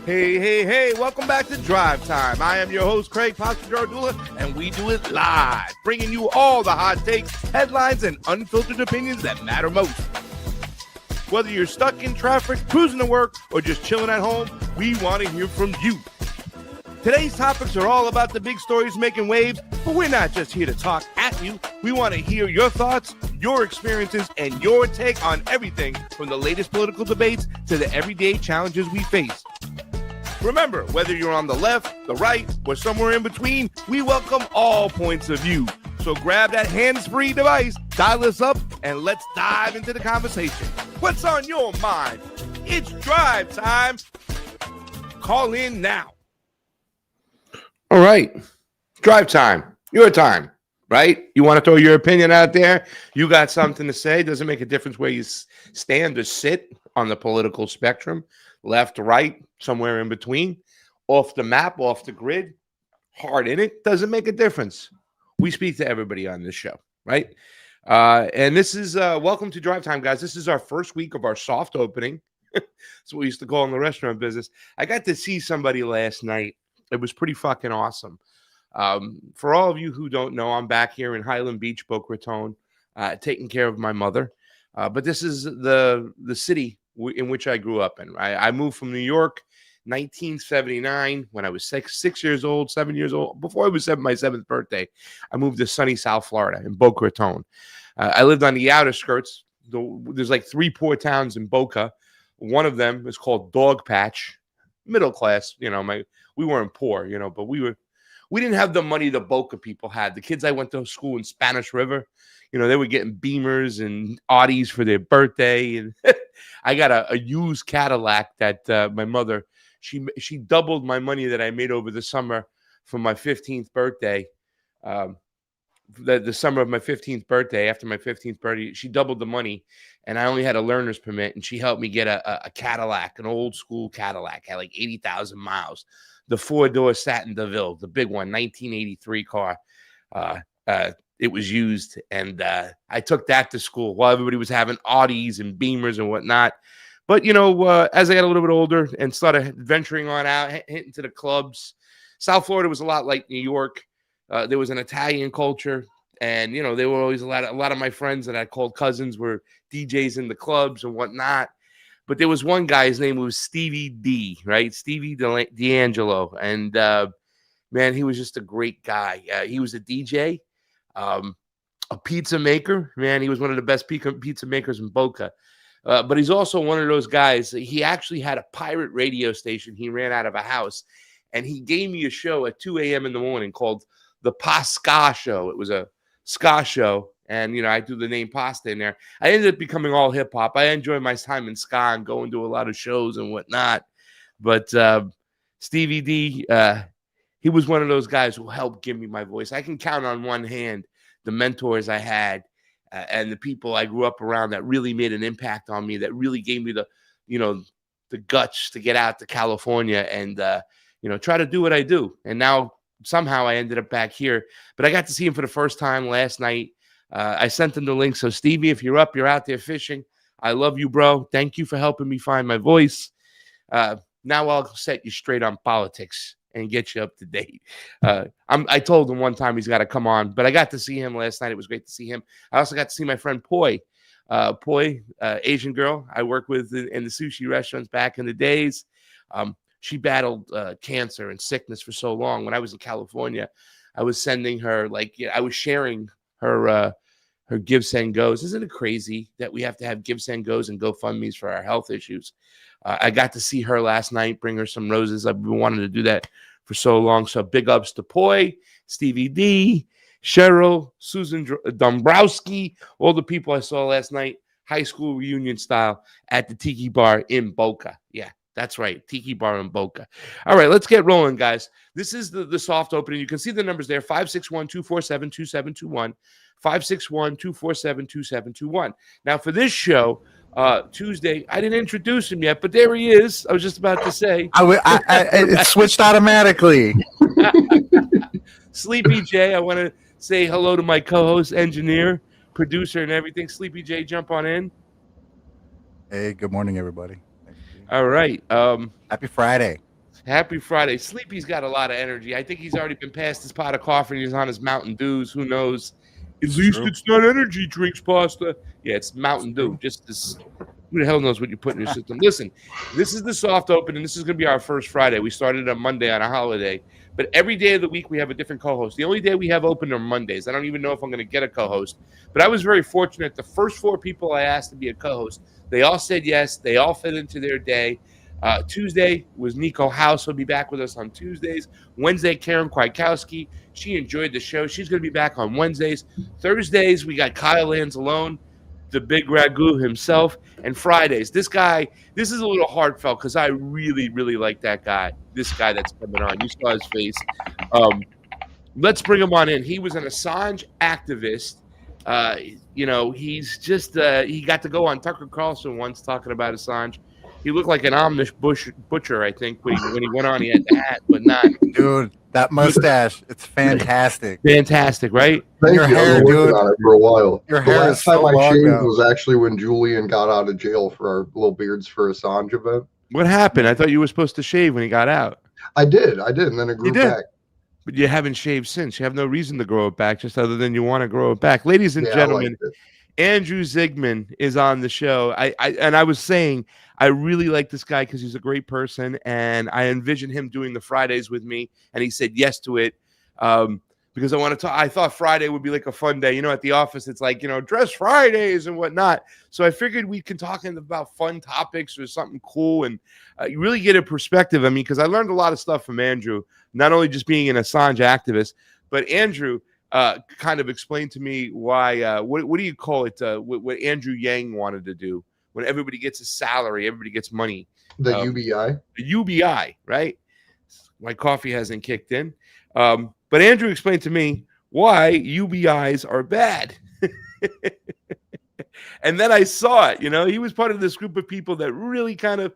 Hey, welcome back to Drive Time. I am your host, Craig Pasta Jardula, and we do it live, bringing you all the hot takes, headlines, and unfiltered opinions that matter most. Whether you're stuck in traffic, cruising to work, or just chilling at home, we want to hear from you. Today's topics are all about the big stories making waves, but we're not just here to talk at you. We want to hear your thoughts, your experiences, and your take on everything from the latest political debates to the everyday challenges we face. Remember, whether you're on the left, the right, or somewhere in between, we welcome all points of view. So grab that hands-free device, dial us up, and let's dive into the conversation. What's on your mind? It's Drive Time. Call in now. All right. Drive time. Your time, right? You want to throw your opinion out there? You got something to say? Doesn't make a difference where you stand or sit on the political spectrum. Left, right, somewhere in between, off the map, off the grid, hard in it, doesn't make a difference. We speak to everybody on this show, right? And this is, welcome to Drive Time, guys. This is our first week of our soft opening. That's what we used to call in the restaurant business. I got to see somebody last night. It was pretty fucking awesome. For all of you who don't know, I'm back here in Highland Beach, Boca Raton, taking care of my mother. But this is the city in which I grew up in. I moved from New York, 1979, when I was 7 years old. Before I was my 7th birthday, I moved to sunny South Florida in Boca Raton. I lived on the outer skirts. There's like 3 poor towns in Boca. One of them is called Dog Patch, middle class. You know, we weren't poor, you know, but we didn't have the money the Boca people had. The kids I went to school in Spanish River, you know, they were getting Beamers and Audis for their birthday. And I got a used Cadillac that my mother, she doubled my money that I made over the summer for my 15th birthday. The summer of my 15th birthday, after my 15th birthday, she doubled the money, and I only had a learner's permit, and she helped me get a Cadillac, an old school Cadillac, had like 80,000 miles. The 4-door Satin DeVille, the big one, 1983 car. It was used, and I took that to school while everybody was having Audis and Beamers and whatnot. But, you know, as I got a little bit older and started venturing on out, hitting to the clubs, South Florida was a lot like New York. There was an Italian culture, and, you know, there were always a lot of my friends that I called cousins were DJs in the clubs and whatnot. But there was one guy, his name was Stevie D, right? Stevie D'Angelo. And, man, he was just a great guy. He was a DJ. A pizza maker, man. He was one of the best pizza makers in Boca. But he's also one of those guys. He actually had a pirate radio station. He ran out of a house, and he gave me a show at 2 a.m. in the morning called the Pasta Show. It was a ska show, and, you know, I threw the name Pasta in there. I ended up becoming all hip hop. I enjoyed my time in ska and going to a lot of shows and whatnot. But Stevie D, he was one of those guys who helped give me my voice. I can count on one hand the mentors I had and the people I grew up around that really made an impact on me, that really gave me the guts to get out to California and, try to do what I do. And now somehow I ended up back here. But I got to see him for the first time last night. I sent him the link. So, Stevie, if you're out there fishing, I love you, bro. Thank you for helping me find my voice. Now I'll set you straight on politics and get you up to date. I told him one time he's got to come on, but I got to see him last night. It was great to see him. I also got to see my friend Poi. Asian girl I worked with in the sushi restaurants back in the days. She battled cancer and sickness for so long. When I was in California, I was sending her, I was sharing her Give, Send, Goes. Isn't it crazy that we have to have Give, Send, Goes and GoFundMe's for our health issues? I got to see her last night, bring her some roses. I've been wanting to do that for so long. So big ups to Poi, Stevie D, Cheryl, Susan Dombrowski, all the people I saw last night, high school reunion style at the Tiki Bar in Boca. Yeah, that's right. Tiki Bar in Boca. All right, let's get rolling, guys. This is the soft opening. You can see the numbers there, 561-247-2721, 561-247-2721. Now, for this show, Tuesday, I didn't introduce him yet, but there he is. I was just about to say. It switched automatically. Sleepy J, I want to say hello to my co-host, engineer, producer, and everything. Sleepy J, jump on in. Hey, good morning, everybody. All right. Happy Friday. Happy Friday. Sleepy's got a lot of energy. I think he's already been past his pot of coffee and he's on his Mountain Dews. Who knows? At least true. it's not energy drinks, Pasta. Yeah, it's Mountain It's Dew. true. Just this. Who the hell knows what you put in your system? Listen, this is the soft open, and this is going to be our first Friday. We started on Monday on a holiday, but every day of the week we have a different co-host. The only day we have open are Mondays. I don't even know if I'm going to get a co-host, but I was very fortunate. The first 4 people I asked to be a co-host, they all said yes. They all fit into their day. Tuesday was Nico House. He'll be back with us on Tuesdays. Wednesday, Karen Kwiatkowski. She enjoyed the show. She's going to be back on Wednesdays. Thursdays, we got Kyle Lanzalone, the big ragu himself. And Fridays, this is a little heartfelt because I really, really like that guy. This guy that's coming on. You saw his face. Let's bring him on in. He was an Assange activist. He's just he got to go on Tucker Carlson once talking about Assange. He looked like an Amish butcher, I think, when he went on. He had the hat, but not. Dude, that mustache, it's fantastic. Fantastic, right? Thank Your you. hair, I've been working dude. on it for a while. Your The hair last is so time I long shaved now. was actually when Julian got out of jail for our little beards for Assange event. What happened? I thought you were supposed to shave when he got out. I did, and then it grew did? back. But you haven't shaved since. You have no reason to grow it back, just other than you want to grow it back. Ladies and Yeah, gentlemen, I liked it. Andrew Ziegman is on the show. I was saying I really like this guy because he's a great person, and I envision him doing the Fridays with me, and he said yes to it. Because I want to talk. I thought Friday would be like a fun day. At the office, it's like, dress Fridays and whatnot. So I figured we can talk about fun topics or something cool and you really get a perspective. I mean, because I learned a lot of stuff from Andrew, not only just being an Assange activist, but Andrew kind of explained to me why, what do you call it? What Andrew Yang wanted to do when everybody gets a salary, everybody gets money. The UBI. The UBI, right? My coffee hasn't kicked in. But Andrew explained to me why UBIs are bad. And then I saw it, he was part of this group of people that really kind of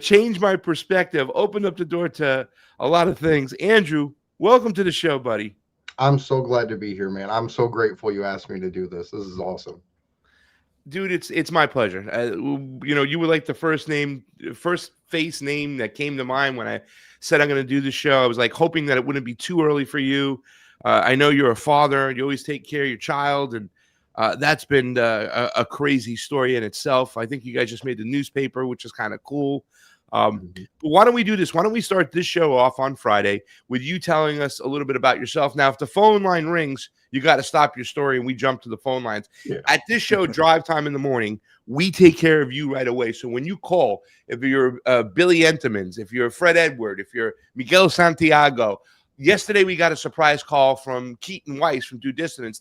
changed my perspective, opened up the door to a lot of things. Andrew, welcome to the show, buddy. I'm so glad to be here, man. I'm so grateful you asked me to do this. This is awesome. Dude, it's my pleasure. You were like the first face name that came to mind when I said I'm going to do the show. I was like hoping that it wouldn't be too early for you. I know you're a father. You always take care of your child, and that's been a crazy story in itself. I think you guys just made the newspaper, which is kind of cool. But why don't we do this? Why don't we start this show off on Friday with you telling us a little bit about yourself? Now, if the phone line rings, you got to stop your story and we jump to the phone lines. Yeah. At this show, Drive Time in the Morning, we take care of you right away. So when you call, if you're Billy Entermans, if you're Fred Edward, if you're Miguel Santiago, yesterday we got a surprise call from Keaton Weiss from Due Dissonance.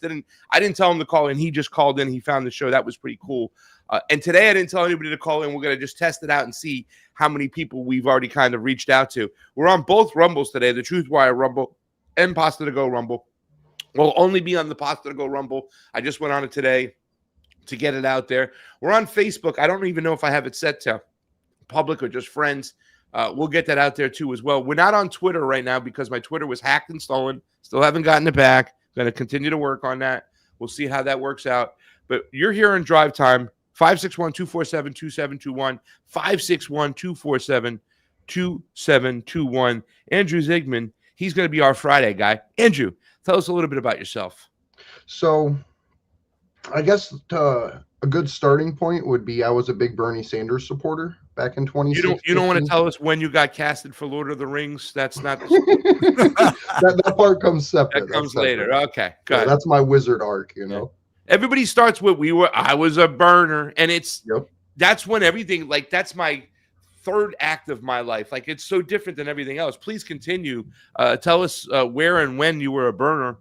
I didn't tell him to call in. He just called in. He found the show. That was pretty cool. And today I didn't tell anybody to call in. We're going to just test it out and see how many people we've already kind of reached out to. We're on both Rumbles today, the Truth Wire Rumble and Pasta to Go Rumble. We'll only be on the Pasta to Go Rumble. I just went on it today to get it out there. We're on Facebook. I don't even know if I have it set to public or just friends. We'll get that out there too as well. We're not on Twitter right now because my Twitter was hacked and stolen. Still haven't gotten it back. Going to continue to work on that. We'll see how that works out. But you're here in Drive Time. 561-247-2721. 561-247-2721. Andrew Ziegman, he's going to be our Friday guy. Andrew, tell us a little bit about yourself. So I guess a good starting point would be I was a big Bernie Sanders supporter back in 2016. You don't want to tell us when you got casted for Lord of the Rings? That's not that part comes separate. That comes later. Okay, good. That's my wizard arc, Yeah. Everybody starts with I was a burner, and that's when everything, like, that's my third act of my life. Like, it's so different than everything else. Please continue. Tell us where and when you were a burner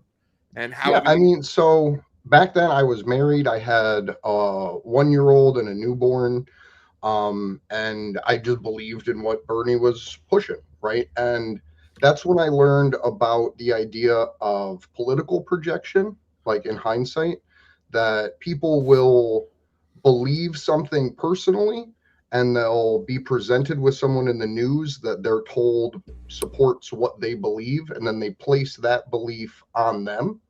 and how. Yeah, so back then I was married. I had a 1-year-old and a newborn. And I just believed in what Bernie was pushing, right? And that's when I learned about the idea of political projection, like in hindsight, that people will believe something personally and they'll be presented with someone in the news that they're told supports what they believe, and then they place that belief on them,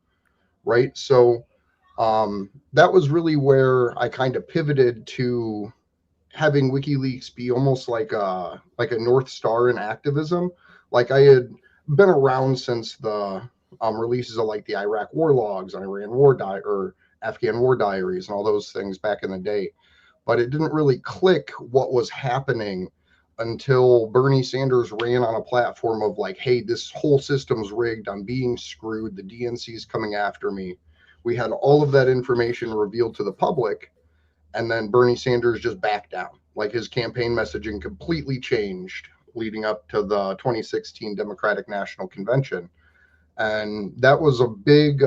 right? So that was really where I kind of pivoted to having WikiLeaks be almost like a North Star in activism. Like I had been around since the releases of like the Iraq war logs, or Afghan war diaries, and all those things back in the day. But it didn't really click what was happening until Bernie Sanders ran on a platform of like, hey, this whole system's rigged. I'm being screwed. The DNC's coming after me. We had all of that information revealed to the public, and then Bernie Sanders just backed down. Like his campaign messaging completely changed leading up to the 2016 Democratic National Convention. And that was a big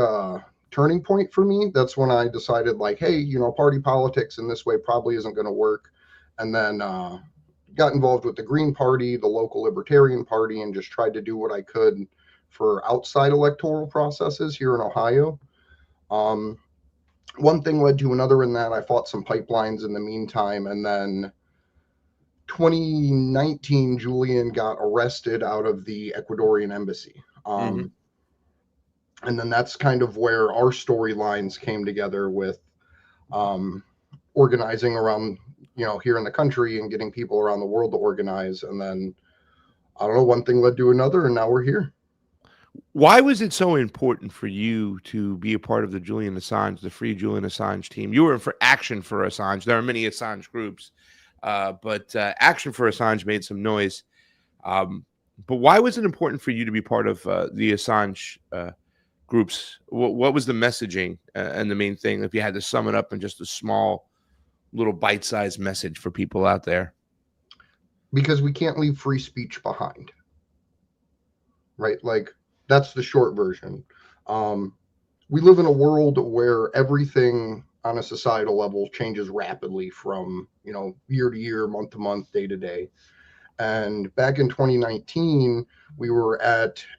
turning point for me. That's when I decided, like, hey, party politics in this way probably isn't going to work. And then got involved with the Green Party, the local Libertarian Party, and just tried to do what I could for outside electoral processes here in Ohio. One thing led to another in that I fought some pipelines in the meantime. And then 2019, Julian got arrested out of the Ecuadorian embassy. And then that's kind of where our storylines came together with organizing around, here in the country and getting people around the world to organize. And then, I don't know, one thing led to another, and now we're here. Why was it so important for you to be a part of the Julian Assange, the Free Julian Assange team? You were for Action for Assange. There are many Assange groups, but Action for Assange made some noise. But why was it important for you to be part of the Assange groups? What was the messaging and the main thing, if you had to sum it up in just a small little bite-sized message for people out there? Because we can't leave free speech behind, right? Like, that's the short version. We live in a world where everything on a societal level changes rapidly from, year to year, month to month, day to day. And back in 2019, we were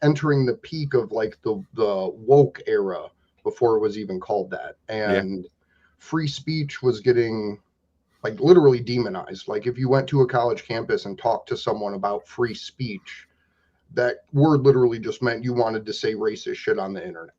entering the peak of like the woke era before it was even called that. And free speech was getting like literally demonized. Like if you went to a college campus and talked to someone about free speech, that word literally just meant you wanted to say racist shit on the internet.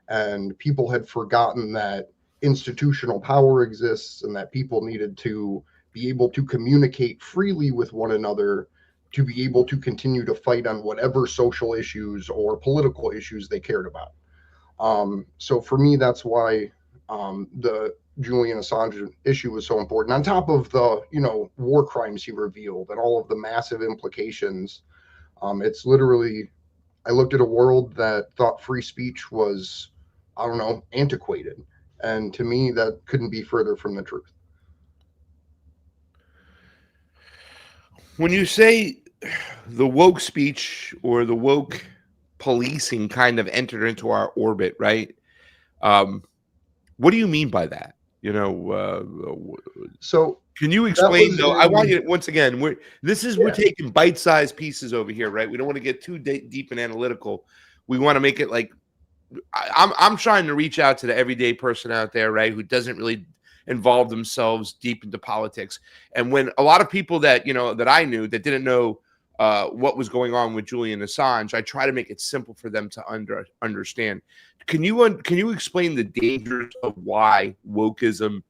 And people had forgotten that institutional power exists and that people needed to be able to communicate freely with one another to be able to continue to fight on whatever social issues or political issues they cared about. So for me, that's why the Julian Assange issue was so important. On top of the, war crimes he revealed and all of the massive implications, it's literally, I looked at a world that thought free speech was, antiquated. And to me, that couldn't be further from the truth. When you say the woke speech or the woke policing kind of entered into our orbit, right? What do you mean by that? So can you explain though? I want you to, once again, we're taking bite-sized pieces over here, right? We don't want to get too deep and analytical. We want to make it like I'm trying to reach out to the everyday person out there, right, who doesn't really involve themselves deep into politics. And when a lot of people that that I knew that didn't know what was going on with Julian Assange, I try to make it simple for them to understand. Can you explain the dangers of why wokeism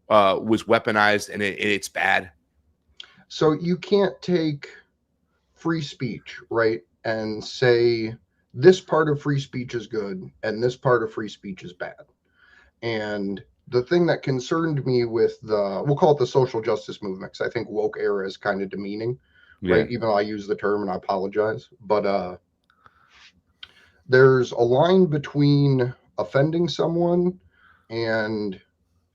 was weaponized and it's bad? So you can't take free speech, right, and say this part of free speech is good and this part of free speech is bad. And the thing that concerned me with we'll call it the social justice movement, because I think woke era is kind of demeaning, right? Even though I use the term and I apologize. But there's a line between offending someone and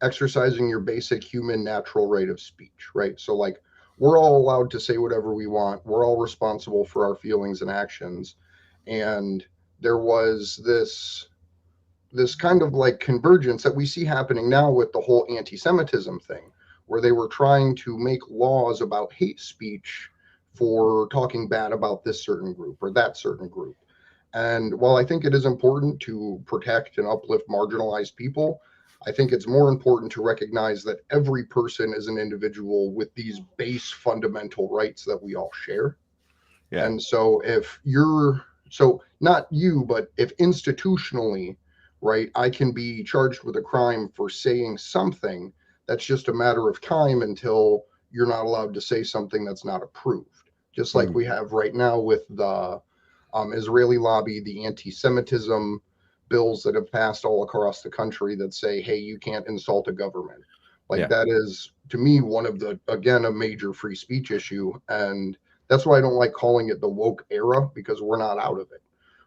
exercising your basic human natural right of speech, right? So like we're all allowed to say whatever we want. We're all responsible for our feelings and actions. And there was this kind of like convergence that we see happening now with the whole anti-Semitism thing, where they were trying to make laws about hate speech for talking bad about this certain group or that certain group. And while I think it is important to protect and uplift marginalized people, I think it's more important to recognize that every person is an individual with these base fundamental rights that we all share. Yeah. And so not you, but if institutionally, right, I can be charged with a crime for saying something, that's just a matter of time until, you're not allowed to say something that's not approved. Just like we have right now with the Israeli lobby, the anti-Semitism bills that have passed all across the country that say, hey, you can't insult a government. Like that is, to me, one of the, again, a major free speech issue. And that's why I don't like calling it the woke era, because we're not out of it,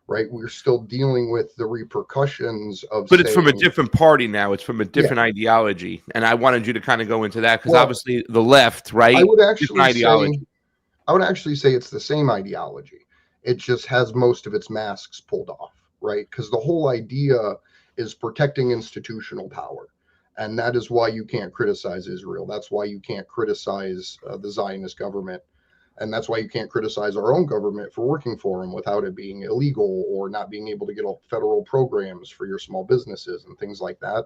right? We're still dealing with the repercussions of But it's from a different party now. It's from a different ideology. And I wanted you to kind of go into that because obviously the left, right? I would actually say it's the same ideology. It just has most of its masks pulled off, right? Because the whole idea is protecting institutional power. And that is why you can't criticize Israel. That's why you can't criticize the Zionist government. And that's why you can't criticize our own government for working for them without it being illegal or not being able to get federal programs for your small businesses and things like that.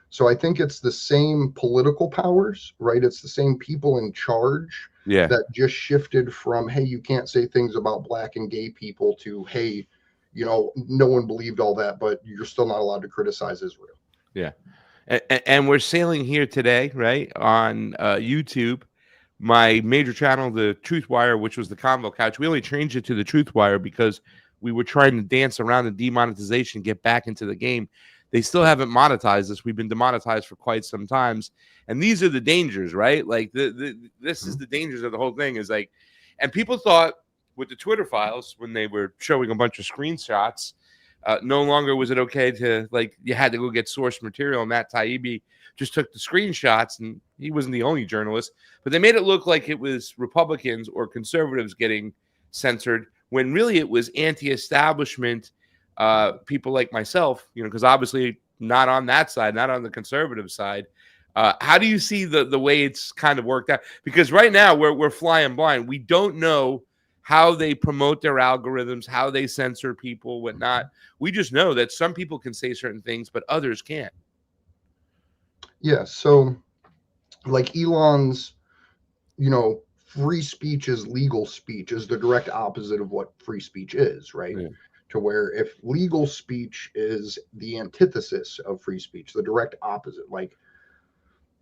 So I think it's the same political powers, right? It's the same people in charge that just shifted from, hey, you can't say things about black and gay people to, hey, you know, no one believed all that, but you're still not allowed to criticize Israel. Yeah. And we're sailing here today, right, on YouTube. My major channel, the Truth Wire, which was the Convo Couch, we only changed it to the Truth Wire because we were trying to dance around the demonetization, get back into the game. They still haven't monetized us. We've been demonetized for quite some times. And these are the dangers, right? Like this is the dangers of the whole thing is like, and people thought with the Twitter files when they were showing a bunch of screenshots, no longer was it okay to, like, you had to go get source material. Matt Taibbi just took the screenshots, and he wasn't the only journalist, but they made it look like it was Republicans or conservatives getting censored when really it was anti-establishment people like myself, you know, because obviously not on that side, not on the conservative side. How do you see the way it's kind of worked out? Because right now we're flying blind. We don't know how they promote their algorithms, how they censor people, whatnot. We just know that some people can say certain things, but others can't. Yeah. So like Elon's, you know, free speech is legal speech is the direct opposite of what free speech is, right? Yeah. To where if legal speech is the antithesis of free speech, the direct opposite, like,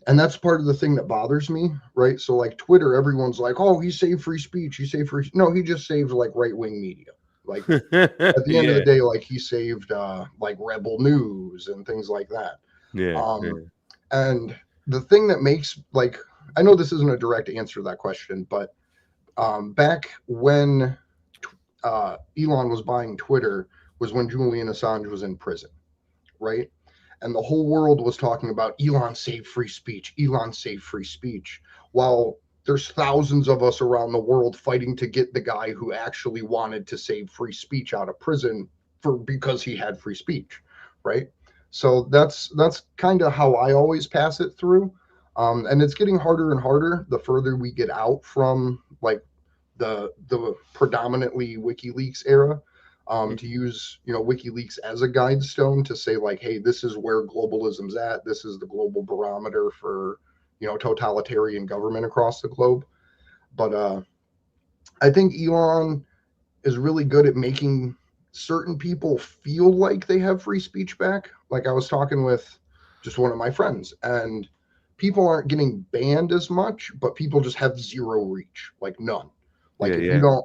and that's part of the thing that bothers me, right? So like Twitter, everyone's like, oh, he saved free speech. He saved free. No, he just saved like right-wing media. Like at the end of the day, like he saved like Rebel News and things like that. And the thing that makes, like, I know this isn't a direct answer to that question, but back when Elon was buying Twitter was when Julian Assange was in prison, right? And the whole world was talking about Elon saved free speech. Elon saved free speech. While there's thousands of us around the world fighting to get the guy who actually wanted to save free speech out of prison because he had free speech, right? So that's kind of how I always pass it through. And it's getting harder and harder the further we get out from like the predominantly WikiLeaks era. To use, you know, WikiLeaks as a guide stone to say like, hey, this is where globalism's at. This is the global barometer for, you know, totalitarian government across the globe. But I think Elon is really good at making certain people feel like they have free speech back. Like I was talking with just one of my friends, and people aren't getting banned as much, but people just have zero reach, like none. Like if you don't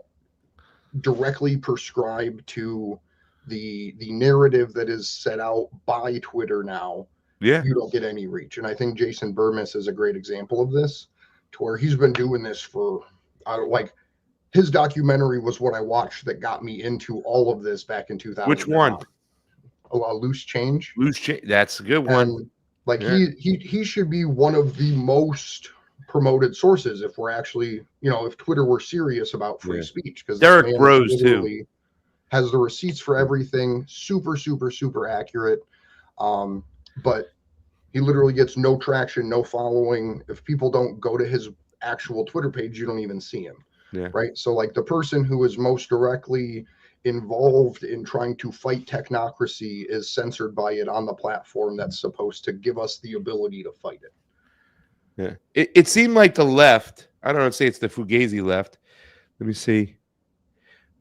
directly prescribe to the narrative that is set out by Twitter now, you don't get any reach. And I think Jason Burmis is a great example of this, to where he's been doing this for like his documentary was what I watched that got me into all of this back in 2000. Which one? Loose Change. Loose Change. That's a good one. And like he should be one of the most promoted sources if we're actually, you know, if Twitter were serious about free speech, because Derek Bros too has the receipts for everything, super accurate, but he literally gets no traction, no following. If people don't go to his actual Twitter page, you don't even see him, right? So like the person who is most directly involved in trying to fight technocracy is censored by it on the platform that's supposed to give us the ability to fight it. Yeah, it seemed like the left, I don't know, say it's the Fugazi left. Let me see.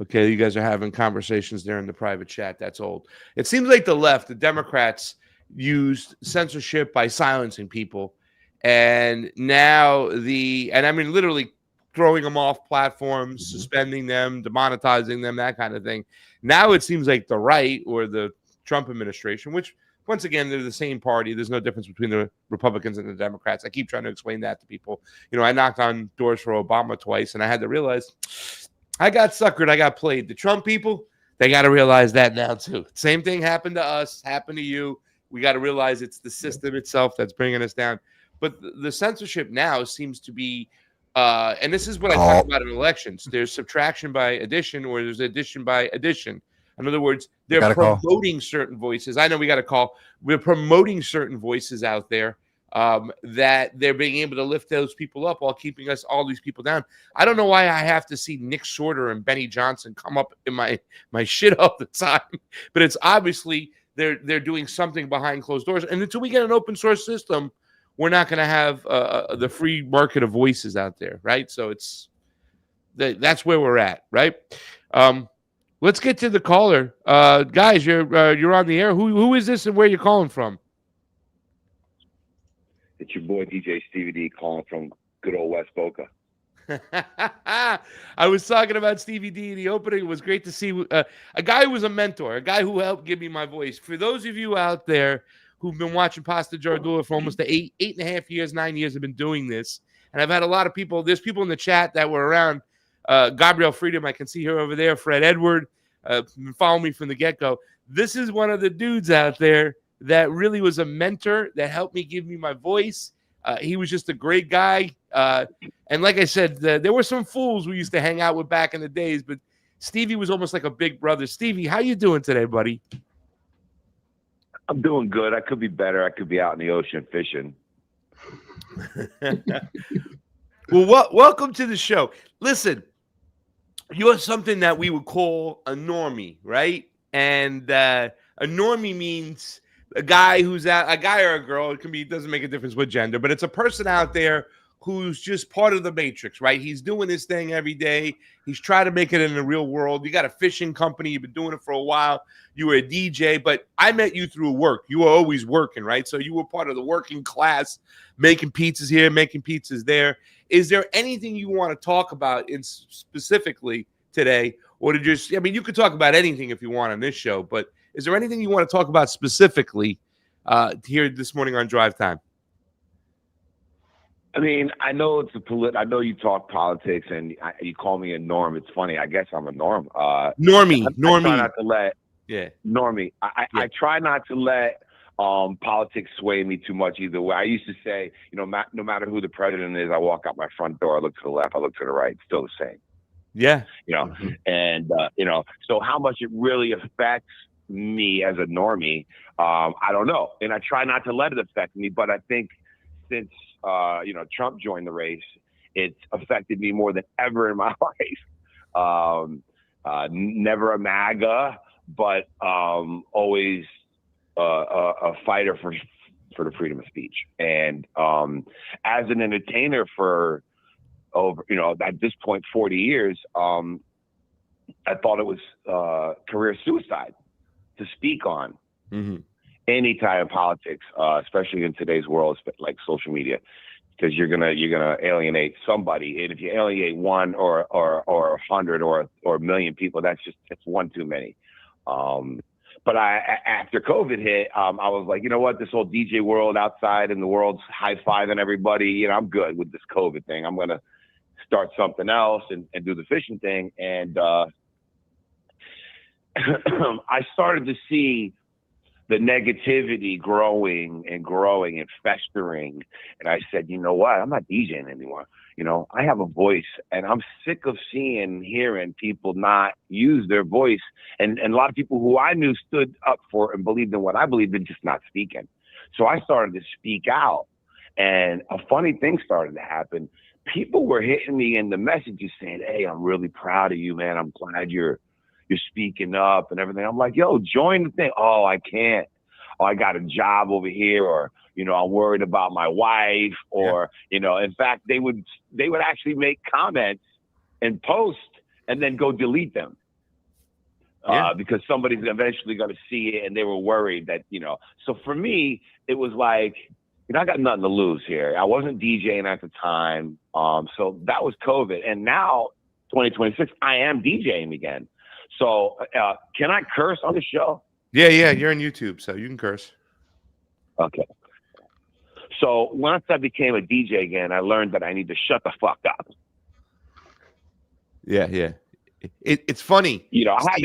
Okay, you guys are having conversations there in the private chat. That's old. It seems like the left, the Democrats, used censorship by silencing people And now and I mean, literally throwing them off platforms, suspending them, demonetizing them, that kind of thing. Now it seems like the right or the Trump administration, which once again, they're the same party. There's no difference between the Republicans and the Democrats. I keep trying to explain that to people. I knocked on doors for Obama twice, and I had to realize I got suckered. I got played. The Trump people, they got to realize that now, too. Same thing happened to us, happened to you. We got to realize it's the system itself that's bringing us down. But the censorship now seems to be, and this is what I talk about in elections. There's subtraction by addition, or there's addition by addition. In other words, they're promoting certain voices. I know we got a call. We're promoting certain voices out there that they're being able to lift those people up while keeping all these people down. I don't know why I have to see Nick Shorter and Benny Johnson come up in my shit all the time, but it's obviously they're doing something behind closed doors. And until we get an open source system, we're not going to have the free market of voices out there, right? So that's where we're at, right? Let's get to the caller, guys. You're on the air. Who is this and where you calling from? It's your boy DJ Stevie D calling from good old West Boca. I was talking about Stevie D in the opening. It was great to see a guy who was a mentor, a guy who helped give me my voice. For those of you out there who've been watching Pasta Jardula for almost 8.5 years, 9 years, have been doing this, and I've had a lot of people. There's people in the chat that were around. Gabrielle Freedom, I can see her over there. Fred Edward, follow me from the get-go. This is one of the dudes out there that really was a mentor that helped me give me my voice. He was just a great guy. And like I said, there were some fools we used to hang out with back in the days, but Stevie was almost like a big brother. Stevie, how you doing today, buddy? I'm doing good. I could be better. I could be out in the ocean fishing. Well, welcome to the show. Listen, you're something that we would call a normie, right? And a normie means a guy who's a guy or a girl. It doesn't make a difference with gender, but it's a person out there who's just part of the matrix, right? He's doing his thing every day. He's trying to make it in the real world. You got a fishing company. You've been doing it for a while. You were a DJ, but I met you through work. You were always working, right? So you were part of the working class, making pizzas here, making pizzas there. Is there anything you want to talk about specifically today? Or you could talk about anything if you want on this show, but is there anything you want to talk about specifically here this morning on Drive Time? I mean, I know I know you talk politics and you call me a norm. It's funny. I guess I'm a norm. Normie. I try not to let normie. I try not to let politics sway me too much either way. I used to say, no matter who the president is, I walk out my front door, I look to the left, I look to the right, it's still the same. Yeah. And so how much it really affects me as a normie, I don't know. And I try not to let it affect me, but I think since Trump joined the race, it's affected me more than ever in my life. Never a MAGA, but always a fighter for the freedom of speech. And as an entertainer for over, at this point, 40 years, I thought it was career suicide to speak on any type of politics, especially in today's world, like social media, because you're gonna alienate somebody, and if you alienate one or 100 or a million people, that's one too many. But after COVID hit, I was like, you know what, this whole DJ world outside and the world's high-fiving everybody, I'm good with this COVID thing. I'm gonna start something else and do the fishing thing, and I started to see the negativity growing and festering. And I said, you know what? I'm not DJing anymore. I have a voice, and I'm sick of hearing people not use their voice. And a lot of people who I knew stood up for and believed in what I believed in, just not speaking. So I started to speak out, and a funny thing started to happen. People were hitting me in the messages saying, hey, I'm really proud of you, man. I'm glad you're speaking up and everything. I'm like, yo, join the thing. Oh, I can't. Oh, I got a job over here, or, I'm worried about my wife, or, in fact, they would actually make comments and post and then go delete them because somebody's eventually going to see it, and they were worried that, so for me, it was like, I got nothing to lose here. I wasn't DJing at the time. So that was COVID. And now, 2026, I am DJing again. So can I curse on the show? Yeah, you're on YouTube, so you can curse. Okay. So once I became a DJ again, I learned that I need to shut the fuck up. Yeah. It's funny. I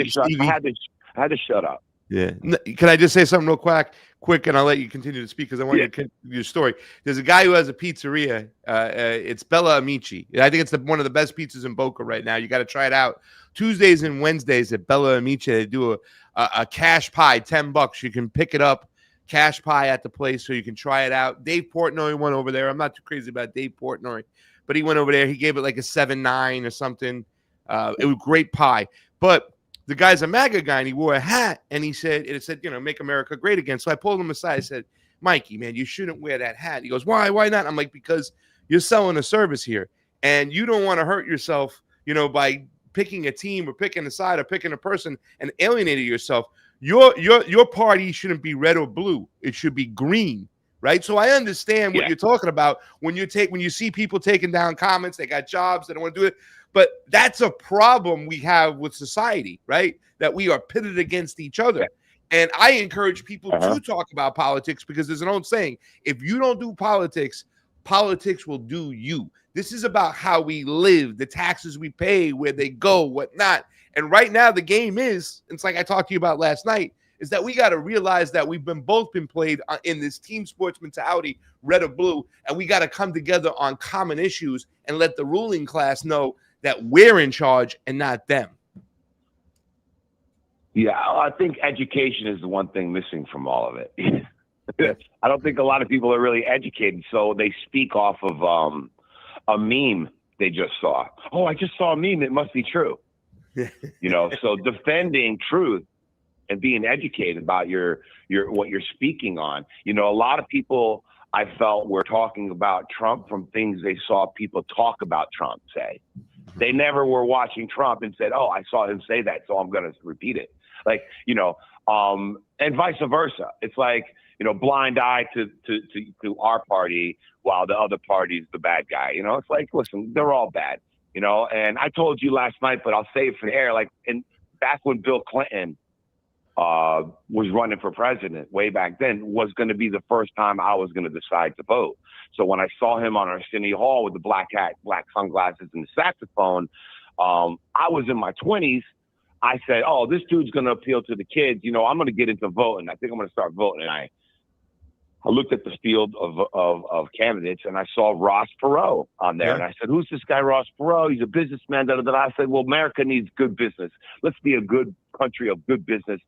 had to shut up. Yeah. Can I just say something real quick, and I'll let you continue to speak because I want you to continue your story. There's a guy who has a pizzeria. It's Bella Amici. I think it's one of the best pizzas in Boca right now. You got to try it out. Tuesdays and Wednesdays at Bella Amici, they do a cash pie, $10. You can pick it up, cash pie at the place, so you can try it out. Dave Portnoy went over there. I'm not too crazy about Dave Portnoy, but he went over there. He gave it like a 7.9 or something. It was great pie. But the guy's a MAGA guy, and he wore a hat, and it said, make America great again. So I pulled him aside. I said, Mikey, man, you shouldn't wear that hat. He goes, why? Why not? I'm like, because you're selling a service here, and you don't want to hurt yourself, by picking a team or picking a side or picking a person and alienating yourself. Your party shouldn't be red or blue. It should be green, right? So I understand what you're talking about when you see people taking down comments. They got jobs. They don't want to do it. But that's a problem we have with society, right? That we are pitted against each other. And I encourage people to talk about politics because there's an old saying, if you don't do politics, politics will do you. This is about how we live, the taxes we pay, where they go, whatnot. And right now the game it's like I talked to you about last night, is that we got to realize that we've both been played in this team sports mentality, red or blue, and we got to come together on common issues and let the ruling class know that we're in charge and not them. Yeah, I think education is the one thing missing from all of it. I don't think a lot of people are really educated, so they speak off of a meme they just saw. Oh, I just saw a meme. It must be true. So defending truth and being educated about your what you're speaking on. A lot of people I felt were talking about Trump from things they saw people talk about Trump say. They never were watching Trump and said, oh, I saw him say that, so I'm going to repeat it. And vice versa. It's like, blind eye to our party while the other party's the bad guy. It's like, listen, they're all bad, and I told you last night, but I'll say it for the air. Back when Bill Clinton was running for president way back then, was going to be the first time I was going to decide to vote. So when I saw him on Arsenio Hall with the black hat, black sunglasses, and the saxophone, I was in my 20s. I said, oh, this dude's going to appeal to the kids. I'm going to get into voting. I think I'm going to start voting. And I looked at the field of candidates, and I saw Ross Perot on there. Yeah. And I said, who's this guy, Ross Perot? He's a businessman. I said, well, America needs good business. Let's be a good country of good business.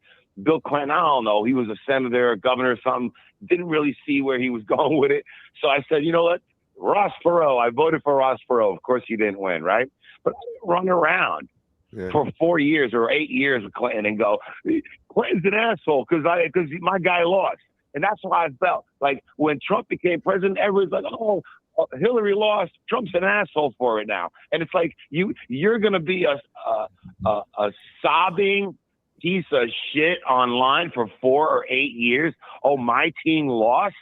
Bill Clinton, I don't know. He was a senator, a governor or something. Didn't really see where he was going with it. So I said, you know what? Ross Perot. I voted for Ross Perot. Of course, he didn't win, right? But I didn't run around for 4 years or 8 years with Clinton and go, Clinton's an asshole because my guy lost. And that's how I felt. Like when Trump became president, everyone's like, oh, Hillary lost. Trump's an asshole for it now. And it's like you're going to be a sobbing piece of shit online for 4 or 8 years. Oh, my team lost.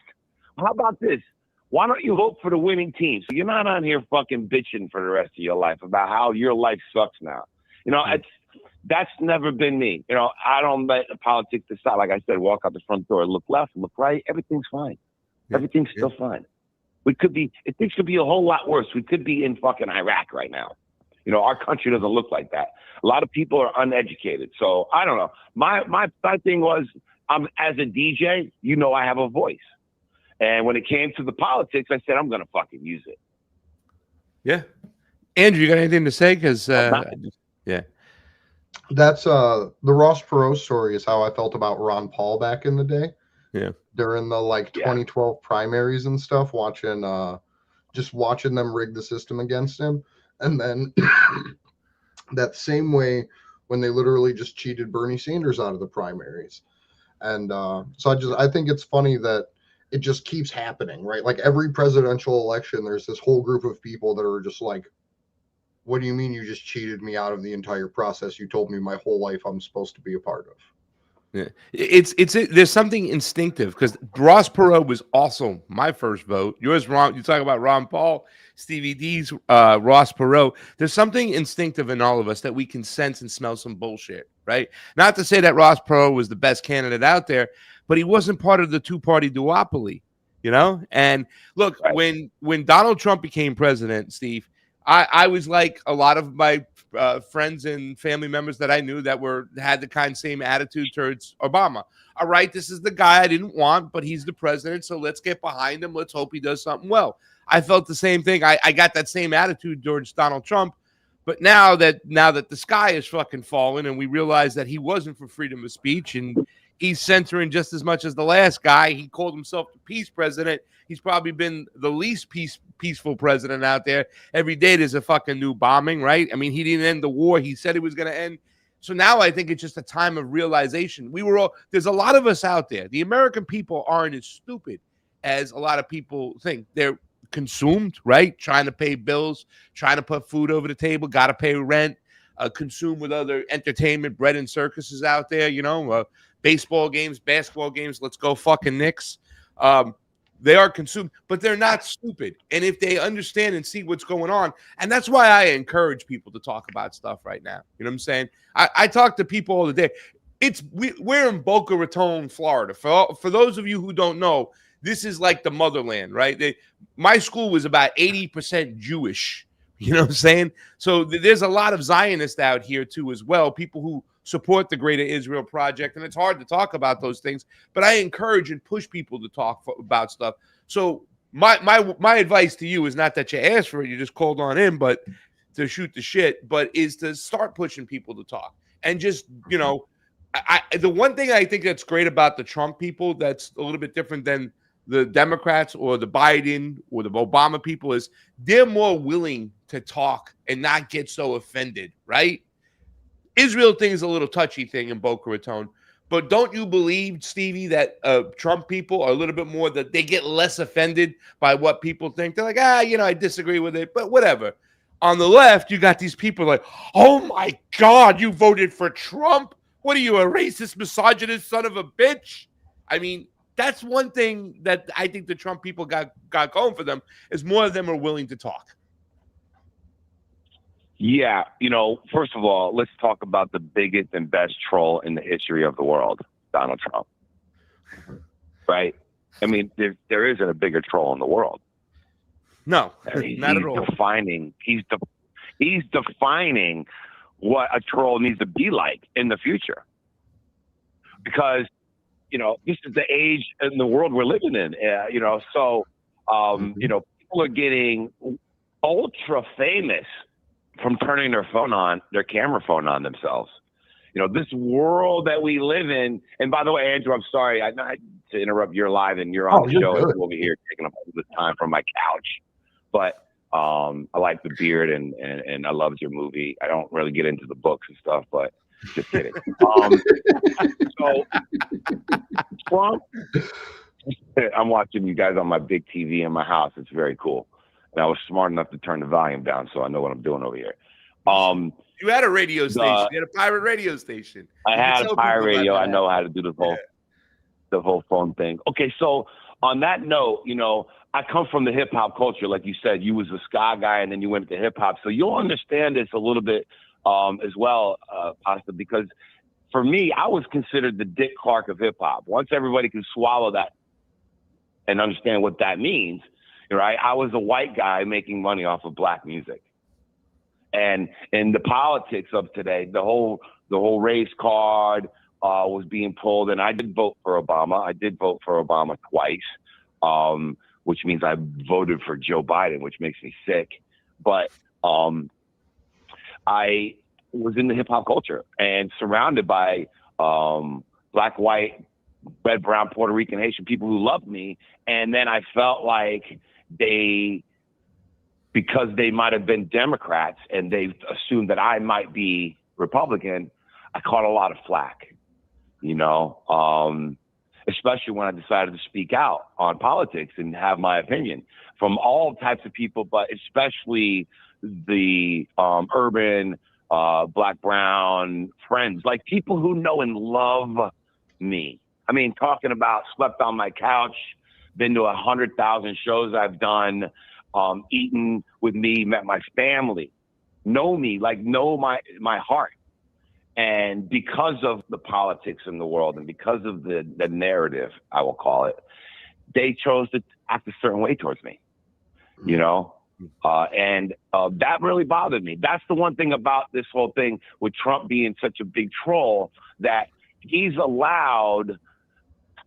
How about this? Why don't you vote for the winning team? So you're not on here fucking bitching for the rest of your life about how your life sucks now. That's never been me. I don't let politics decide. Like I said, walk out the front door, look left, look right. Everything's fine. Yeah. Everything's still fine. Things could be a whole lot worse. We could be in fucking Iraq right now. Our country doesn't look like that. A lot of people are uneducated. So I don't know. My thing was, as a DJ, I have a voice. And when it came to the politics, I said, I'm going to fucking use it. Yeah. Andrew, you got anything to say? Because, yeah. That's the Ross Perot story is how I felt about Ron Paul back in the day. Yeah. During the 2012 primaries and stuff, watching them rig the system against him. And then that same way when they literally just cheated Bernie Sanders out of the primaries. And so I think it's funny that it just keeps happening, right? Like every presidential election, there's this whole group of people that are just like, what do you mean you just cheated me out of the entire process? You told me my whole life I'm supposed to be a part of. Yeah. There's something instinctive because Ross Perot was also my first vote. Yours, Ron. You talk about Ron Paul, Stevie D's, Ross Perot. There's something instinctive in all of us that we can sense and smell some bullshit, right? Not to say that Ross Perot was the best candidate out there, but he wasn't part of the two-party duopoly, you know. And look, Right. when Donald Trump became president, Steve, I was like a lot of my friends and family members that I knew that had the same attitude towards Obama. All right, this is the guy I didn't want, but he's the president, so let's get behind him. Let's hope he does something well. I felt the same thing. I got that same attitude towards Donald Trump, but now that the sky is fucking falling and we realize that he wasn't for freedom of speech and he's censoring just as much as the last guy. He called himself the peace president. He's probably been the least peaceful president out there. Every day there's a fucking new bombing, right? I mean, he didn't end the war. He said he was going to end. So now I think it's just a time of realization. There's a lot of us out there. The American people aren't as stupid as a lot of people think. They're consumed, right? Trying to pay bills, trying to put food over the table, got to pay rent, consumed with other entertainment, bread and circuses out there, baseball games, basketball games. Let's go fucking Knicks. They are consumed, but they're not stupid. And if they understand and see what's going on, and that's why I encourage people to talk about stuff right now. You know what I'm saying? I talk to people all the day. We're in Boca Raton, Florida. For those of you who don't know, this is like the motherland, right? My school was about 80% Jewish. You know what I'm saying? So there's a lot of Zionists out here too as well, people who support the Greater Israel Project, and it's hard to talk about those things, but I encourage and push people to talk about stuff. So my advice to you is not that you asked for it, you just called on in, but to shoot the shit, but is to start pushing people to talk. And just, the one thing I think that's great about the Trump people that's a little bit different than the Democrats or the Biden or the Obama people is they're more willing to talk and not get so offended, right? Israel thing is a little touchy thing in Boca Raton, but don't you believe, Stevie, that Trump people are a little bit more that they get less offended by what people think? They're like, I disagree with it, but whatever. On the left, you got these people like, oh my God, you voted for Trump? What are you, a racist, misogynist son of a bitch? I mean, that's one thing that I think the Trump people got going for them is more of them are willing to talk. Yeah, first of all, let's talk about the biggest and best troll in the history of the world, Donald Trump. Right? I mean, there isn't a bigger troll in the world. No, not at all. He's defining what a troll needs to be like in the future. Because, this is the age and the world we're living in, so, people are getting ultra famous from turning their camera phone on themselves. This world that we live in. And by the way, Andrew, I'm sorry to interrupt. You're live and you're on the show. I'm over here taking up all the time from my couch. But I like the beard and I loved your movie. I don't really get into the books and stuff, but just kidding. So Trump, I'm watching you guys on my big TV in my house. It's very cool. And I was smart enough to turn the volume down, so I know what I'm doing over here. You had a radio station. You had a pirate radio station. I had a pirate radio. I know how to do the whole phone thing. Okay, so on that note, I come from the hip hop culture, like you said. You was a ska guy, and then you went to hip hop, so you'll understand this a little bit as well, Pasta. Because for me, I was considered the Dick Clark of hip hop. Once everybody can swallow that and understand what that means. Right, I was a white guy making money off of black music, and in the politics of today, the whole race card was being pulled, and I did vote for Obama. I did vote for Obama twice, which means I voted for Joe Biden, which makes me sick. But I was in the hip hop culture and surrounded by black, white, red, brown, Puerto Rican, Haitian people who loved me, and then I felt like because they might have been Democrats and they assumed that I might be Republican, I caught a lot of flack, especially when I decided to speak out on politics and have my opinion from all types of people, but especially the urban, black, brown friends, like people who know and love me. I mean, talking about slept on my couch, been to 100,000 shows I've done, eaten with me, met my family, know me, like know my heart. And because of the politics in the world and because of the narrative, I will call it, they chose to act a certain way towards me, you know? And that really bothered me. That's the one thing about this whole thing with Trump being such a big troll, that he's allowed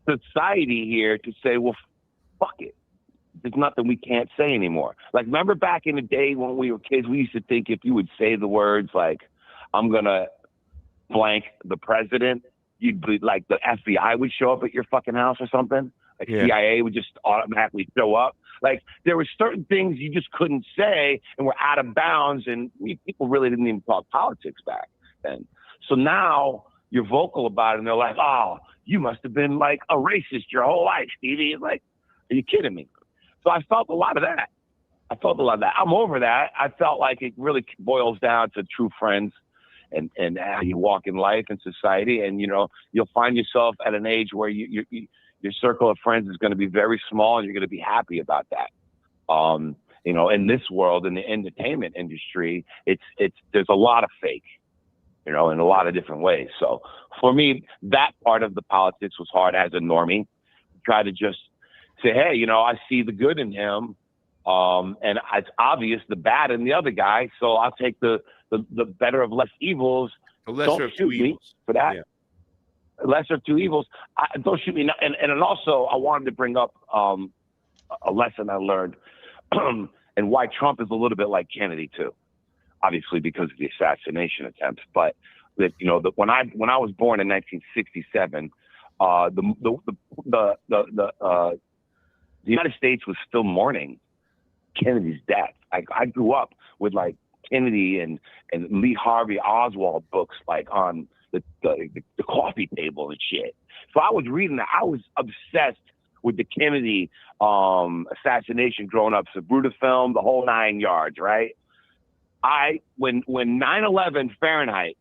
society here to say, well, fuck it. There's nothing we can't say anymore. Like, remember back in the day when we were kids, we used to think if you would say the words like, I'm going to blank the president, you'd be like, the FBI would show up at your fucking house or something. Like CIA would just automatically show up. Like, there were certain things you just couldn't say and were out of bounds, and people really didn't even talk politics back then. So now you're vocal about it, and they're like, oh, you must have been like a racist your whole life, Stevie. It's like, are you kidding me? So I felt a lot of that. I'm over that. I felt like it really boils down to true friends and how you walk in life and society. And, you know, you'll find yourself at an age where your circle of friends is going to be very small, and you're going to be happy about that. You know, in this world, in the entertainment industry, there's a lot of fake, you know, in a lot of different ways. So for me, that part of the politics was hard as a normie. Try to just say, hey, you know, I see the good in him. And it's obvious the bad in the other guy. So I'll take the better of less evils. The lesser of two evils. For that. Yeah. Lesser of two evils. Don't shoot me. And also, I wanted to bring up a lesson I learned and why Trump is a little bit like Kennedy too. Obviously, because of the assassination attempts. But that, you know, when I was born in 1967, the United States was still mourning Kennedy's death. I grew up with like Kennedy and Lee Harvey Oswald books like on the coffee table and shit. So I was reading that. I was obsessed with the Kennedy assassination growing up. Sabruta film, the whole 9 yards, right? When 9/11 Fahrenheit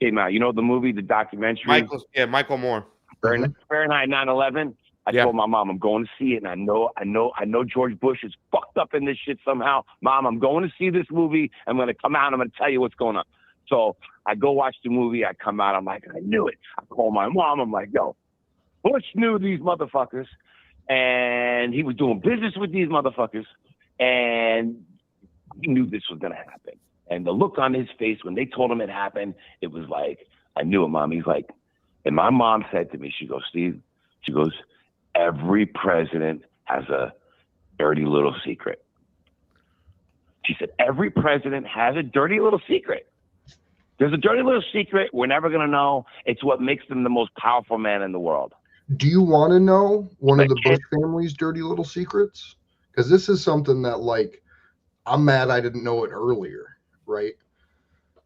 came out, you know the movie, the documentary? Michael Moore. Fahrenheit 9/11. I told my mom I'm going to see it, and I know George Bush is fucked up in this shit somehow. Mom, I'm going to see this movie. I'm going to come out and I'm going to tell you what's going on. So I go watch the movie. I come out. I'm like, I knew it. I call my mom. I'm like, yo, Bush knew these motherfuckers, and he was doing business with these motherfuckers, and he knew this was going to happen. And the look on his face when they told him it happened, it was like, I knew it, Mom. He's like, and my mom said to me, she goes, Steve, she goes, every president has a dirty little secret. She said, every president has a dirty little secret. There's a dirty little secret we're never going to know. It's what makes them the most powerful man in the world. Do you want to know one of the Bush family's dirty little secrets? Because this is something that, like, I'm mad I didn't know it earlier, right?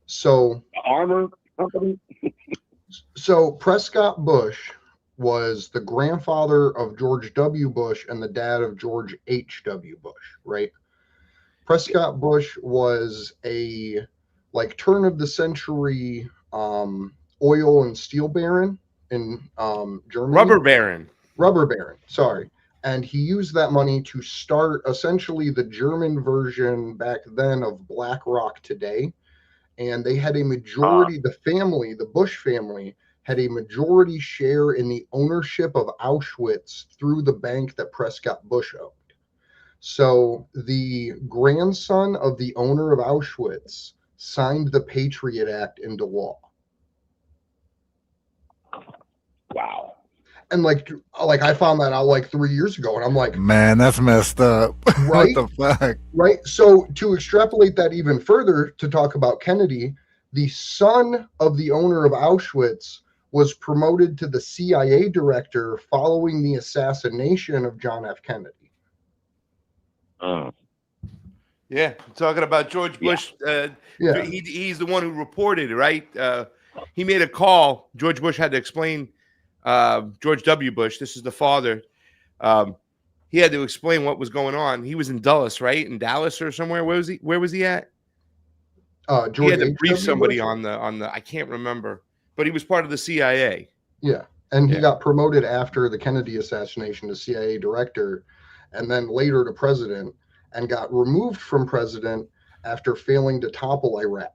So, Armor company. So Prescott Bush was the grandfather of George W. Bush and the dad of George H.W. Bush, right? Prescott Bush was a turn of the century oil and steel baron in Germany. Rubber baron, sorry. And he used that money to start essentially the German version back then of BlackRock today. And they had a majority, the Bush family had a majority share in the ownership of Auschwitz through the bank that Prescott Bush owned. So the grandson of the owner of Auschwitz signed the Patriot Act into law. Wow. And like I found that out 3 years ago, and I'm like, man, that's messed up. Right? What the fuck? Right. So to extrapolate that even further, to talk about Kennedy, the son of the owner of Auschwitz was promoted to the CIA director following the assassination of John F. Kennedy. Yeah, talking about George Bush. He's the one who reported it, right? He made a call. George Bush had to explain. George W. Bush, this is the father. He had to explain what was going on. He was in Dulles, right? In Dallas or somewhere. Where was he at? George he had to H. brief W. somebody Bush? on the I can't remember, but he was part of the CIA. Yeah. And he Yeah. got promoted after the Kennedy assassination to CIA director and then later to president, and got removed from president after failing to topple Iraq.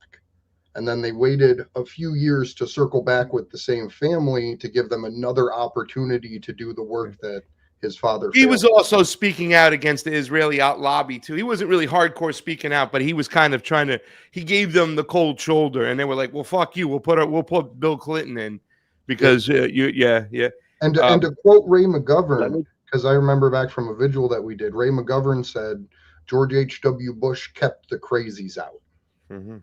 And then they waited a few years to circle back with the same family to give them another opportunity to do the work that his father He failed. was also speaking out against the Israeli out lobby too. He wasn't really hardcore speaking out, but he was kind of trying to. He gave them the cold shoulder, and they were like, "Well, fuck you. We'll put Bill Clinton in because yeah." And to quote Ray McGovern, because I remember back from a vigil that we did, Ray McGovern said George H.W. Bush kept the crazies out. Mm-hmm.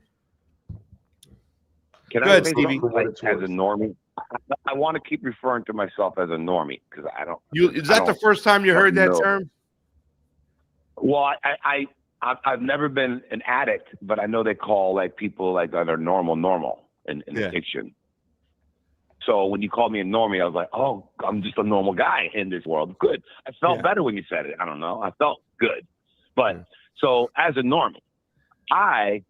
Can Go ahead, I say Stevie. something, like, as a normie? I want to keep referring to myself as a normie because I don't. Is that the first time you heard that term? Well, I've never been an addict, but I know they call like people like that are normal in addiction. So when you called me a normie, I was like, oh, I'm just a normal guy in this world. Good. I felt better when you said it. I don't know. I felt good. But so as a normie, I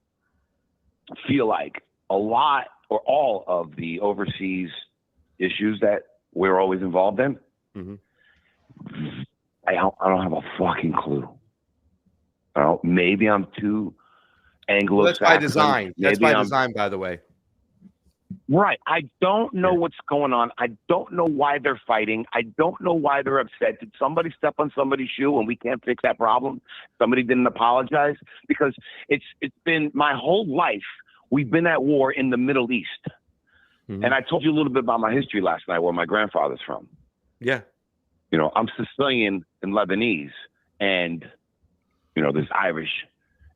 feel like a lot or all of the overseas issues that we're always involved in, I don't have a fucking clue. Maybe I'm too Anglo-Saxon. Well, that's by design. That's by design, by the way. Right. I don't know what's going on. I don't know why they're fighting. I don't know why they're upset. Did somebody step on somebody's shoe and we can't fix that problem? Somebody didn't apologize? Because it's been my whole life. We've been at war in the Middle East. Mm-hmm. And I told you a little bit about my history last night, where my grandfather's from. Yeah. I'm Sicilian and Lebanese, and, there's Irish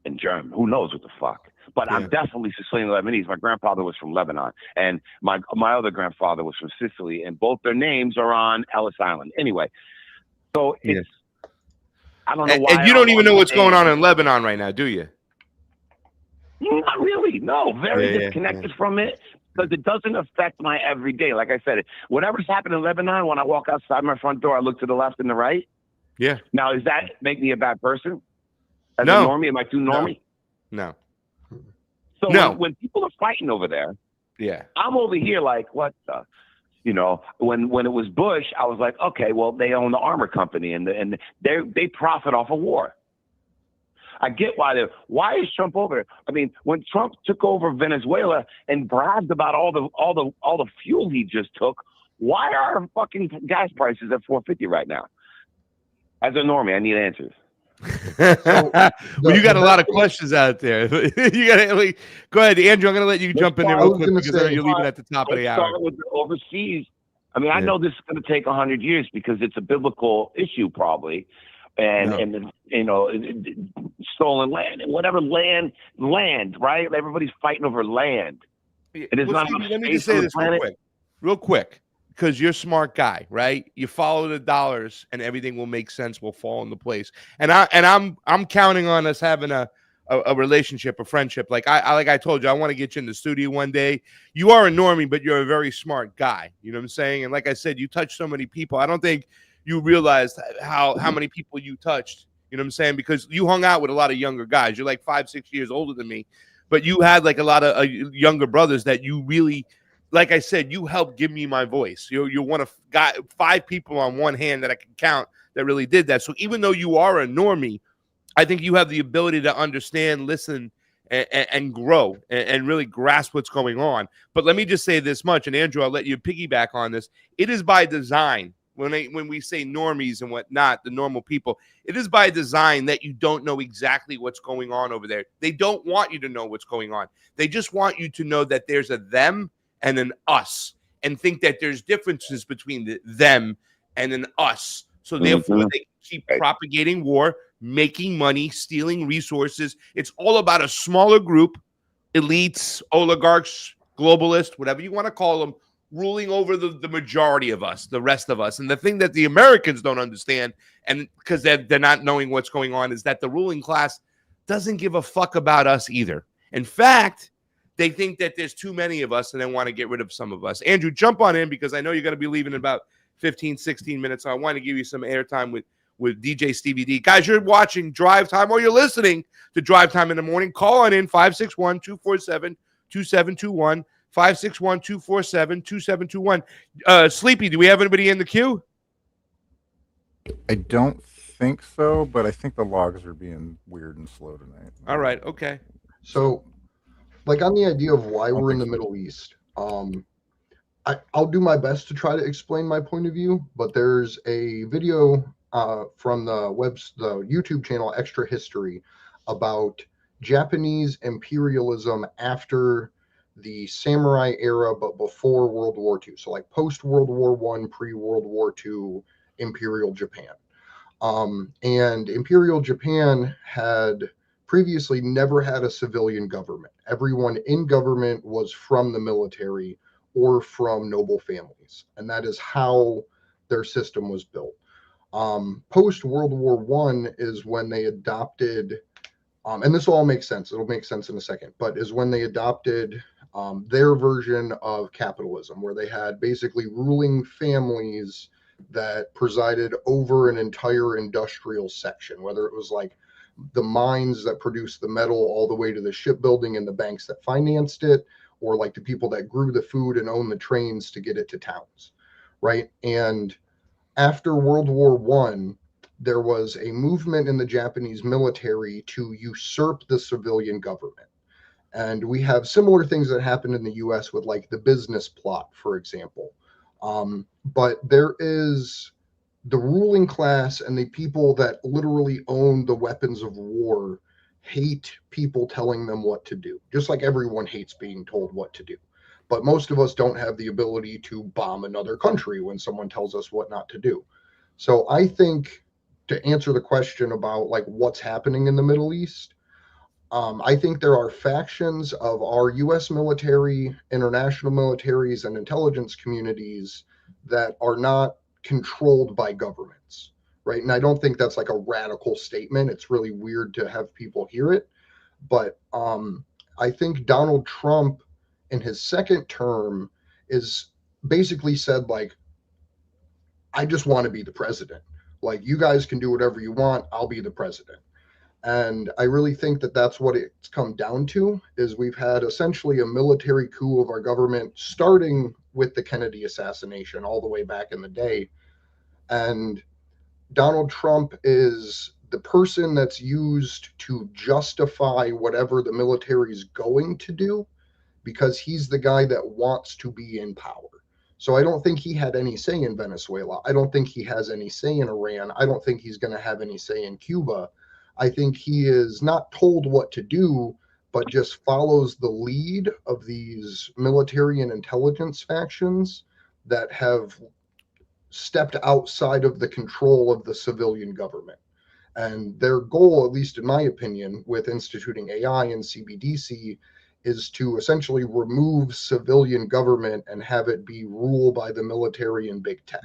and German. Who knows what the fuck? But I'm definitely Sicilian and Lebanese. My grandfather was from Lebanon, and my other grandfather was from Sicily, and both their names are on Ellis Island. Anyway, so it's I don't know why. And you don't even know what's going on in Lebanon right now, do you? Not really. No, very disconnected from it, because it doesn't affect my everyday. Like I said, whatever's happening in Lebanon, when I walk outside my front door, I look to the left and the right. Yeah. Now, does that make me a bad person? As no. a normie, am I too normie? No. So when people are fighting over there, I'm over here like, what the? When it was Bush, I was like, okay, well, they own the armor company and they profit off of war. I get why is Trump over there? I mean, when Trump took over Venezuela and bragged about all the fuel he just took, why are fucking gas prices at $4.50 right now? As a normie, I need answers. Well, you got a lot of questions out there. You got go ahead, Andrew. I'm going to let you jump in there real quick because I know you're leaving at the top of the hour. With the overseas. I mean, I know this is going to take 100 years because it's a biblical issue, probably, and stolen land and whatever land, right? Everybody's fighting over land. It is not. Let me just say this real quick. Because you're a smart guy, right? You follow the dollars, and everything will make sense. Will fall into place. And I'm counting on us having a relationship, a friendship. Like I told you, I want to get you in the studio one day. You are a normie, but you're a very smart guy. You know what I'm saying? And like I said, you touch so many people. I don't think you realized how many people you touched. You know what I'm saying? Because you hung out with a lot of younger guys. You're like 5-6 years older than me, but you had like a lot of younger brothers that you really. Like I said, you helped give me my voice. You're one of 5 people on one hand that I can count that really did that. So even though you are a normie, I think you have the ability to understand, listen, and grow and really grasp what's going on. But let me just say this much, and Andrew, I'll let you piggyback on this. It is by design. When we say normies and whatnot, the normal people, it is by design that you don't know exactly what's going on over there. They don't want you to know what's going on. They just want you to know that there's a them and an us, and think that there's differences between them and an us. So therefore, they keep propagating war, making money, stealing resources. It's all about a smaller group, elites, oligarchs, globalists, whatever you want to call them, ruling over the majority of us, the rest of us. And the thing that the Americans don't understand, and because they're not knowing what's going on, is that the ruling class doesn't give a fuck about us either. In fact, they think that there's too many of us and they want to get rid of some of us. Andrew, jump on in because I know you're going to be leaving in about 15, 16 minutes. So I want to give you some airtime with DJ Stevie D. Guys, you're watching Drive Time or you're listening to Drive Time in the Morning. Call on in 561-247-2721. 561-247-2721. Sleepy, do we have anybody in the queue? I don't think so, but I think the logs are being weird and slow tonight. All right, okay. So, like on the idea of why don't we're in the think so. Middle East, I'll do my best to try to explain my point of view, but there's a video from the YouTube channel Extra History about Japanese imperialism after the samurai era, but before World War II. So like post World War I, pre World War II, Imperial Japan. And Imperial Japan had previously never had a civilian government. Everyone in government was from the military or from noble families, and that is how their system was built. Post World War I is when they adopted, and this all makes sense. It'll make sense in a second, but is when they adopted their version of capitalism, where they had basically ruling families that presided over an entire industrial section, whether it was like the mines that produced the metal all the way to the shipbuilding and the banks that financed it, or like the people that grew the food and owned the trains to get it to towns, right? And after World War I, there was a movement in the Japanese military to usurp the civilian government. And we have similar things that happened in the US with like the business plot, for example. But there is the ruling class and the people that literally own the weapons of war hate people telling them what to do, just like everyone hates being told what to do. But most of us don't have the ability to bomb another country when someone tells us what not to do. So I think, to answer the question about like what's happening in the Middle East, I think there are factions of our U.S. military, international militaries, and intelligence communities that are not controlled by governments, right? And I don't think that's like a radical statement. It's really weird to have people hear it. But I think Donald Trump in his second term is basically said, like, I just want to be the president. Like, you guys can do whatever you want. I'll be the president. And I really think that that's what it's come down to, is we've had essentially a military coup of our government, starting with the Kennedy assassination all the way back in the day. And Donald Trump is the person that's used to justify whatever the military is going to do, because he's the guy that wants to be in power. So I don't think he had any say in Venezuela. I don't think he has any say in Iran. I don't think he's going to have any say in Cuba. I think he is not told what to do, but just follows the lead of these military and intelligence factions that have stepped outside of the control of the civilian government. And their goal, at least in my opinion, with instituting AI and CBDC, is to essentially remove civilian government and have it be ruled by the military and big tech.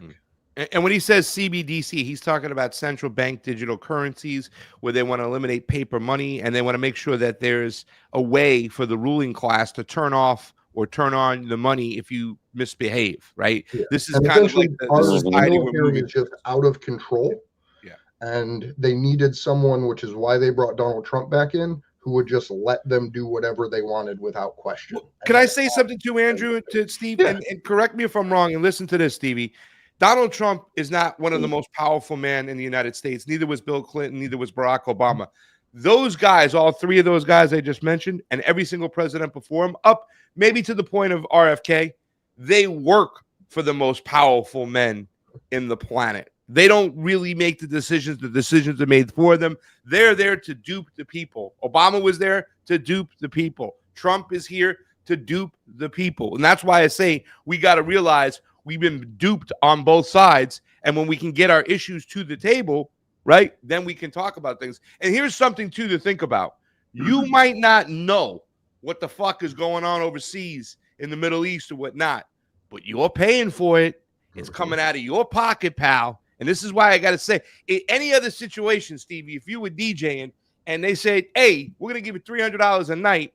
And when he says CBDC, he's talking about central bank digital currencies, where they want to eliminate paper money, and they want to make sure that there's a way for the ruling class to turn off or turn on the money if you misbehave, right? Yeah. This is And kind of like our the society we're military moving is just out of control. Yeah. And they needed someone, which is why they brought Donald Trump back in, who would just let them do whatever they wanted without question. Can I say something to Andrew, to Steve? Yeah. And correct me if I'm wrong, and listen to this, Stevie. Donald Trump is not one of the most powerful men in the United States. Neither was Bill Clinton. Neither was Barack Obama. Those guys, all three of those guys I just mentioned, and every single president before him, up maybe to the point of RFK, they work for the most powerful men in the planet. They don't really make the decisions. The decisions are made for them. They're there to dupe the people. Obama was there to dupe the people. Trump is here to dupe the people. And that's why I say we got to realize we've been duped on both sides. And when we can get our issues to the table, right, then we can talk about things. And here's something, too, to think about. You might not know what the fuck is going on overseas in the Middle East or whatnot, but you're paying for it. It's coming out of your pocket, pal. And this is why I got to say, in any other situation, Stevie, if you were DJing and they said, hey, we're going to give you $300 a night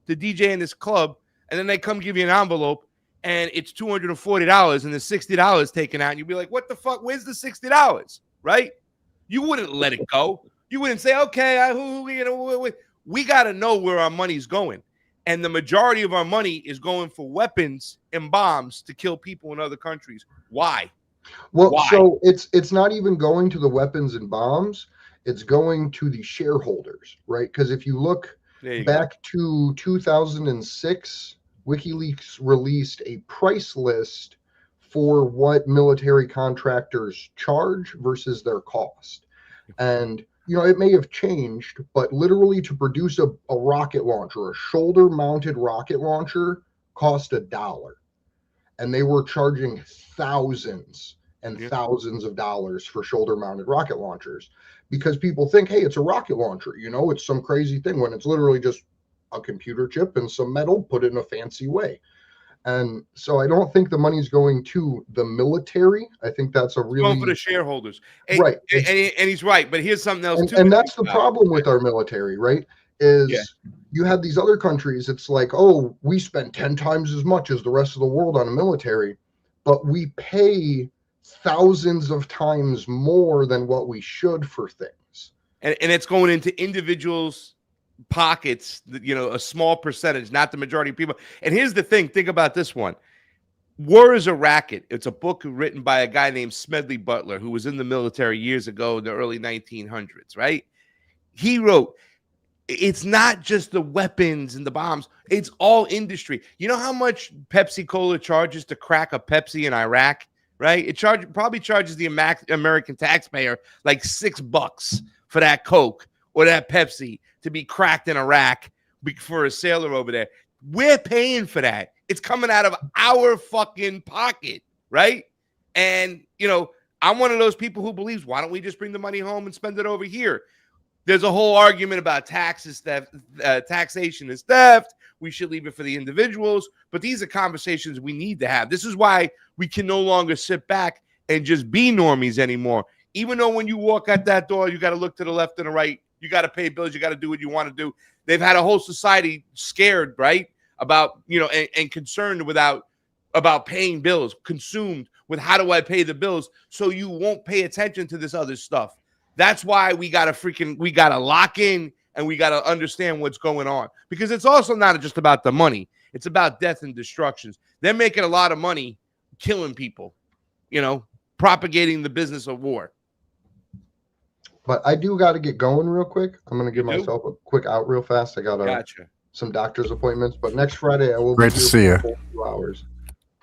to DJ in this club, and then they come give you an envelope and it's $240 and there's $60 taken out, and you'd be like, what the fuck? Where's the $60? Right? You wouldn't let it go. You wouldn't say, okay, we got to know where our money's going. And the majority of our money is going for weapons and bombs to kill people in other countries. Why? Well, Why? so it's not even going to the weapons and bombs. It's going to the shareholders, right? Because if you look back to 2006, WikiLeaks released a price list for what military contractors charge versus their cost. And, it may have changed, but literally to produce a rocket launcher, a shoulder mounted rocket launcher, cost $1. And they were charging thousands and thousands of dollars for shoulder mounted rocket launchers because people think, hey, it's a rocket launcher. It's some crazy thing when it's literally just a computer chip and some metal put in a fancy way. And so I don't think the money's going to the military. I think that's a really going for the shareholders. Right. And he's right. But here's something else too. And that's the problem with our military, right? Is you have these other countries, it's like, oh, we spend 10 times as much as the rest of the world on a military, but we pay thousands of times more than what we should for things. And it's going into individuals' pockets, a small percentage, not the majority of people. And here's the thing. Think about this one. War is a Racket. It's a book written by a guy named Smedley Butler, who was in the military years ago in the early 1900s, right? He wrote, it's not just the weapons and the bombs. It's all industry. You know how much Pepsi-Cola charges to crack a Pepsi in Iraq, right? It probably charges the American taxpayer like $6 for that Coke or that Pepsi to be cracked in Iraq for a sailor over there. We're paying for that. It's coming out of our fucking pocket, right? And, I'm one of those people who believes, why don't we just bring the money home and spend it over here? There's a whole argument about taxes, theft, taxation is theft. We should leave it for the individuals. But these are conversations we need to have. This is why we can no longer sit back and just be normies anymore. Even though when you walk out that door, you got to look to the left and the right. You got to pay bills. You got to do what you want to do. They've had a whole society scared, right? About, and concerned about paying bills, consumed with how do I pay the bills? So you won't pay attention to this other stuff. That's why we got to lock in and we got to understand what's going on, because it's also not just about the money. It's about death and destructions. They're making a lot of money killing people, propagating the business of war. But I do got to get going real quick. I'm going to give myself a quick out real fast. I got some doctor's appointments, but next Friday I will Great be to see you. For 2 hours.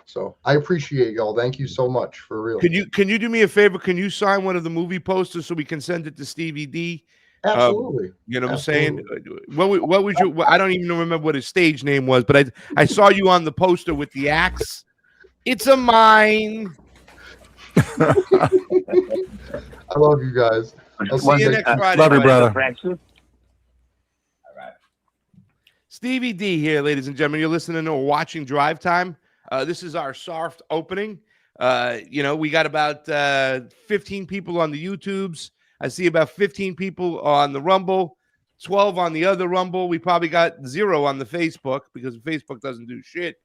So I appreciate y'all. Thank you so much, for real. Can you do me a favor? Can you sign one of the movie posters so we can send it to Stevie D? Absolutely. You know what I'm saying? What was your? I don't even remember what his stage name was, but I saw you on the poster with the axe. It's a mine. I love you guys. I'll see you next Friday. Love you, brother. All right. Stevie D here, ladies and gentlemen. You're listening or watching Drive Time. This is our soft opening. We got about 15 people on the YouTubes. I see about 15 people on the Rumble, 12 on the other Rumble. We probably got 0 on the Facebook because Facebook doesn't do shit.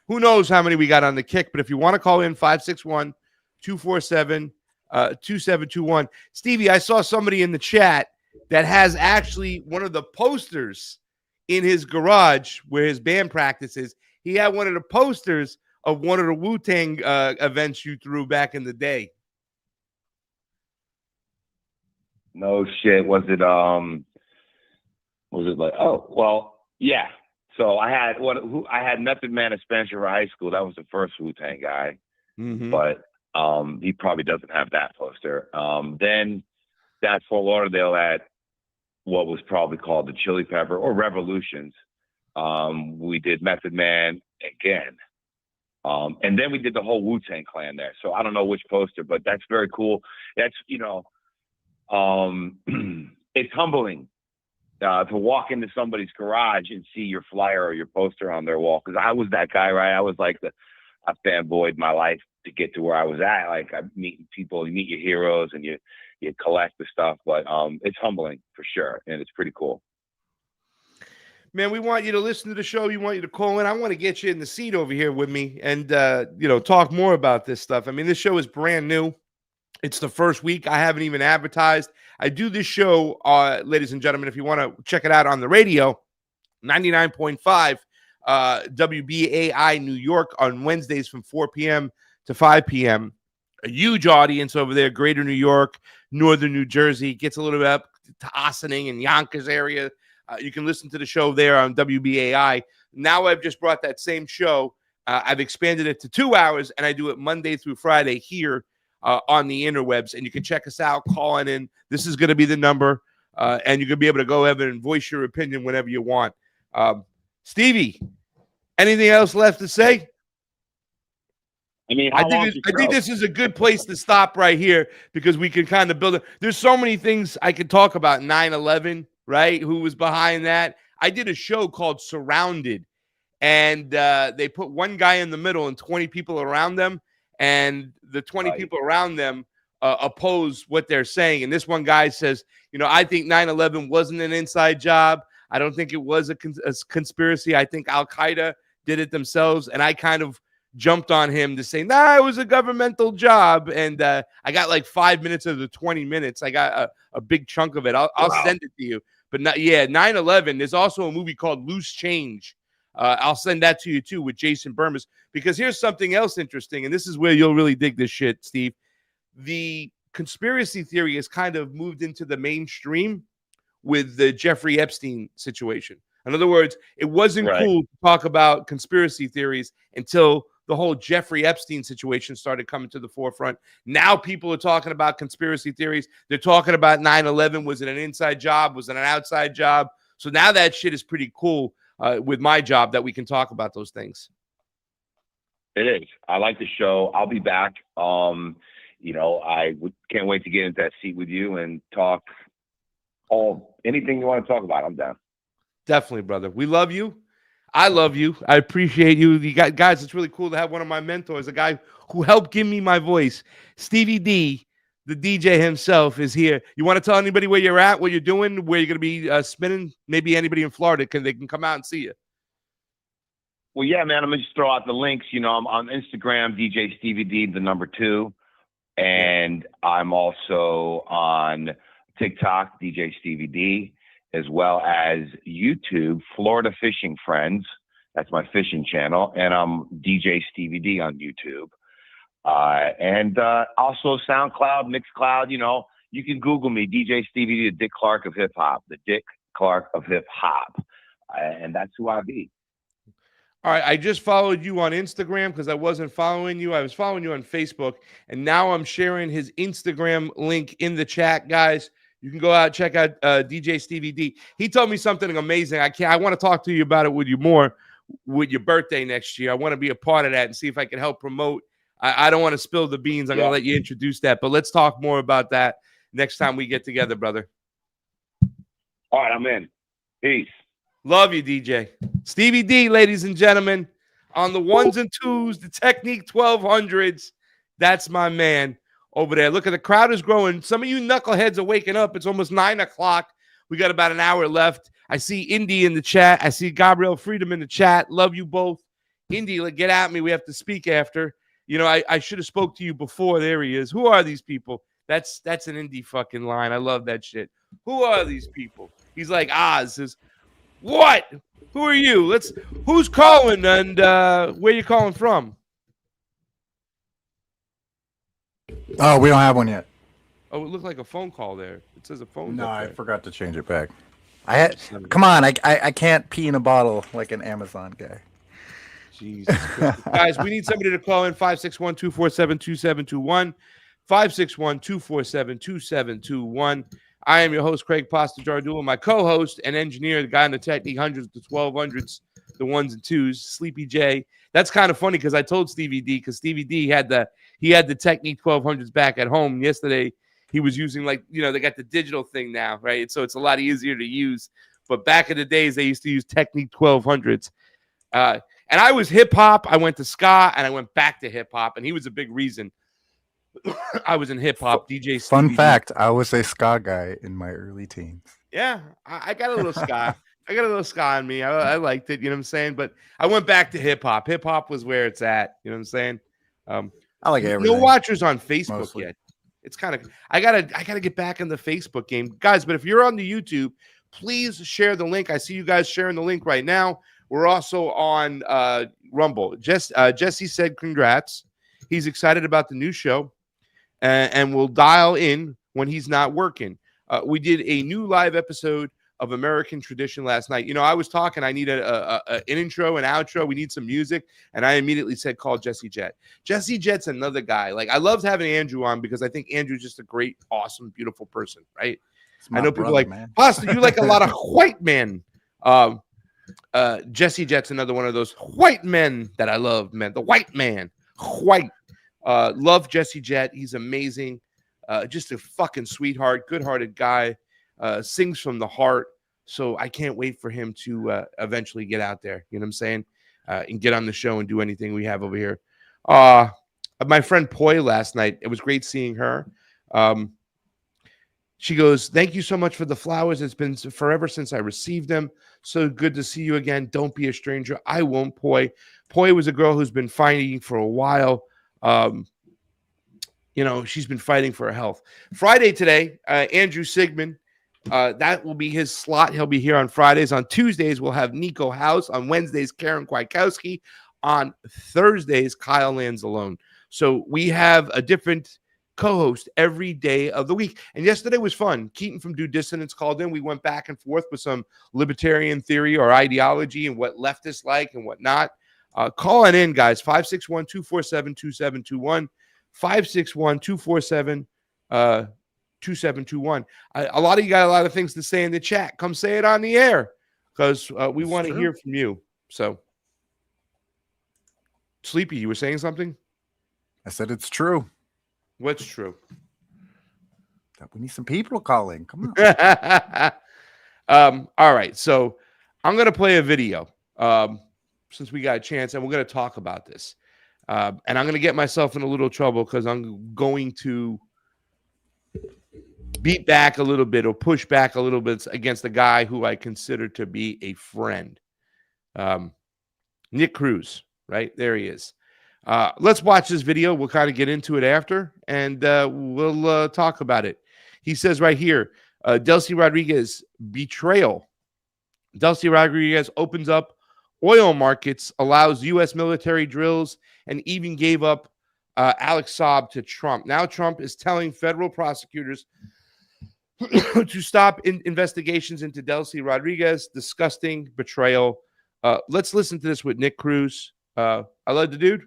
Who knows how many we got on the Kick? But if you want to call in, 561-247-2721. Stevie, I saw somebody in the chat that has actually one of the posters in his garage where his band practices. He had one of the posters of one of the Wu-Tang events you threw back in the day. No shit. Was it like, oh, well, yeah. So I had Method Man at Spencer High School. That was the first Wu-Tang guy. Mm-hmm. But he probably doesn't have that poster. Then that's Fort Lauderdale at what was probably called the Chili Pepper or Revolutions. We did Method Man again. And then we did the whole Wu-Tang Clan there. So I don't know which poster, but that's very cool. That's, it's humbling to walk into somebody's garage and see your flyer or your poster on their wall. Cause I was that guy, right? I was like I fanboyed my life to get to where I was at. Like I'm meeting people, you meet your heroes and you collect the stuff, but it's humbling for sure. And it's pretty cool. Man, we want you to listen to the show. We want you to call in. I want to get you in the seat over here with me and, talk more about this stuff. I mean, this show is brand new. It's the first week. I haven't even advertised. I do this show, ladies and gentlemen, if you want to check it out on the radio, 99.5 WBAI New York on Wednesdays from 4 p.m. to 5 p.m. A huge audience over there, Greater New York, Northern New Jersey, gets a little bit up to Ossining and Yonkers area. You can listen to the show there on WBAI. Now I've just brought that same show. I've expanded it to 2 hours, and I do it Monday through Friday here on the interwebs. And you can check us out, call in. This is going to be the number, and you're going to be able to go ahead and voice your opinion whenever you want. Stevie, anything else left to say? I mean, I think this is a good place to stop right here because we can kind of build it. There's so many things I could talk about. 9/11, right? Who was behind that? I did a show called Surrounded, and they put one guy in the middle and 20 people around them, and the 20 people around them oppose what they're saying. And this one guy says, I think 9/11 wasn't an inside job. I don't think it was a conspiracy. I think Al-Qaeda did it themselves. And I kind of jumped on him to say, nah, it was a governmental job. And I got like 5 minutes of the 20 minutes. I got a big chunk of it. I'll send it to you. But 9/11, there's also a movie called Loose Change. I'll send that to you too with Jason Burmis, because here's something else interesting. And this is where you'll really dig this shit, Steve. The conspiracy theory has kind of moved into the mainstream with the Jeffrey Epstein situation. In other words, it wasn't cool to talk about conspiracy theories until the whole Jeffrey Epstein situation started coming to the forefront. Now people are talking about conspiracy theories. They're talking about 9/11. Was it an inside job? Was it an outside job? So now that shit is pretty cool with my job that we can talk about those things. It is. I like the show. I'll be back. Can't wait to get into that seat with you and talk anything you want to talk about. I'm down. Definitely, brother. We love you. I love you. I appreciate you. Guys, it's really cool to have one of my mentors, a guy who helped give me my voice. Stevie D, the DJ himself, is here. You want to tell anybody where you're at, what you're doing, where you're going to be spinning? Maybe anybody in Florida, they can come out and see you. Well, yeah, man, I'm going to just throw out the links. I'm on Instagram, DJ Stevie D, the number 2. And I'm also on TikTok, DJ Stevie D, as well as YouTube, Florida Fishing Friends. That's my fishing channel. And I'm DJ Stevie D on YouTube. And also SoundCloud, Mixcloud. You can Google me, DJ Stevie D, the Dick Clark of hip hop, the Dick Clark of hip hop. And that's who I be. All right, I just followed you on Instagram because I wasn't following you. I was following you on Facebook, and now I'm sharing his Instagram link in the chat, guys. You can go out, check out DJ Stevie D. He told me something amazing. I want to talk to you about it with you more with your birthday next year. I want to be a part of that and see if I can help promote. I don't want to spill the beans. I'm going to let you introduce that, but let's talk more about that next time we get together, brother. All right, I'm in. Peace. Love you, DJ. Stevie D, ladies and gentlemen, on the ones and twos, the Technique 1200s. That's my man over there. Look at the crowd is growing. Some of you knuckleheads are waking up. It's almost 9 o'clock. We got about an hour left. I see Indy in the chat. I see Gabrielle Freedom in the chat. Love you both. Indy, get at me. We have to speak after. I should have spoke to you before. There he is. Who are these people? That's an Indy fucking line. I love that shit. Who are these people? He's like Oz. What? Who are you? Who's calling and where you calling from? Oh, we don't have one yet. Oh, it looked like a phone call there. It says a phone. No, I there. forgot to change it back. Come on, I can't pee in a bottle like an Amazon guy. Jesus Christ. Guys, we need somebody to call in 561-247-2721. 561-247-2721. I am your host, Craig Pasta Jardula. My co-host and engineer, the guy in the Technique 100s, the 1200s, the ones and twos, Sleepy J. That's kind of funny because I told Stevie D, because Stevie D had the Technique 1200s back at home. Yesterday, he was using they got the digital thing now, right? So it's a lot easier to use. But back in the days, they used to use Technique 1200s. And I was hip-hop. I went to ska, and I went back to hip-hop, and he was a big reason. I was in hip-hop. DJ Stevie Fun D. fact, I was a ska guy in my early teens. Yeah, I got a little ska. I got a little ska in me. I liked it, you know what I'm saying? But I went back to hip-hop. Hip-hop was where it's at, you know what I'm saying? I like everything. No watchers on Facebook Mostly. yet. It's kind of I gotta get back in the Facebook game. Guys, but if you're on the YouTube, please share the link. I see you guys sharing the link right now. We're also on Rumble. Jesse said congrats. He's excited about the new show, and we'll dial in when he's not working. We did a new live episode of American Tradition last night. You know, I was talking, I need an intro, an outro. We need some music. And I immediately said, call Jesse Jet. Jesse Jet's another guy. Like, I loved having Andrew on because I think Andrew's just a great, awesome, beautiful person, right? I know people like, Pasta, you like a lot of white men. Jesse Jet's another one of those white men that I love, man. The white man. White. Love Jesse Jet. He's amazing. Just a fucking sweetheart, good-hearted guy. Sings from the heart. So I can't wait for him to eventually get out there. You know what I'm saying? And get on the show and do anything we have over here. My friend Poi last night, it was great seeing her. She goes, thank you so much for the flowers. It's been forever since I received them. So good to see you again. Don't be a stranger. I won't, Poi. Poi was a girl who's been fighting for a while. You know, she's been fighting for her health. Friday today, Andrew Sigmund, that will be his slot. He'll be here on Fridays. On Tuesdays, we'll have Nico House. On Wednesdays, Karen Kwiatkowski. On Thursdays, Kyle Lanzalone. So we have a different co-host every day of the week. And yesterday was fun. Keaton from Due Dissonance called in. We went back and forth with some libertarian theory or ideology and what leftists like and what not. Call on in, guys. 561-247-2721. 561-247-2721. A lot of you got a lot of things to say in the chat. Come say it on the air because we want to hear from you. So, Sleepy, you were saying something? I said it's true. What's true? That we need some people to call in. Come on. All right. So I'm going to play a video since we got a chance, and we're going to talk about this. And I'm going to get myself in a little trouble because I'm going to beat back a little bit or push back a little bit against the guy who I consider to be a friend. Nick Cruz, right? There he is. Let's watch this video. We'll kind of get into it after, and we'll talk about it. He says right here, Delcy Rodriguez betrayal. Delcy Rodriguez opens up oil markets, allows U.S. military drills, and even gave up Alex Saab to Trump. Now Trump is telling federal prosecutors to stop investigations into Delcy Rodriguez. Disgusting betrayal. Let's listen to this with Nick Cruz. I love the dude.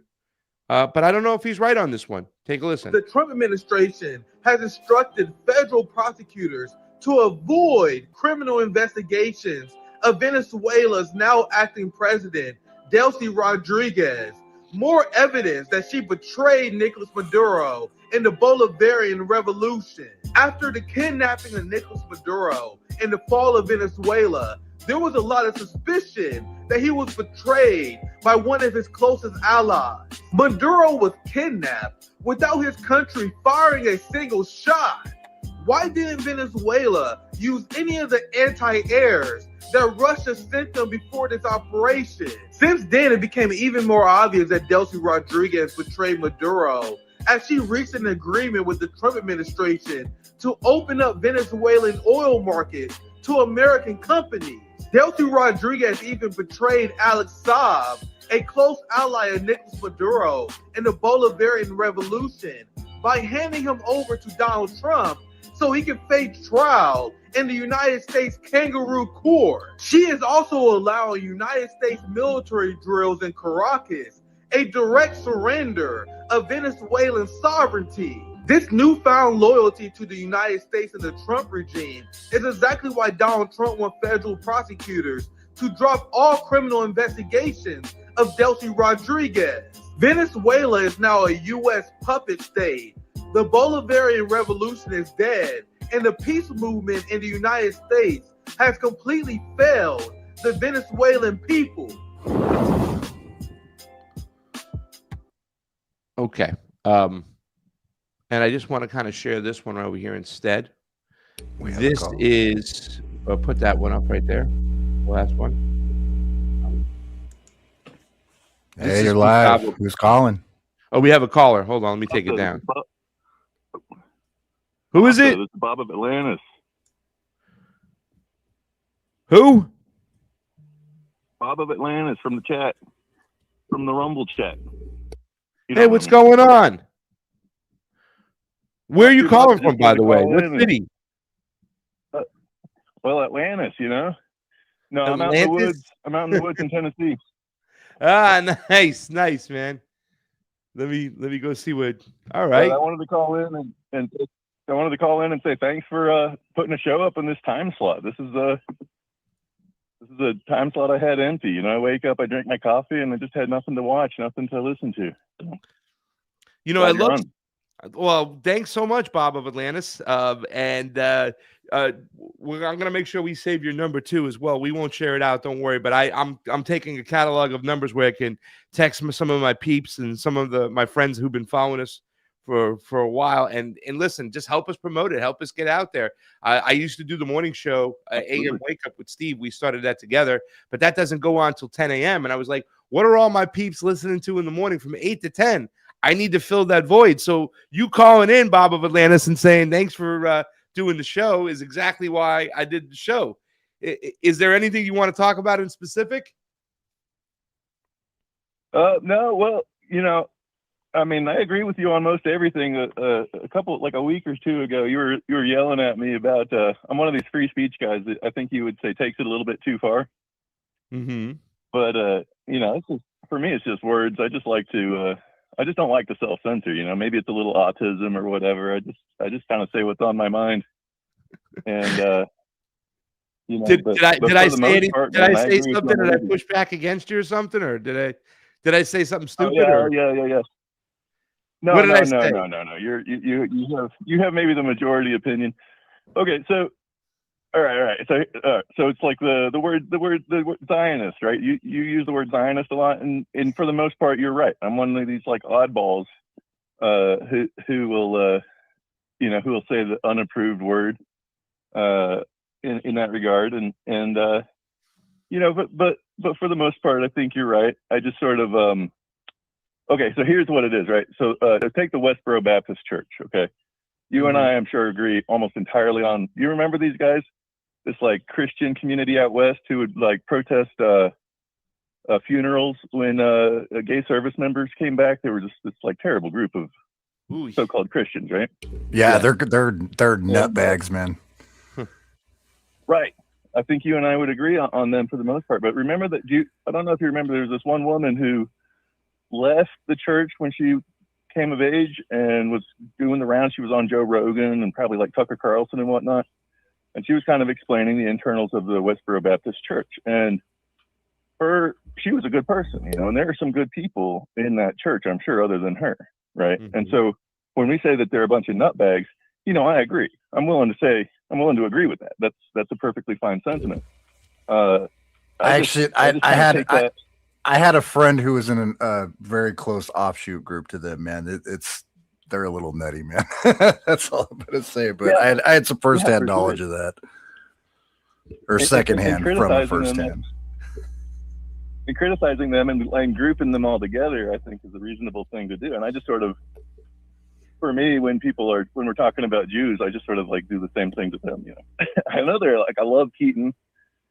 But I don't know if he's right on this one. Take a listen. The Trump administration has instructed federal prosecutors to avoid criminal investigations of Venezuela's now acting president, Delcy Rodriguez. More evidence that she betrayed Nicolas Maduro in the Bolivarian Revolution. After the kidnapping of Nicolas Maduro and the fall of Venezuela, there was a lot of suspicion that he was betrayed by one of his closest allies. Maduro was kidnapped without his country firing a single shot. Why didn't Venezuela use any of the anti-airs that Russia sent them before this operation? Since then, it became even more obvious that Delcy Rodriguez betrayed Maduro as she reached an agreement with the Trump administration to open up Venezuelan oil markets to American companies. Delcy Rodriguez even betrayed Alex Saab, a close ally of Nicolas Maduro in the Bolivarian Revolution, by handing him over to Donald Trump so he can face trial in the United States Kangaroo Court. She is also allowing United States military drills in Caracas, a direct surrender of Venezuelan sovereignty. This newfound loyalty to the United States and the Trump regime is exactly why Donald Trump wants federal prosecutors to drop all criminal investigations of Delcy Rodriguez. Venezuela is now a U.S. puppet state. The Bolivarian Revolution is dead, and the peace movement in the United States has completely failed the Venezuelan people. Okay. And I just want to kind of share this one over here instead. This is, put that one up right there. The last one. Hey, you're live. Who's calling? Oh, we have a caller. Hold on. Let me take it down. Who is it? It's Bob of Atlantis. Who? Bob of Atlantis from the chat, from the Rumble chat. Hey, what's going on? Where are you calling from, by the way? What city? Well, Atlantis, you know. No, Atlantis? I'm out in the woods. I'm out in the woods in Tennessee. Ah, nice, man. Let me go see what. All right. But I wanted to call in and I wanted to call in and say thanks for putting a show up in this time slot. This is a time slot I had empty. You know, I wake up, I drink my coffee, and I just had nothing to watch, nothing to listen to. You know, I love. Well, thanks so much, Bob of Atlantis. I'm going to make sure we save your number too as well. We won't share it out, don't worry. But I'm taking a catalog of numbers where I can text some of my peeps and some of my friends who've been following us for a while. And listen, just help us promote it, help us get out there. I used to do the morning show, AM Wake Up with Steve. We started that together, but that doesn't go on till 10 a.m. And I was like, what are all my peeps listening to in the morning from 8 to 10? I need to fill that void. So you calling in, Bob of Atlantis, and saying thanks for doing the show is exactly why I did the show. Is there anything you want to talk about in specific? No. Well, you know, I mean, I agree with you on most everything. A week or two ago, you were yelling at me about. I'm one of these free speech guys that I think you would say takes it a little bit too far. Mm-hmm. But you know, it's just, for me, it's just words. I just don't like to self-censor, you know. Maybe it's a little autism or whatever. I just kind of say what's on my mind. And you know, did I say something? Did I push back against you or something, or did I say something stupid? Yeah. No, what did I say? No. You have maybe the majority opinion. Okay, so all right. So it's like the word Zionist, right? You use the word Zionist a lot, and for the most part, you're right. I'm one of these like oddballs who will say the unapproved word in that regard, and you know, but for the most part, I think you're right. I just sort of okay. So here's what it is, right? So take the Westboro Baptist Church, okay? You and I, I'm sure, agree almost entirely on. You remember these guys? This like Christian community out west who would like protest funerals when gay service members came back. They were just this like terrible group of so-called Christians, right? Yeah. They're nutbags, man. Right. I think you and I would agree on them for the most part. But remember that I don't know if you remember, there was this one woman who left the church when she came of age and was doing the rounds. She was on Joe Rogan and probably like Tucker Carlson and whatnot. And she was kind of explaining the internals of the Westboro Baptist Church. And she was a good person, you know, and there are some good people in that church, I'm sure, other than her, right? Mm-hmm. And so when we say that they're a bunch of nutbags, you know, I agree. I'm willing to agree with that. That's a perfectly fine sentiment. I had a friend who was in a very close offshoot group to them, man. They're a little nutty, man. That's all I'm going to say. But yeah. I had some firsthand knowledge of that, or secondhand from a firsthand. And criticizing them and grouping them all together, I think, is a reasonable thing to do. And I just sort of, for me, when we're talking about Jews, I just sort of like do the same thing to them. You know, I know they're like, I love Keaton.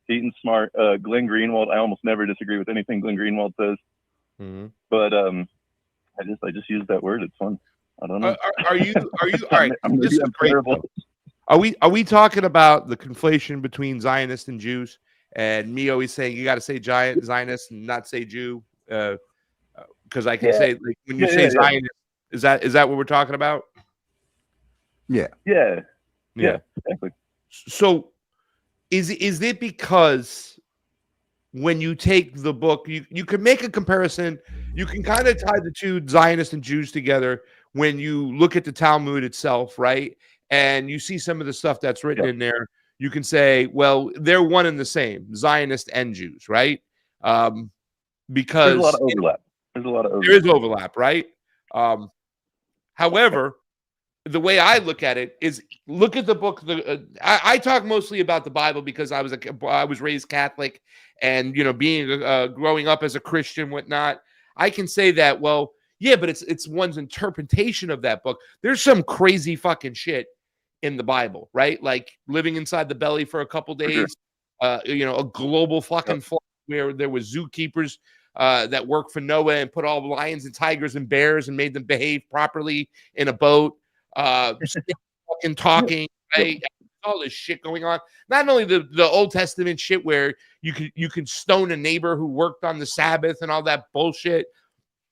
Keaton's smart. Glenn Greenwald, I almost never disagree with anything Glenn Greenwald says. Mm-hmm. But I just use that word. It's fun. I don't know. Are you all right? This is great. Are we talking about the conflation between Zionists and Jews? And me always saying you got to say Zionist and not say Jew, because I can say like, when you say Zionist, is that what we're talking about? Yeah, exactly. So, is it because when you take the book, you can make a comparison. You can kind of tie the two Zionists and Jews together when you look at the Talmud itself, right? And you see some of the stuff that's written in there. You can say, well, they're one and the same, Zionist and Jews, right? Because there's a lot of overlap. There is overlap, right? However, the way I look at it is look at the book. I talk mostly about the Bible because I was raised Catholic, and you know, being growing up as a Christian, whatnot. I can say that, well, yeah, but it's one's interpretation of that book. There's some crazy fucking shit in the Bible, right? Like living inside the belly for a couple days, a global fucking flood where there was zookeepers that worked for Noah and put all lions and tigers and bears and made them behave properly in a boat, fucking talking, right? All this shit going on. Not only the Old Testament shit where you can stone a neighbor who worked on the Sabbath and all that bullshit.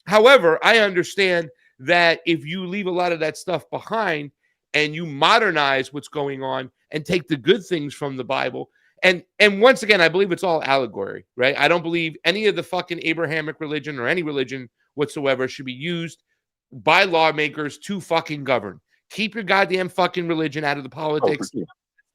However, I understand that if you leave a lot of that stuff behind and you modernize what's going on and take the good things from the Bible, and once again, I believe it's all allegory, right? I don't believe any of the fucking Abrahamic religion or any religion whatsoever should be used by lawmakers to fucking govern. Keep your goddamn fucking religion out of the politics. That's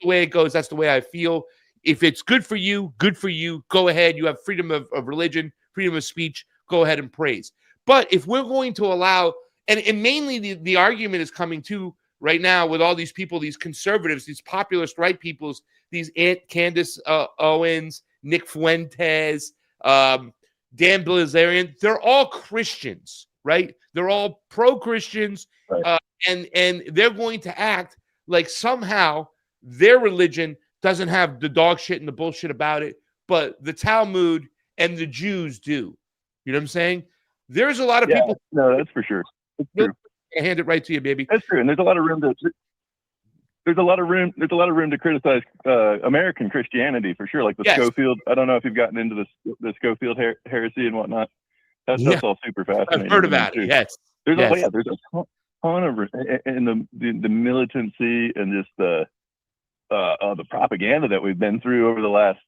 the way it goes. That's the way I feel. If it's good for you, good for you. Go ahead. You have freedom of religion, freedom of speech. Go ahead and praise. But if we're going to allow, and mainly the argument is coming to right now with all these people, these conservatives, these populist right peoples, these Aunt Candace Owens, Nick Fuentes, Dan Bilzerian, they're all Christians, right? They're all pro-Christians, right. And they're going to act like somehow their religion doesn't have the dog shit and the bullshit about it, but the Talmud and the Jews do. You know what I'm saying? There's a lot of people. No, that's for sure. That's true. I hand it right to you, baby. That's true, and there's a lot of room to. There's a lot of room to criticize American Christianity for sure, like the Schofield. I don't know if you've gotten into the Schofield heresy and whatnot. That's all super fascinating. I've heard about it. Yes. There's a ton of in the militancy and just the propaganda that we've been through over the last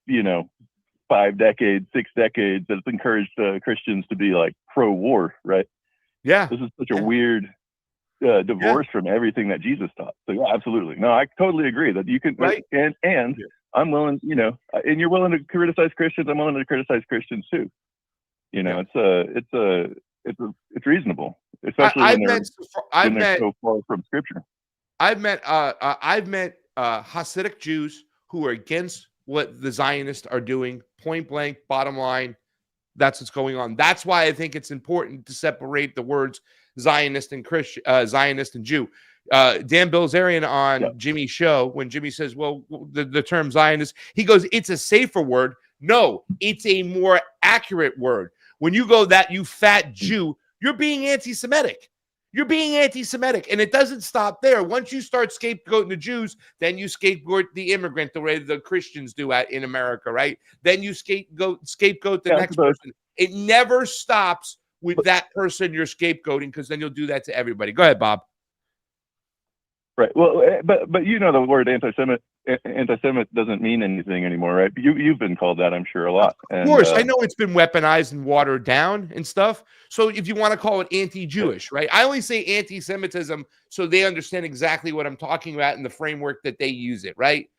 5 decades, 6 decades that's encouraged Christians to be like pro-war, right? Yeah. This is such a weird divorce from everything that Jesus taught. So yeah, absolutely. No, I totally agree that you can, right? And I'm willing, and you're willing to criticize Christians. I'm willing to criticize Christians too. It's reasonable, especially when they're so far from Scripture. I've met Hasidic Jews who are against what the Zionists are doing, point blank, bottom line. That's what's going on. That's why I think it's important to separate the words Zionist and Christian, Zionist and Jew. Dan Bilzerian on Jimmy's show, when Jimmy says, well, the term Zionist, he goes, it's a safer word. No, it's a more accurate word. When you go that, you fat Jew, you're being anti-Semitic. You're being anti-Semitic, and it doesn't stop there. Once you start scapegoating the Jews, then you scapegoat the immigrant the way the Christians do in America, right? Then you scapegoat the next person. It never stops with that person you're scapegoating, because then you'll do that to everybody. Go ahead, Bob. Right. Well, but the word anti-Semit doesn't mean anything anymore, right? You've been called that, I'm sure, a lot. Of course, I know it's been weaponized and watered down and stuff. So if you want to call it anti-Jewish, right? I only say anti-Semitism so they understand exactly what I'm talking about in the framework that they use it, right?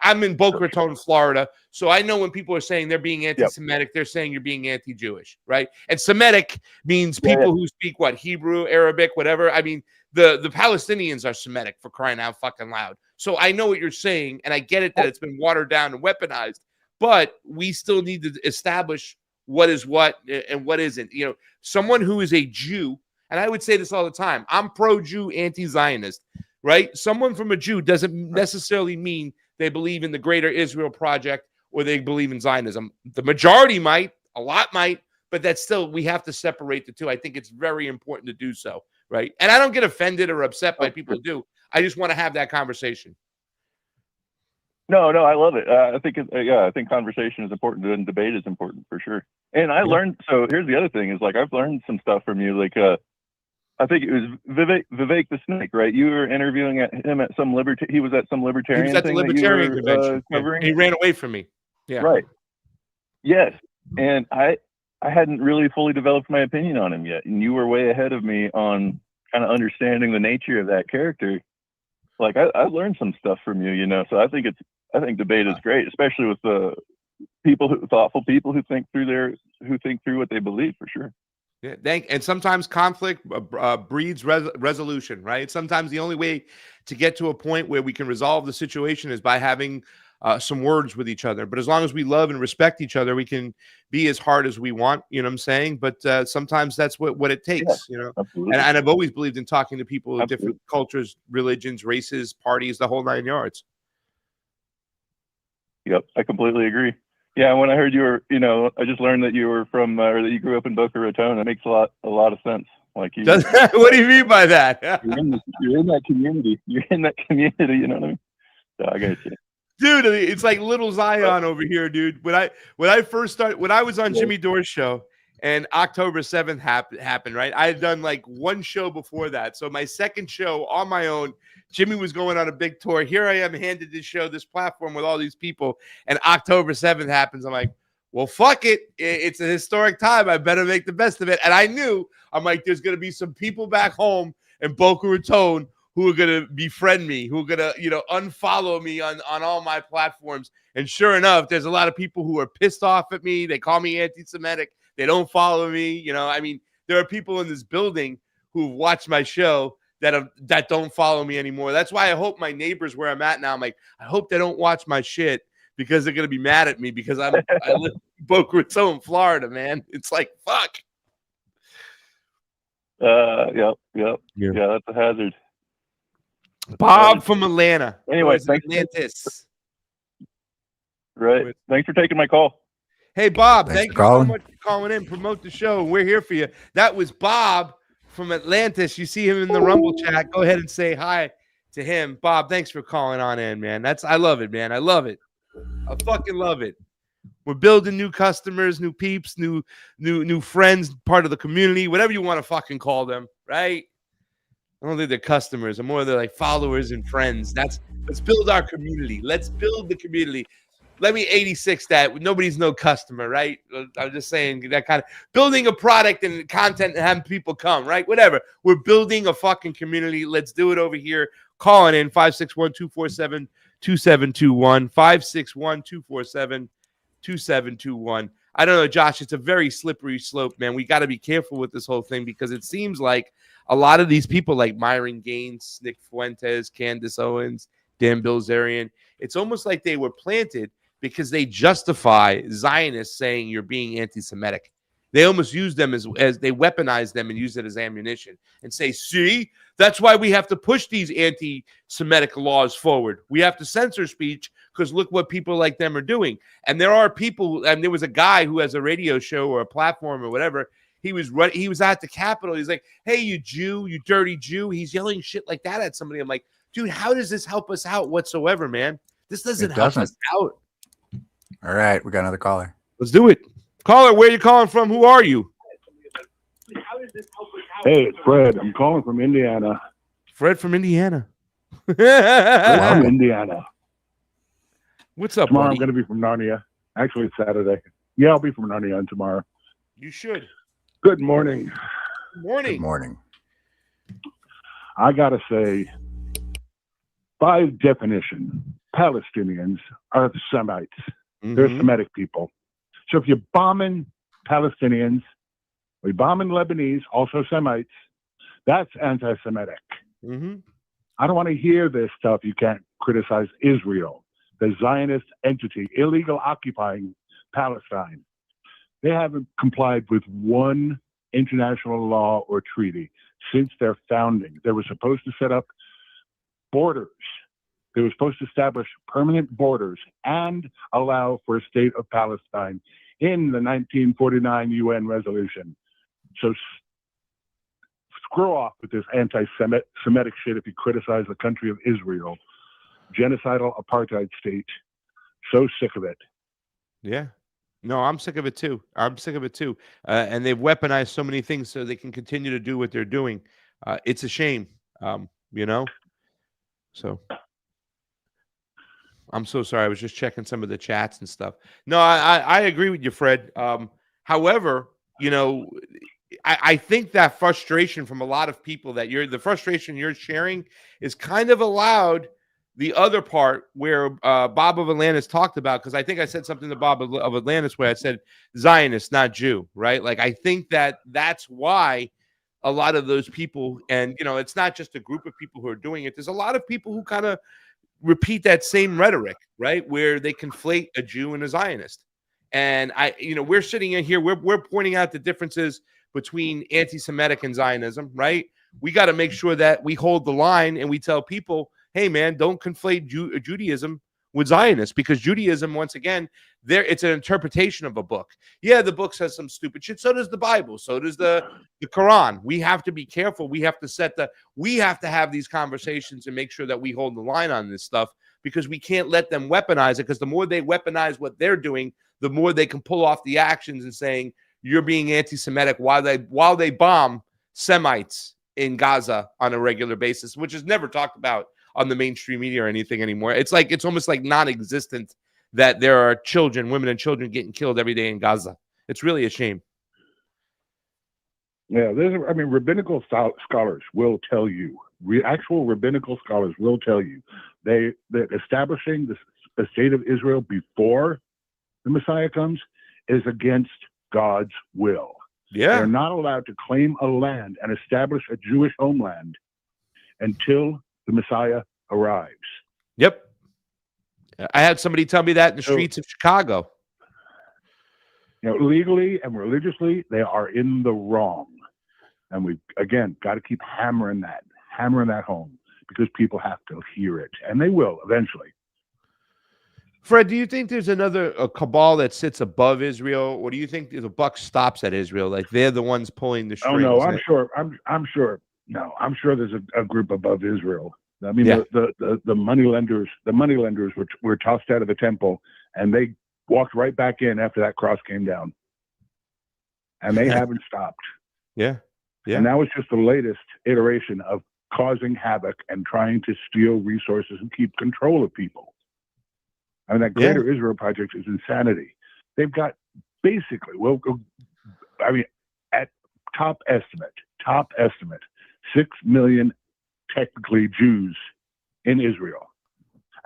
I'm in Boca Raton, Florida, so I know when people are saying they're being anti-Semitic, they're saying you're being anti-Jewish, right? And Semitic means people who speak what? Hebrew, Arabic, whatever. I mean, the Palestinians are Semitic, for crying out fucking loud. So I know what you're saying, and I get it that it's been watered down and weaponized, but we still need to establish what is what and what isn't. Someone who is a Jew, and I would say this all the time, I'm pro-Jew, anti-Zionist, right? Someone from a Jew doesn't necessarily mean they believe in the greater Israel project or they believe in Zionism. The majority might, a lot might, but that's still, we have to separate the two. I think it's very important to do so, right? And I don't get offended or upset by people who do. I just want to have that conversation. No, I love it. I think conversation is important and debate is important for sure. And I learned, so here's the other thing is like, I've learned some stuff from you. Like, I think it was Vivek the Snake, right? You were interviewing him at some he was at some libertarian thing. He was at the libertarian convention. Covering. He ran away from me. Yeah. Right. Yes. And I hadn't really fully developed my opinion on him yet. And you were way ahead of me on kind of understanding the nature of that character. Like I learned some stuff from you, so I think debate is great, especially with the thoughtful people who think through what they believe, for sure. Yeah, and sometimes conflict breeds resolution, right? Sometimes the only way to get to a point where we can resolve the situation is by having some words with each other. But as long as we love and respect each other, we can be as hard as we want, you know what I'm saying? But sometimes that's what it takes, And I've always believed in talking to people of different cultures, religions, races, parties, the whole 9 yards. Yep, I completely agree. Yeah, when I heard you were, I just learned that you were from, or that you grew up in Boca Raton. It makes a lot of sense. Like you, What do you mean by that? you're in that community. You're in that community. You know what I mean? So I get you. Dude, it's like little Zion over here, dude. When I first started, when I was on Jimmy Dore's show and October 7th happened, right? I had done like one show before that. So my second show on my own, Jimmy was going on a big tour. Here I am handed this show, this platform with all these people, and October 7th happens. I'm like, well, fuck it. It's a historic time. I better make the best of it. And I knew, I'm like, there's going to be some people back home in Boca Raton who are going to befriend me, who are going to, unfollow me on all my platforms. And sure enough, there's a lot of people who are pissed off at me. They call me anti-Semitic. They don't follow me. I mean, there are people in this building who've watched my show that don't follow me anymore. That's why I hope my neighbors where I'm at now, I'm like, I hope they don't watch my shit because they're going to be mad at me because I live in Boca Raton, Florida, man. It's like, fuck. Yep. Yeah, that's a hazard. Bob from Atlanta. Anyway, thanks. Atlantis. Right. Thanks for taking my call. Hey, Bob, Thanks thank you calling. so much for calling in. Promote the show. We're here for you. That was Bob from Atlantis. You see him in the Rumble chat. Go ahead and say hi to him. Bob, thanks for calling on in, man. I love it, man. I love it. I fucking love it. We're building new customers, new peeps, new friends, part of the community, whatever you want to fucking call them, right? I don't think they're customers. I'm more they're like followers and friends. Let's build our community. Let's build the community. Let me 86 that. Nobody's no customer, right? I'm just saying that kind of building a product and content and having people come, right? Whatever. We're building a fucking community. Let's do it over here. Calling in 561-247-2721. 561-247-2721. I don't know, Josh. It's a very slippery slope, man. We got to be careful with this whole thing because it seems like a lot of these people like Myron Gaines, Nick Fuentes, Candace Owens, Dan Bilzerian, it's almost like they were planted because they justify Zionists saying you're being anti-Semitic. They almost use them as they weaponize them and use it as ammunition and say, see, that's why we have to push these anti-Semitic laws forward. We have to censor speech because look what people like them are doing. And there are people, and there was a guy who has a radio show or a platform or whatever. He was at the Capitol. He's like, hey, you Jew, you dirty Jew. He's yelling shit like that at somebody. I'm like, dude, how does this help us out whatsoever, man? This doesn't help us out. All right, we got another caller. Let's do it. Caller, where are you calling from? Who are you? Hey, it's Fred. I'm calling from Indiana. Fred from Indiana. From Indiana. What's up, Tomorrow buddy? I'm going to be from Narnia. Actually, it's Saturday. Yeah, I'll be from Narnia on tomorrow. You should. Good morning. Good morning. Good morning. I got to say, by definition, Palestinians are the Semites. They're Semitic people. So if you're bombing Palestinians, or you're bombing Lebanese, also Semites, that's anti-Semitic. I don't want to hear this stuff. You can't criticize Israel, the Zionist entity, illegal occupying Palestine. They haven't complied with one international law or treaty since their founding. They were supposed to set up borders. They were supposed to establish permanent borders and allow for a state of Palestine in the 1949 UN resolution. So screw off with this anti-Semitic shit if you criticize the country of Israel. Genocidal apartheid state. So sick of it. Yeah. No, I'm sick of it too. And they've weaponized so many things so they can continue to do what they're doing. It's a shame, So I'm so sorry. I was just checking some of the chats and stuff. No, I agree with you, Fred. However, I think that frustration from a lot of people the frustration you're sharing is kind of allowed the other part where Bob of Atlantis talked about, because I think I said something to Bob of Atlantis where I said Zionist, not Jew, right? Like, I think that's why a lot of those people, and, it's not just a group of people who are doing it. There's a lot of people who kind of repeat that same rhetoric, right? Where they conflate a Jew and a Zionist. And we're sitting in here, we're pointing out the differences between anti-Semitic and Zionism, right? We got to make sure that we hold the line and we tell people, hey, man, don't conflate Judaism with Zionists, because Judaism, once again, it's an interpretation of a book. Yeah, the book says some stupid shit. So does the Bible. So does the Quran. We have to be careful. We have to have these conversations and make sure that we hold the line on this stuff, because we can't let them weaponize it, because the more they weaponize what they're doing, the more they can pull off the actions and saying you're being anti-Semitic while they bomb Semites in Gaza on a regular basis, which is never talked about on the mainstream media or anything anymore. It's almost like non-existent that there are children, women and children getting killed every day in Gaza. It's really a shame. Yeah, rabbinical scholars will tell you, actual rabbinical scholars will tell you, that establishing the state of Israel before the Messiah comes is against God's will. Yeah. They're not allowed to claim a land and establish a Jewish homeland until the Messiah arrives. Yep. I had somebody tell me that in the streets of Chicago. Legally and religiously, they are in the wrong. And we, again, got to keep hammering that home, because people have to hear it, and they will eventually. Fred, do you think there's a cabal that sits above Israel, or do you think the buck stops at Israel? Like they're the ones pulling the strings? Oh no, I'm sure. No, I'm sure there's a group above Israel. I mean, the money lenders were tossed out of the temple, and they walked right back in after that cross came down, and they haven't stopped. Yeah. And that was just the latest iteration of causing havoc and trying to steal resources and keep control of people. I mean, that Greater Israel Project is insanity. They've got basically, at top estimate, 6 million technically Jews in Israel.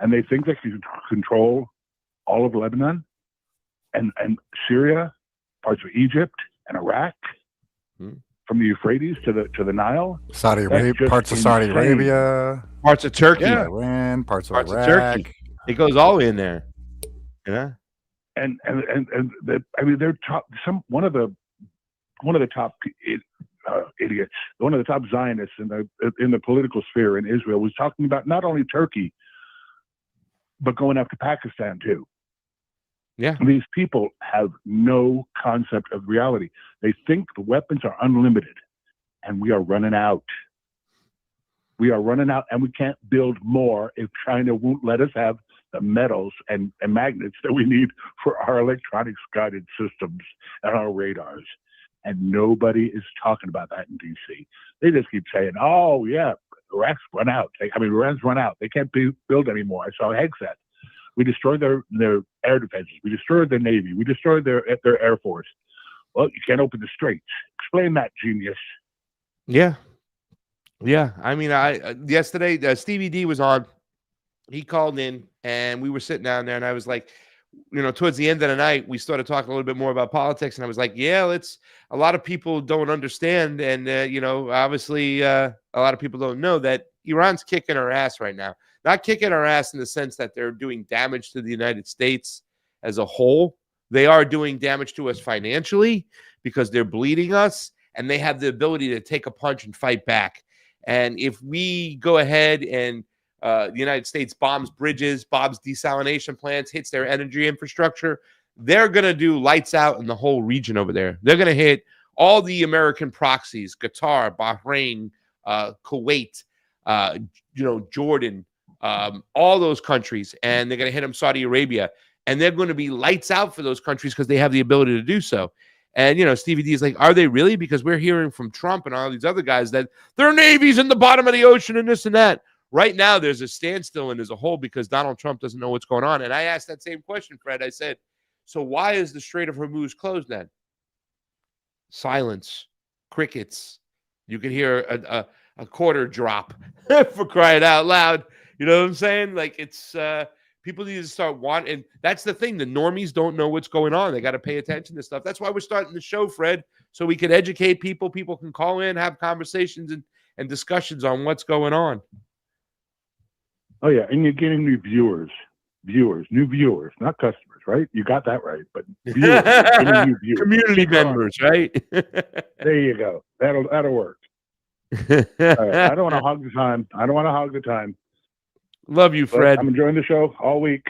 And they think they can control all of Lebanon and Syria, parts of Egypt and Iraq, from the Euphrates to the Nile. Saudi Arabia, parts of Saudi Arabia, parts of Turkey, Iran, parts of Turkey. It goes all in there. Yeah. And they're top. One of the top idiots, one of the top Zionists in the political sphere in Israel, was talking about not only Turkey, but going after Pakistan too. Yeah. These people have no concept of reality. They think the weapons are unlimited, and we are running out. We are running out, and we can't build more if China won't let us have the metals and magnets that we need for our electronics guided systems and our radars. And nobody is talking about that in D.C. They just keep saying, oh, yeah, Iraq's run out. Iran's run out. They can't build anymore. I saw Hegseth. We destroyed their air defenses. We destroyed their Navy. We destroyed their Air Force. Well, you can't open the straits. Explain that, genius. Yeah. Yeah. I mean, yesterday, Stevie D was on. He called in, and we were sitting down there, and I was like, towards the end of the night, we started talking a little bit more about politics, and I was like, yeah, a lot of people don't understand, and, obviously a lot of people don't know that Iran's kicking our ass right now. Not kicking our ass in the sense that they're doing damage to the United States as a whole. They are doing damage to us financially because they're bleeding us, and they have the ability to take a punch and fight back. And if we go ahead and the United States bombs bridges, bombs desalination plants, hits their energy infrastructure, they're going to do lights out in the whole region over there. They're going to hit all the American proxies, Qatar, Bahrain, Kuwait, Jordan, all those countries, and they're going to hit them, Saudi Arabia, and they're going to be lights out for those countries because they have the ability to do so. And, Stevie D is like, are they really? Because we're hearing from Trump and all these other guys that their navy's in the bottom of the ocean and this and that. Right now, there's a standstill and there's a hole because Donald Trump doesn't know what's going on. And I asked that same question, Fred. I said, so why is the Strait of Hormuz closed then? Silence. Crickets. You can hear a quarter drop for crying out loud. You know what I'm saying? Like, it's people need to start wanting. And that's the thing. The normies don't know what's going on. They got to pay attention to stuff. That's why we're starting the show, Fred, so we can educate people. People can call in, have conversations and discussions on what's going on. Oh, yeah. And you're getting new new viewers, not customers, right? You got that right. But viewers, new viewers. Community members, right? There you go. That'll work. All right. I don't want to hog the time. Love you, But Fred. I'm enjoying the show all week.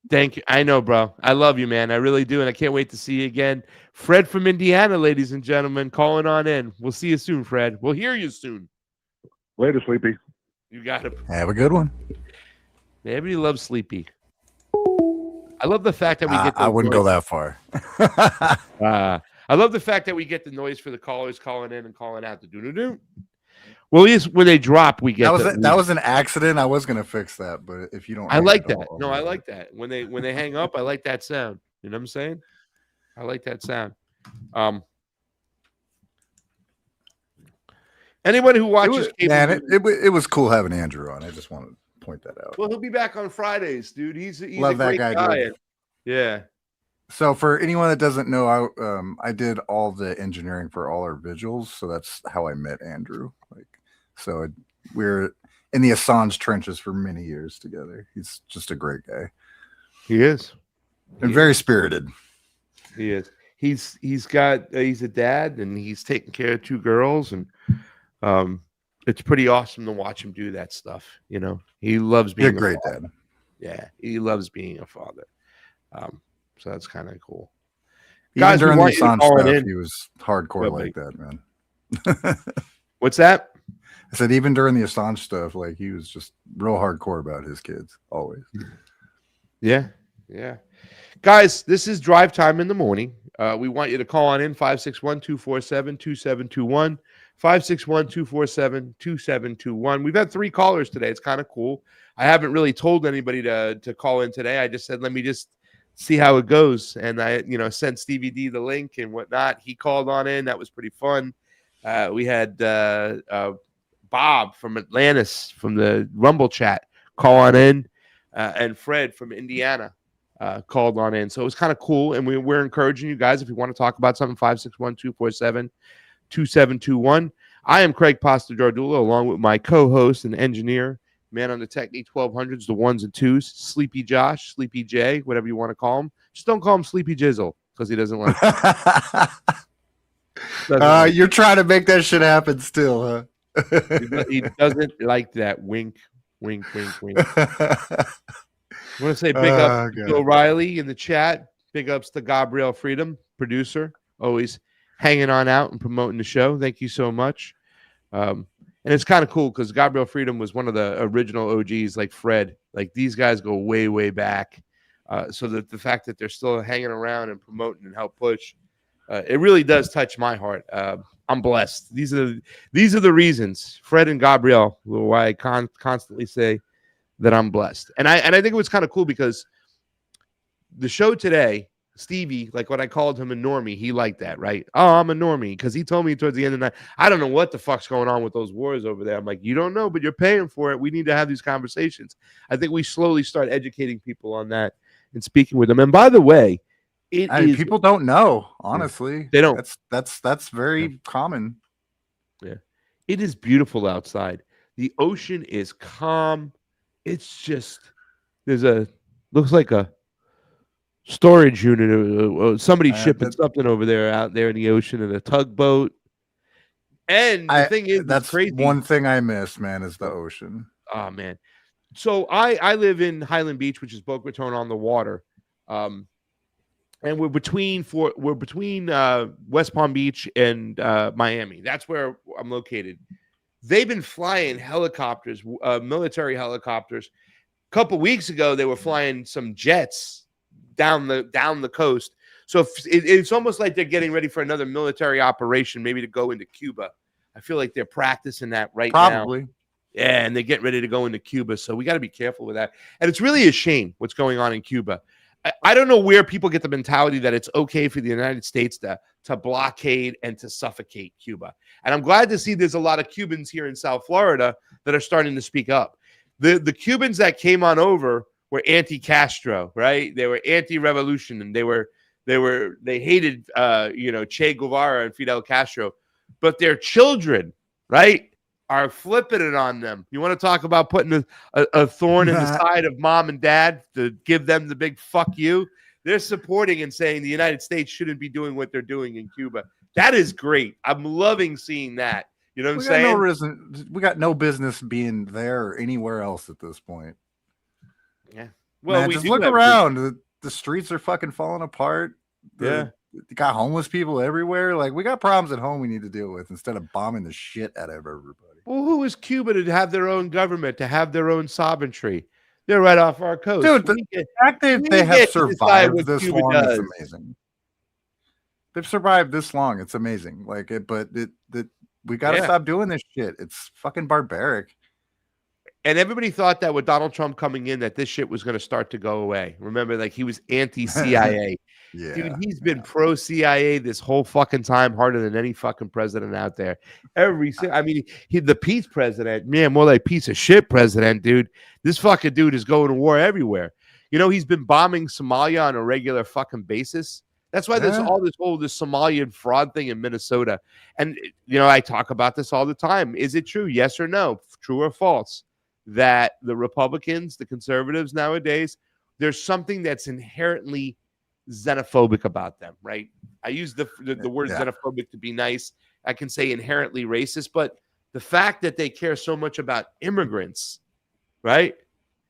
Thank you. I know, bro. I love you, man. I really do, and I can't wait to see you again. Fred from Indiana, ladies and gentlemen, calling on in. We'll see you soon, Fred. We'll hear you soon. Later, Sleepy. You got it. Have a good one. Everybody loves Sleepy. I love the fact that we get. I wouldn't go that far. I love the fact that we get the noise for the callers calling in and calling out. The do. Well, at least when they drop, we get that was an accident. I was gonna fix that, but if you don't, I like that. No, I like that. When they hang up, I like that sound. You know what I'm saying? I like that sound. Anyone who watches cable, it was cool having Andrew on. I just wanted to point that out. well, he'll be back on Fridays, dude. He's Love a that great guy, dude. Yeah. So for anyone that doesn't know, I did all the engineering for all our vigils, so that's how I met Andrew. We're in the Assange trenches for many years together. He's just a great guy. He is. And very spirited. He is. He's a dad, and he's taking care of 2 girls, and it's pretty awesome to watch him do that stuff. You know, he loves being a great dad. Yeah, he loves being a father. So that's kind of cool. Even Guys, during the Assange stuff, he was hardcore like that, man. What's that? I said even during the Assange stuff, like he was just real hardcore about his kids, always. Yeah. Guys, this is Drive Time in the Morning. We want you to call on in 561-247-2721, 561-247-2721. We've had 3 callers today. It's kind of cool. I haven't really told anybody to call in today. I just said, let me just see how it goes. And I, sent Stevie D the link and whatnot. He called on in. That was pretty fun. We had Bob from Atlantis from the Rumble chat call on in, and Fred from Indiana called on in. So it was kind of cool. And we're encouraging you guys, if you want to talk about something, 561-247-2721. I am Craig Pasta Jardula, along with my co-host and engineer, man on the Technique 1200s, the 1s and 2s, Sleepy Josh, Sleepy J, whatever you want to call him. Just don't call him Sleepy Jizzle because he doesn't like it. You're trying to make that shit happen still, huh? He doesn't like that. Wink, wink, wink, wink. I want to say big ups to O'Reilly in the chat. Big ups to Gabrielle Freedom, producer, always hanging on out and promoting the show. Thank you so much. And it's kind of cool because Gabrielle Freedom was one of the original OGs, like Fred. Like these guys go way, way back. So that the fact that they're still hanging around and promoting and help push, it really does touch my heart. I'm blessed. These are the reasons, Fred and Gabrielle, why I constantly say that I'm blessed. And I think it was kind of cool because the show today, Stevie, like when I called him a normie, he liked that, right? Oh, I'm a normie, because he told me towards the end of the night, I don't know what the fuck's going on with those wars over there. I'm like, you don't know, but you're paying for it. We need to have these conversations. I think we slowly start educating people on that and speaking with them. And by the way, people don't know, honestly. They don't. That's very common. Yeah. It is beautiful outside. The ocean is calm. It's just looks like a storage unit. Somebody shipping something over there out there in the ocean in a tugboat. And the thing is, that's crazy. One thing I miss, man, is the ocean. Oh man. So I live in Highland Beach, which is Boca Raton on the water. And we're between West Palm Beach and Miami. That's where I'm located. They've been flying helicopters, military helicopters. A couple weeks ago, they were flying some jets down the coast. So it's almost like they're getting ready for another military operation, maybe to go into Cuba. I feel like they're practicing that now. Probably. Yeah, and they get ready to go into Cuba. So we got to be careful with that. And it's really a shame what's going on in Cuba. I don't know where people get the mentality that it's okay for the United States to blockade and to suffocate Cuba. And I'm glad to see there's a lot of Cubans here in South Florida that are starting to speak up. The Cubans that came on over were anti-Castro, right? They were anti-revolution, and they hated Che Guevara and Fidel Castro. But their children, right, are flipping it on them. You want to talk about putting a thorn in the side of mom and dad to give them the big fuck you? They're supporting and saying the United States shouldn't be doing what they're doing in Cuba. That is great. I'm loving seeing that You know what I'm We saying? we got no business being there or anywhere else at this point. Yeah. Well, Man, we just do look have around. The streets are fucking falling apart. Yeah. You got homeless people everywhere. Like, we got problems at home we need to deal with instead of bombing the shit out of everybody. Well, who is Cuba to have their own government, to have their own sovereignty? They're right off our coast. Dude, the fact that we they have get to decide survived what this Cuba long is does. amazing. They've survived this long. It's amazing. Like it, but we got to stop doing this shit. It's fucking barbaric. And everybody thought that with Donald Trump coming in, that this shit was going to start to go away. Remember, like, he was anti-CIA. Dude, he's been pro-CIA this whole fucking time, harder than any fucking president out there. The peace president, man, more like piece of shit president, dude. This fucking dude is going to war everywhere. You know, he's been bombing Somalia on a regular fucking basis. That's why there's all this Somalian fraud thing in Minnesota. And, you know, I talk about this all the time. Is it true? Yes or no? True or false? That the Republicans, the conservatives nowadays, there's something that's inherently xenophobic about them, right? I use the word xenophobic to be nice. I can say inherently racist, but the fact that they care so much about immigrants, right?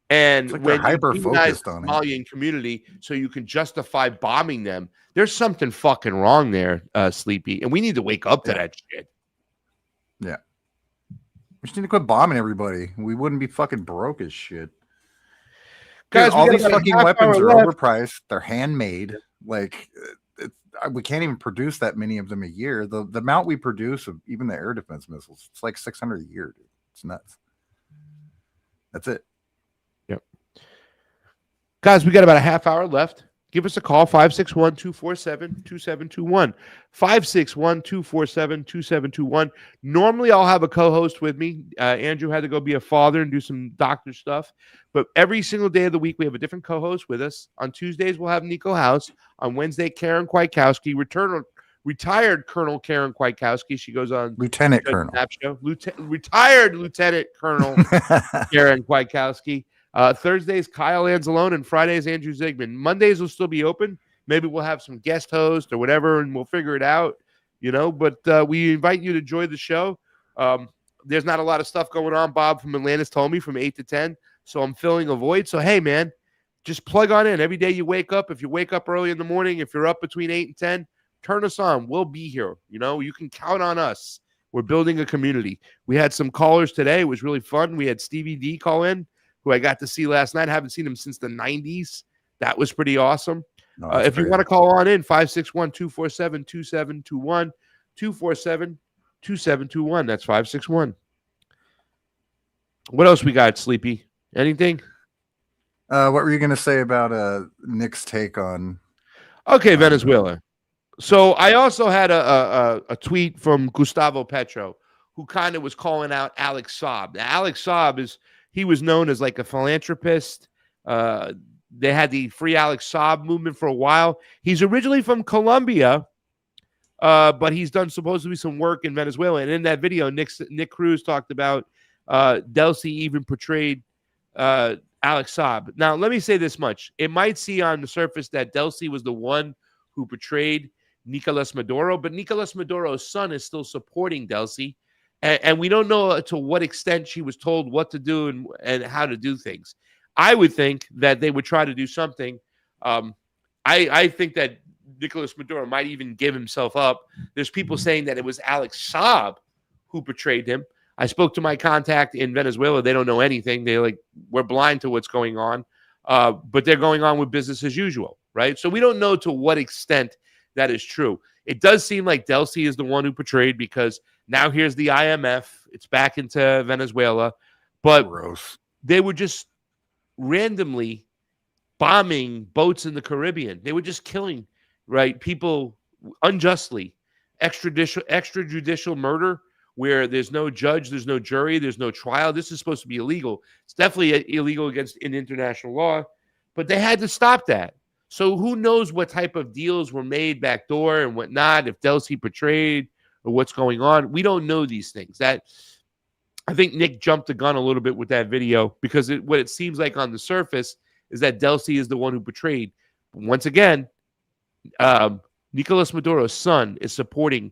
And like when you demonize the on Somalian community so you can justify bombing them, there's something fucking wrong there, Sleepy. And we need to wake up to that shit. Yeah. We just need to quit bombing everybody. We wouldn't be fucking broke as shit. Guys, all these fucking weapons are overpriced. They're handmade. Like, we can't even produce that many of them a year. The amount we produce of even the air defense missiles, it's like 600 a year, dude. It's nuts. That's it. Yep. Guys, we got about a half hour left. Give us a call, 561-247-2721. 561-247-2721. Normally, I'll have a co-host with me. Andrew had to go be a father and do some doctor stuff. But every single day of the week, we have a different co-host with us. On Tuesdays, we'll have Nico House. On Wednesday, Karen Kwiatkowski, retired Colonel Karen Kwiatkowski. She goes on Lieutenant Colonel. Retired Lieutenant Colonel Karen Kwiatkowski. Thursdays, Kyle Anzalone, and Fridays, Andrew Ziegman. Mondays will still be open. Maybe we'll have some guest host or whatever, and we'll figure it out, you know. But we invite you to join the show. There's not a lot of stuff going on. Bob from Atlantis told me from 8 to 10, so I'm filling a void. So, hey, man, just plug on in. Every day you wake up, if you wake up early in the morning, if you're up between 8 and 10, turn us on. We'll be here. You know, you can count on us. We're building a community. We had some callers today. It was really fun. We had Stevie D call in, who I got to see last night. I haven't seen him since the 90s. That was pretty awesome. No, if you want to call on in, 561-247-2721, 247-2721. That's 561. What else we got, Sleepy? Anything? What were you going to say about Nick's take on... Okay, Venezuela. So I also had a tweet from Gustavo Petro, who kind of was calling out Alex Saab. Now, Alex Saab he was known as like a philanthropist. They had the Free Alex Saab movement for a while. He's originally from Colombia, but he's done supposedly some work in Venezuela. And in that video, Nick Cruz talked about Delcy even portrayed Alex Saab. Now, let me say this much. It might seem on the surface that Delcy was the one who portrayed Nicolas Maduro, but Nicolas Maduro's son is still supporting Delcy. And we don't know to what extent she was told what to do and how to do things. I would think that they would try to do something. I think that Nicolas Maduro might even give himself up. There's people saying that it was Alex Saab who betrayed him. I spoke to my contact in Venezuela. They don't know anything. We're blind to what's going on. But they're going on with business as usual, right? So we don't know to what extent that is true. It does seem like Delcy is the one who portrayed, because now here's the IMF. It's back into Venezuela. But they were just randomly bombing boats in the Caribbean. They were just killing, right, people unjustly. Extrajudicial murder where there's no judge, there's no jury, there's no trial. This is supposed to be illegal. It's definitely illegal in international law. But they had to stop that. So who knows what type of deals were made backdoor and whatnot, if Delcy portrayed or what's going on. We don't know these things. I think Nick jumped the gun a little bit with that video, because what it seems like on the surface is that Delcy is the one who portrayed. Once again, Nicolas Maduro's son is supporting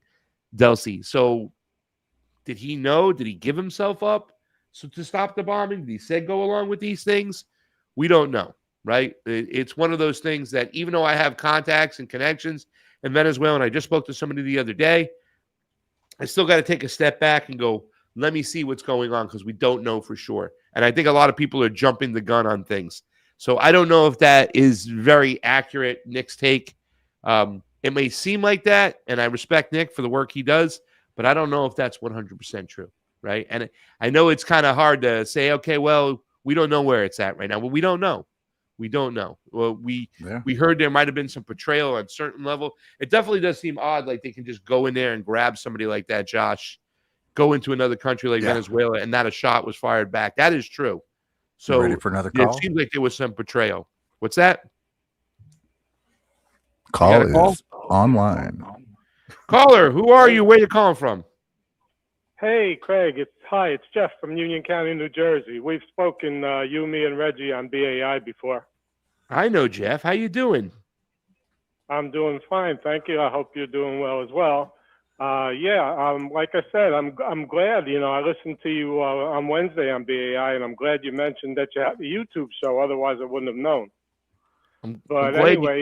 Delcy. So Did he know? Did he give himself up so to stop the bombing? Did he say go along with these things? We don't know, right? It's one of those things that even though I have contacts and connections in Venezuela, and I just spoke to somebody the other day, I still got to take a step back and go, let me see what's going on because we don't know for sure. And I think a lot of people are jumping the gun on things. So I don't know if that is very accurate, Nick's take. It may seem like that, and I respect Nick for the work he does, but I don't know if that's 100% true, right? And I know it's kind of hard to say, okay, well, we don't know where it's at right now. Well, we don't know. We don't know. Well, we heard there might have been some betrayal on a certain level. It definitely does seem odd, like they can just go in there and grab somebody like that, Josh, go into another country like Venezuela, and not a shot was fired back. That is true. So ready for another call? It seems like there was some betrayal. What's that? Call is online. Caller, who are you? Where you calling from? Hey, Craig. It's Jeff from Union County, New Jersey. We've spoken, you, me, and Reggie on BAI before. I know, Jeff. How you doing? I'm doing fine, thank you. I hope you're doing well as well. Like I said, I'm glad. I listened to you on Wednesday on BAI, and I'm glad you mentioned that you have a YouTube show. Otherwise, I wouldn't have known. But anyway,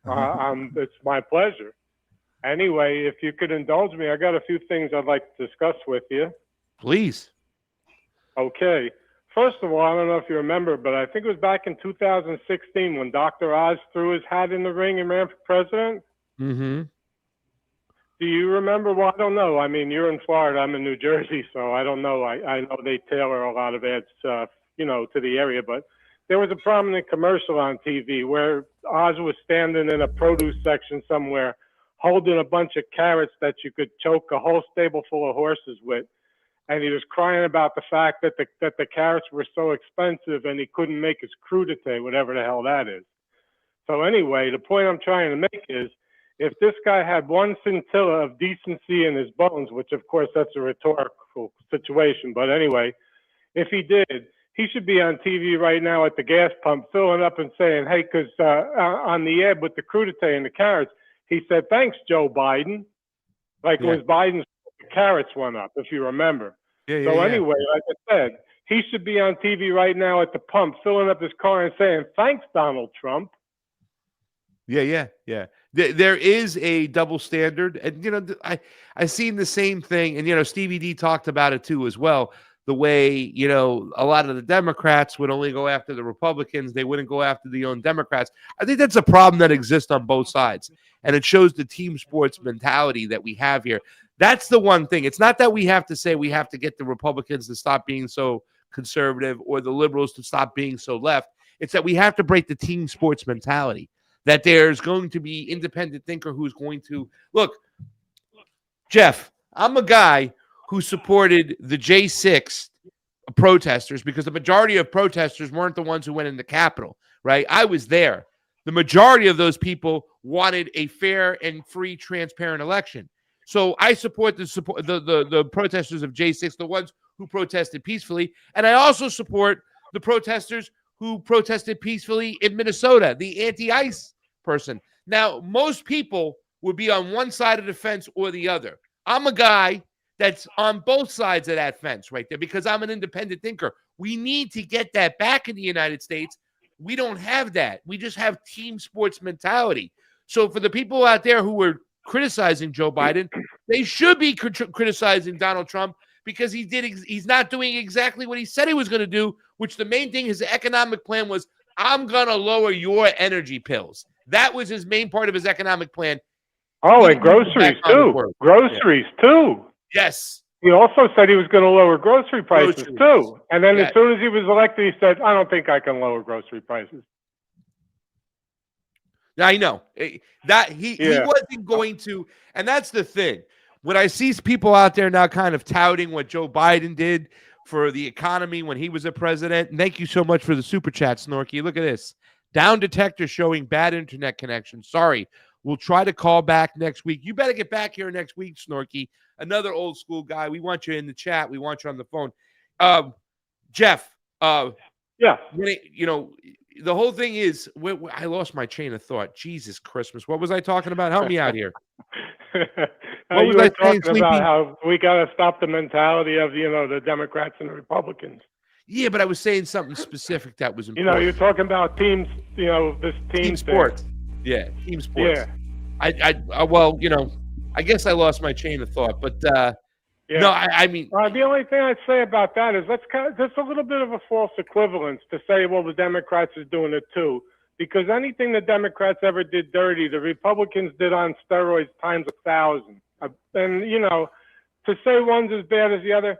it's my pleasure. Anyway, if you could indulge me, I got a few things I'd like to discuss with you. Please. Okay. First of all, I don't know if you remember, but I think it was back in 2016 when Dr. Oz threw his hat in the ring and ran for president. Mm-hmm. Do you remember? Well, I don't know. I mean, you're in Florida. I'm in New Jersey, so I don't know. I know they tailor a lot of ads, to the area, but there was a prominent commercial on TV where Oz was standing in a produce section somewhere holding a bunch of carrots that you could choke a whole stable full of horses with. And he was crying about the fact that the carrots were so expensive and he couldn't make his crudité, whatever the hell that is. So anyway, the point I'm trying to make is, if this guy had one scintilla of decency in his bones, which of course that's a rhetorical situation, but anyway, if he did, he should be on TV right now at the gas pump filling up and saying, hey, because on the ad with the crudité and the carrots, he said, thanks, Joe Biden. It was Biden's carrots went up, if you remember. Anyway, like I said, he should be on TV right now at the pump filling up his car and saying, thanks, Donald Trump. Yeah. There is a double standard. And, I seen the same thing. And, Stevie D talked about it too as well. The way, a lot of the Democrats would only go after the Republicans. They wouldn't go after the own Democrats. I think that's a problem that exists on both sides. And it shows the team sports mentality that we have here. That's the one thing. It's not that we have to say we have to get the Republicans to stop being so conservative or the liberals to stop being so left. It's that we have to break the team sports mentality, that there's going to be independent thinker who's going to look. Jeff, I'm a guy who supported the J6 protesters because the majority of protesters weren't the ones who went in the Capitol, right? I was there. The majority of those people wanted a fair and free, transparent election. So I support the protesters of J6, the ones who protested peacefully. And I also support the protesters who protested peacefully in Minnesota, the anti-ICE person. Now, most people would be on one side of the fence or the other. I'm a guy that's on both sides of that fence right there because I'm an independent thinker. We need to get that back in the United States. We don't have that. We just have team sports mentality. So for the people out there who are criticizing Joe Biden, they should be criticizing Donald Trump because he's not doing exactly what he said he was going to do, which the main thing, his economic plan was, I'm going to lower your energy bills. That was his main part of his economic plan. Oh, and groceries too. Groceries too. Yes. He also said he was going to lower grocery prices too. And then as soon as he was elected, he said, I don't think I can lower grocery prices. I know that he wasn't going to. And that's the thing. When I see people out there now kind of touting what Joe Biden did for the economy when he was a president. And thank you so much for the super chat, Snorky. Look at this. Down detector showing bad internet connection. Sorry. We'll try to call back next week. You better get back here next week, Snorky. Another old school guy. We want you in the chat. We want you on the phone. Jeff. Yeah. the whole thing is, I lost my chain of thought. Jesus Christmas. What was I talking about? Help me out here. What was you I were saying, talking about Sleepy? how we got to stop the mentality of, the Democrats and the Republicans. Yeah, but I was saying something specific that was important. You're talking about teams, this team sports. thing. Yeah, team sports. Yeah. Well, I guess I lost my chain of thought, but Yeah. no, I mean, the only thing I'd say about that is there's a little bit of a false equivalence to say, well, the Democrats is doing it too, because anything the Democrats ever did dirty, the Republicans did on steroids times 1,000. And to say one's as bad as the other,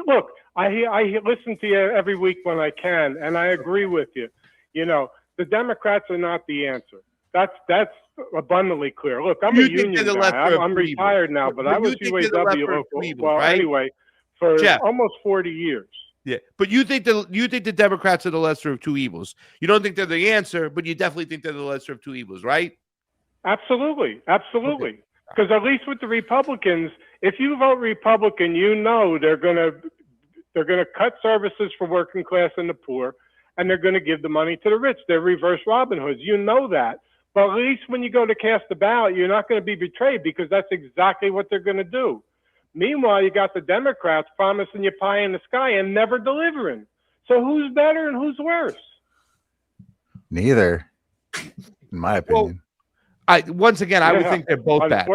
look, I listen to you every week when I can, and I agree with you. The Democrats are not the answer. That's abundantly clear. Look, I'm a union guy. I'm retired now, but I was UAW local. Well, right? Anyway, for almost 40 years. Yeah, but you think the Democrats are the lesser of two evils. You don't think they're the answer, but you definitely think they're the lesser of two evils, right? Absolutely. Because at least with the Republicans, if you vote Republican, they're gonna cut services for working class and the poor, and they're going to give the money to the rich. They're reverse Robin Hoods. You know that. But at least when you go to cast the ballot, you're not going to be betrayed, because that's exactly what they're going to do. Meanwhile, you got the Democrats promising you pie in the sky and never delivering. So who's better and who's worse? Neither, in my opinion. I would think they're both bad.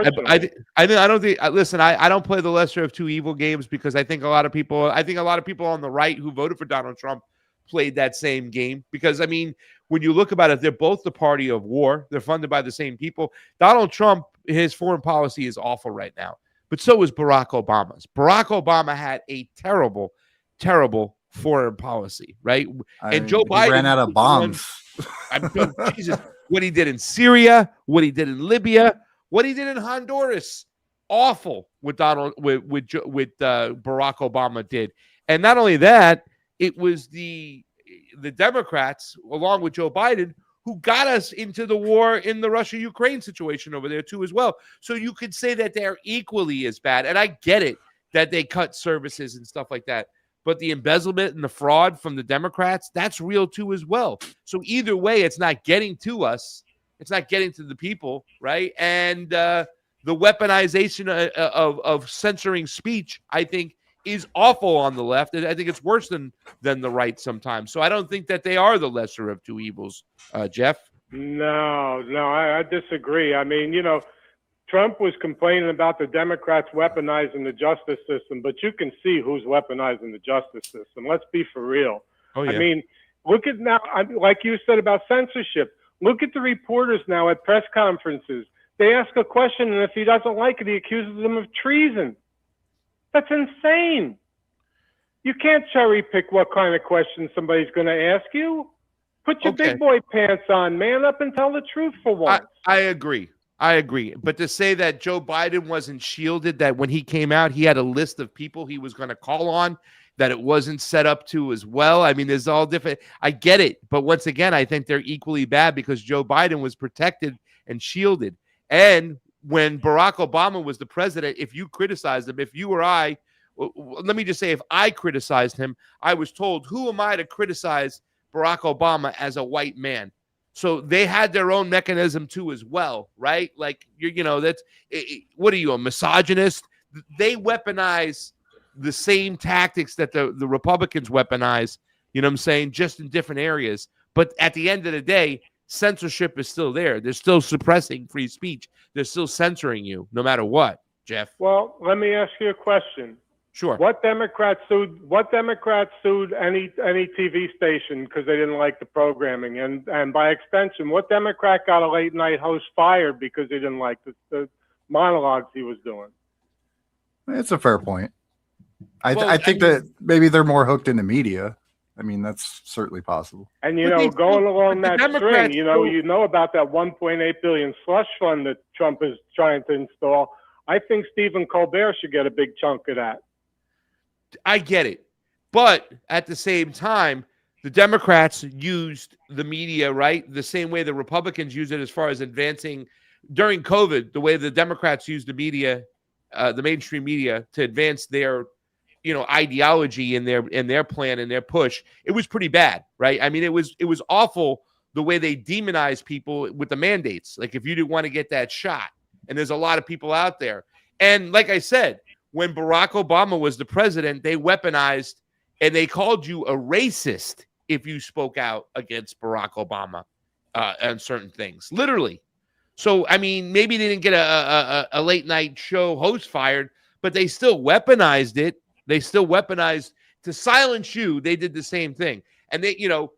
I don't think. Listen, I don't play the lesser of two evil games, because I think a lot of people on the right who voted for Donald Trump played that same game, because when you look about it, they're both the party of war. They're funded by the same people. Donald Trump, his foreign policy is awful right now, but so is Barack Obama's. Barack Obama had a terrible, terrible foreign policy, right? Joe Biden ran out of bombs. Jesus, what he did in Syria, what he did in Libya, what he did in Honduras, awful. What Barack Obama did, and not only that, it was the Democrats, along with Joe Biden, who got us into the war in the Russia-Ukraine situation over there too as well. So you could say that they're equally as bad. And I get it that they cut services and stuff like that. But the embezzlement and the fraud from the Democrats, that's real too as well. So either way, it's not getting to us. It's not getting to the people, right? And the weaponization of censoring speech, I think, is awful on the left. And I think it's worse than the right sometimes. So I don't think that they are the lesser of two evils, Jeff. No, I disagree. Trump was complaining about the Democrats weaponizing the justice system, but you can see who's weaponizing the justice system. Let's be for real. Oh, yeah. Look at now, like you said about censorship, look at the reporters now at press conferences. They ask a question, and if he doesn't like it, he accuses them of treason. That's insane. You can't cherry pick what kind of question somebody's going to ask you. Put your big boy pants on, man up, and tell the truth for once. I agree. But to say that Joe Biden wasn't shielded, that when he came out, he had a list of people he was going to call on, that it wasn't set up to as well. There's all different. I get it. But once again, I think they're equally bad, because Joe Biden was protected and shielded. And when Barack Obama was the president, if you criticized him, if you or I, let me just say, if I criticized him, I was told, who am I to criticize Barack Obama as a white man? So they had their own mechanism too as well, right? Like, that's what are you, a misogynist? They weaponize the same tactics that the Republicans weaponize, you know what I'm saying, just in different areas. But at the end of the day, censorship is still there. They're still suppressing free speech. They're still censoring you no matter what, Jeff. Well, let me ask you a question. Sure. What Democrats sued any TV station because they didn't like the programming? And by extension, what Democrat got a late night host fired because they didn't like the monologues he was doing? It's a fair point. I think that maybe they're more hooked into media. That's certainly possible. And, going along that string, you know about that $1.8 billion slush fund that Trump is trying to install. I think Stephen Colbert should get a big chunk of that. I get it. But at the same time, the Democrats used the media, right? The same way the Republicans use it as far as advancing during COVID, the way the Democrats used the media, the mainstream media, to advance their ideology in their plan and their push, it was pretty bad, right? I mean, it was awful the way they demonized people with the mandates. Like if you didn't want to get that shot, and there's a lot of people out there. And like I said, when Barack Obama was the president, they weaponized and they called you a racist if you spoke out against Barack Obama on certain things, literally. So, I mean, maybe they didn't get a late night show host fired, but they still weaponized it. They still weaponized to silence you. They did the same thing. And they, Joe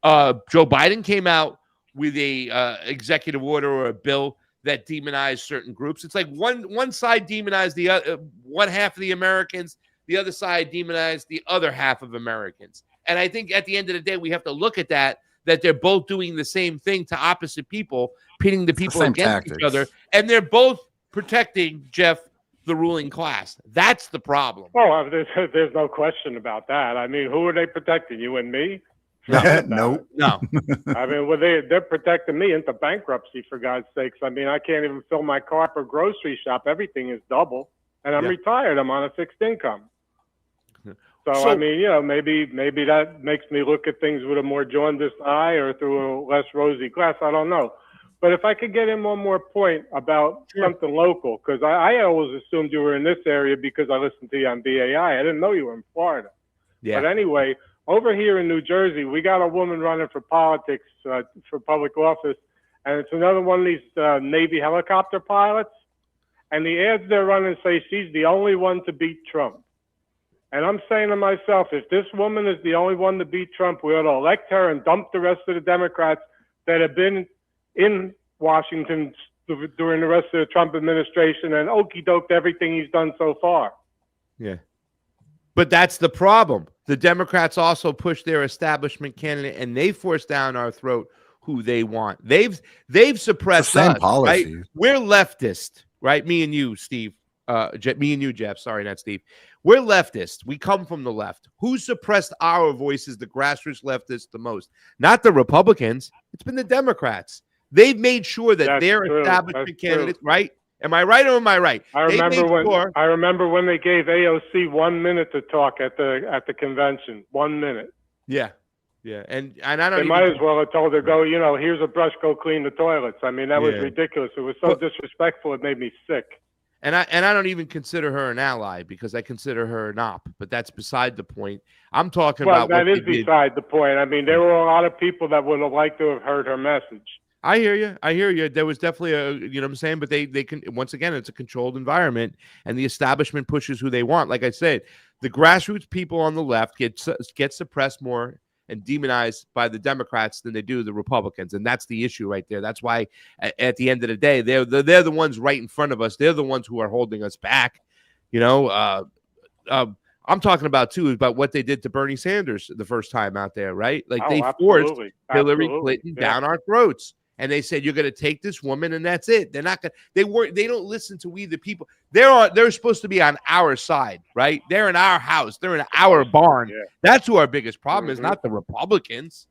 Biden came out with a executive order or a bill that demonized certain groups. It's like one side demonized the other, one half of the Americans, the other side demonized the other half of Americans. And I think at the end of the day, we have to look at that they're both doing the same thing to opposite people, pitting the people against each other, and they're both protecting, Jeff, the ruling class. That's the problem. Oh, there's no question about that. I mean, who are they protecting? You and me? No. I mean, well, they're protecting me into bankruptcy, for God's sakes. I mean, I can't even fill my car or grocery shop. Everything is double, and I'm retired. I'm on a fixed income. So I mean, maybe that makes me look at things with a more jaundiced eye or through a less rosy glass. I don't know. But if I could get in one more point about something local, because I always assumed you were in this area because I listened to you on BAI. I didn't know you were in Florida. Yeah. But anyway, over here in New Jersey, we got a woman running for politics, for public office, and it's another one of these Navy helicopter pilots. And the ads they're running say she's the only one to beat Trump. And I'm saying to myself, if this woman is the only one to beat Trump, we ought to elect her and dump the rest of the Democrats that have been in Washington during the rest of the Trump administration and okey-doked everything he's done so far. Yeah. But that's the problem. The Democrats also push their establishment candidate, and they force down our throat who they want. They've suppressed us, right? We're leftist, right? Me and you, Steve. Me and you, Jeff. Sorry, not Steve. We're leftist. We come from the left. Who suppressed our voices, the grassroots leftists, the most? Not the Republicans. It's been the Democrats. They've made sure that their establishment candidates, right? Am I right or am I right? I remember when they gave AOC 1 minute to talk at the convention. 1 minute. Yeah. Yeah. And I don't. They might as well have told her, go, here's a brush, go clean the toilets. I mean, that was ridiculous. It was so disrespectful. It made me sick. And I don't even consider her an ally because I consider her an op, but that's beside the point. I'm talking about that is beside the point. I mean, there were a lot of people that would have liked to have heard her message. I hear you. There was definitely what I'm saying, but they can, once again, it's a controlled environment and the establishment pushes who they want. Like I said, the grassroots people on the left get suppressed more and demonized by the Democrats than they do the Republicans. And that's the issue right there. That's why at the end of the day, they're the ones right in front of us. They're the ones who are holding us back. I'm talking about what they did to Bernie Sanders the first time out there, right? Like they forced Hillary Clinton down our throats. And they said, you're going to take this woman and that's it. They're not going to, they don't listen to we the people. They're supposed to be on our side, right? They're in our house. They're in our barn. Yeah. That's who our biggest problem is, not the Republicans.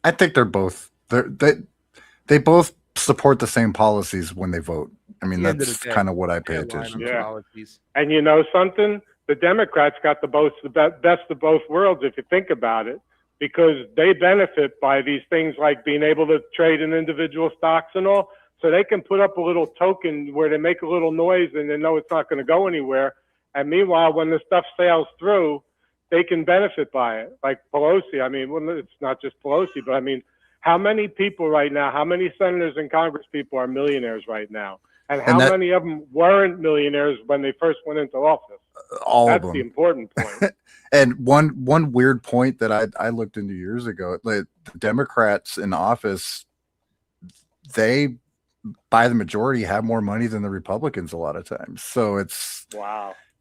I think they're both, they both support the same policies when they vote. I mean, that's kind of what I pay attention to. Yeah. And you know something? The Democrats got the best of both worlds, if you think about it. Because they benefit by these things like being able to trade in individual stocks and all. So they can put up a little token where they make a little noise and they know it's not going to go anywhere. And meanwhile, when the stuff sails through, they can benefit by it. Like Pelosi, I mean, well, it's not just Pelosi, but I mean, how many people right now, how many senators and Congress people are millionaires right now? And how many of them weren't millionaires when they first went into office? That's the important point. And one weird point that I looked into years ago, the Democrats in office, they by the majority have more money than the Republicans a lot of times. So it's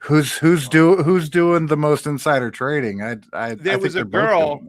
who's doing the most insider trading? There was a girl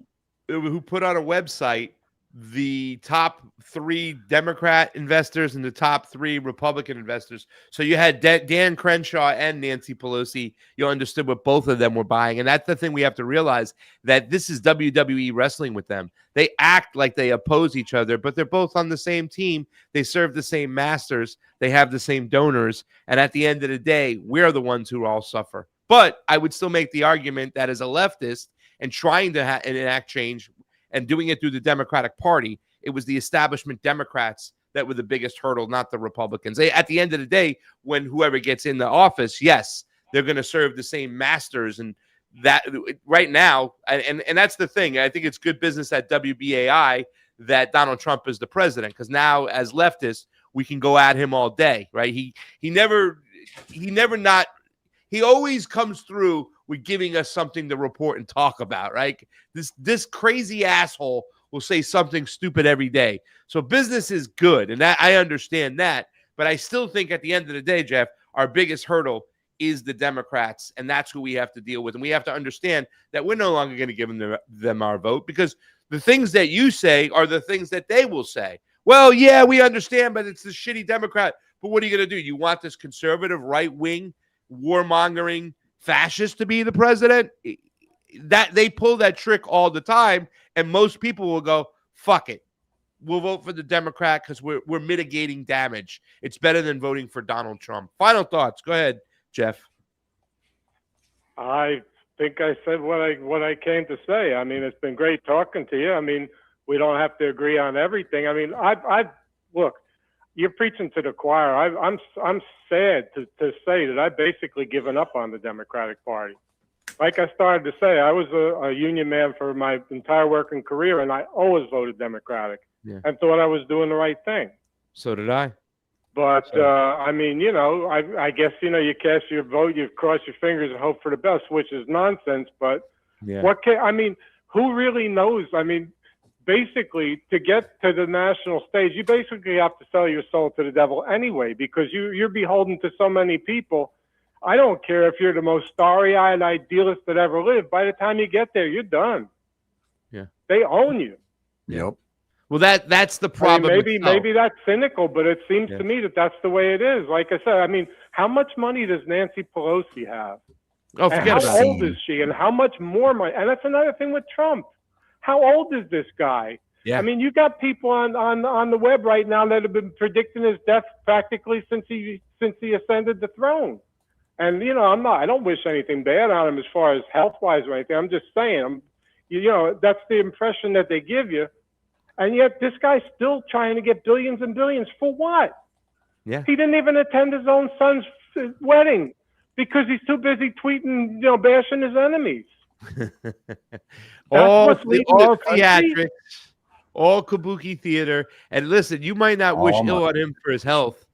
who put on a website the top 3 Democrat investors and the top 3 Republican investors. So you had Dan Crenshaw and Nancy Pelosi. You understood what both of them were buying. And that's the thing we have to realize, that this is WWE wrestling with them. They act like they oppose each other, but they're both on the same team. They serve the same masters. They have the same donors. And at the end of the day, we're the ones who all suffer. But I would still make the argument that as a leftist and trying to enact change, and doing it through the Democratic Party, it was the establishment Democrats that were the biggest hurdle, not the Republicans. At the end of the day, when whoever gets in the office, yes, they're going to serve the same masters. And that right now, and that's the thing. I think it's good business at WBAI that Donald Trump is the president, because now as leftists, we can go at him all day, right? He always comes through with giving us something to report and talk about, right? This crazy asshole will say something stupid every day. So business is good, and that I understand that. But I still think at the end of the day, Jeff, our biggest hurdle is the Democrats, and that's who we have to deal with. And we have to understand that we're no longer going to give them our vote, because the things that you say are the things that they will say. Well, yeah, we understand, but it's the shitty Democrat. But what are you going to do? You want this conservative, right-wing, warmongering fascist to be the president? That they pull that trick all the time, and most people will go, fuck it, we'll vote for the Democrat because we're mitigating damage. It's better than voting for Donald Trump. Final thoughts. Go ahead, Jeff. I think I said what I came to say. I mean, it's been great talking to you. I mean, we don't have to agree on everything. I mean, I look, you're preaching to the choir. I'm sad to say that I've basically given up on the Democratic Party. Like I started to say, I was a union man for my entire working career, and I always voted Democratic and thought I was doing the right thing. So did I. But I mean, you know, I guess, you know, you cast your vote, you cross your fingers and hope for the best, which is nonsense. But I mean, who really knows? I mean, basically, to get to the national stage, you basically have to sell your soul to the devil anyway, because you're beholden to so many people. I don't care if you're the most starry-eyed idealist that ever lived. By the time you get there, you're done. Yeah, they own you. Yep. Well, that's the problem. I mean, maybe that's cynical, but it seems to me that that's the way it is. Like I said, I mean, how much money does Nancy Pelosi have? Oh, forget about it. How old is she? And how much more money? And that's another thing with Trump. How old is this guy? Yeah. I mean, you got people on the web right now that have been predicting his death practically since he ascended the throne. And you know, I don't wish anything bad on him as far as health-wise or anything. I'm just saying, you know, that's the impression that they give you. And yet this guy's still trying to get billions and billions for what? Yeah. He didn't even attend his own son's wedding because he's too busy tweeting, you know, bashing his enemies. all theatrics, all kabuki theater. And listen, you might not wish ill on him for his health,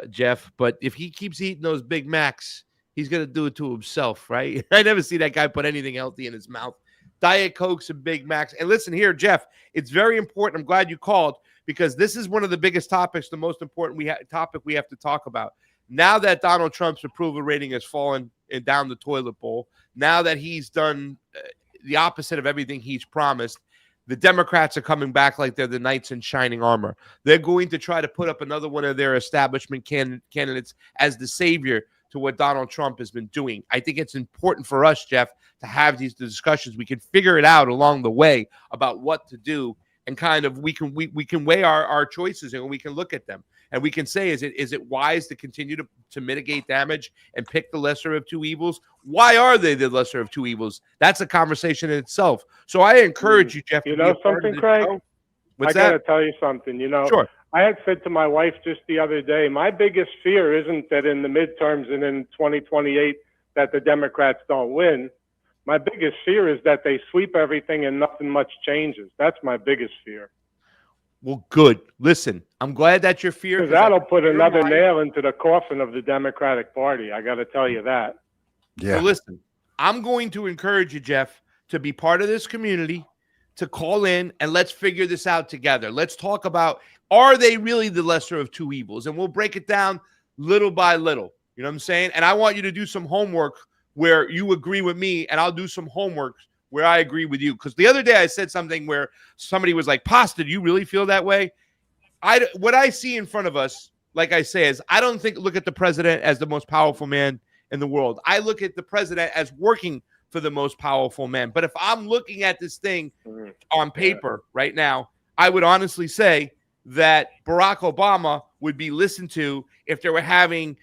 Jeff, but if he keeps eating those Big Macs, he's going to do it to himself, right? I never see that guy put anything healthy in his mouth. Diet Cokes and Big Macs. And listen here, Jeff, it's very important. I'm glad you called, because this is one of the biggest topics, the most important topic we have to talk about. Now that Donald Trump's approval rating has fallen down the toilet bowl, now that he's done the opposite of everything he's promised, the Democrats are coming back like they're the knights in shining armor. They're going to try to put up another one of their establishment candidates as the savior to what Donald Trump has been doing. I think it's important for us, Jeff, to have these discussions. We can figure it out along the way about what to do, and kind of we can weigh our choices, and we can look at them, and we can say, is it wise to continue to mitigate damage and pick the lesser of two evils? Why are they the lesser of two evils? That's a conversation in itself. So I encourage you, Jeff. You know something, Craig? I got to tell you something. You know, sure. I had said to my wife just the other day, my biggest fear isn't that in the midterms and in 2028 that the Democrats don't win. My biggest fear is that they sweep everything and nothing much changes. That's my biggest fear. Well, good. Listen, I'm glad that your fear. Because that'll put another nail into the coffin of the Democratic Party. I got to tell you that. Yeah. So listen, I'm going to encourage you, Jeff, to be part of this community, to call in, and let's figure this out together. Let's talk about, are they really the lesser of two evils? And we'll break it down little by little. You know what I'm saying? And I want you to do some homework where you agree with me, and I'll do some homework where I agree with you. Because the other day I said something where somebody was like, Pasta, do you really feel that way? What I see in front of us, like I say, is I don't look at the president as the most powerful man in the world. I look at the president as working for the most powerful man. But if I'm looking at this thing on paper right now, I would honestly say that Barack Obama would be listened to if they were having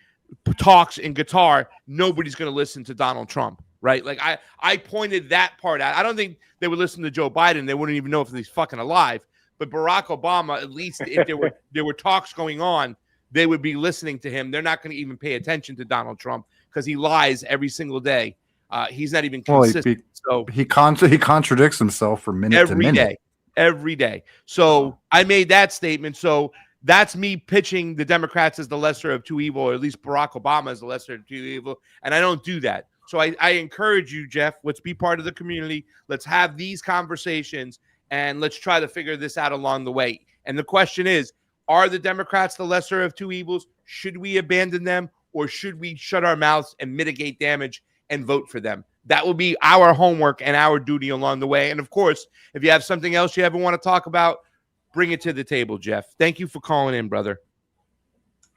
talks in Qatar. Nobody's going to listen to Donald Trump, right? Like I pointed that part out. I don't think they would listen to Joe Biden. They wouldn't even know if he's fucking alive. But Barack Obama, at least if there were talks going on, they would be listening to him. They're not going to even pay attention to Donald Trump because he lies every single day. He's not even consistent. He contradicts himself from minute to minute. Every day. So I made that statement. So that's me pitching the Democrats as the lesser of two evil, or at least Barack Obama as the lesser of two evil. And I don't do that. So I encourage you, Jeff, let's be part of the community. Let's have these conversations and let's try to figure this out along the way. And the question is, are the Democrats the lesser of two evils? Should we abandon them, or should we shut our mouths and mitigate damage and vote for them? That will be our homework and our duty along the way. And of course, if you have something else you ever want to talk about, bring it to the table, Jeff. Thank you for calling in, brother.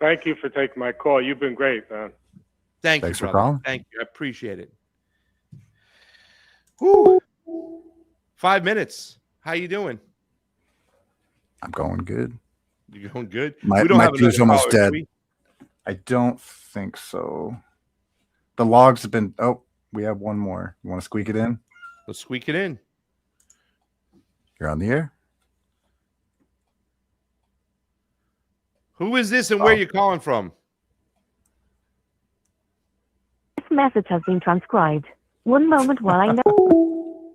Thank you for taking my call. You've been great, man. Thanks for brother. calling. Thank you. I appreciate it. Whew. 5 minutes. How you doing? I'm going good. You going good? My view's almost dead. I don't think so. The logs have been. Oh, we have one more. You want to squeak it in? Let's squeak it in. You're on the air. Who is this and where are you calling from? This message has been transcribed. One moment while I know.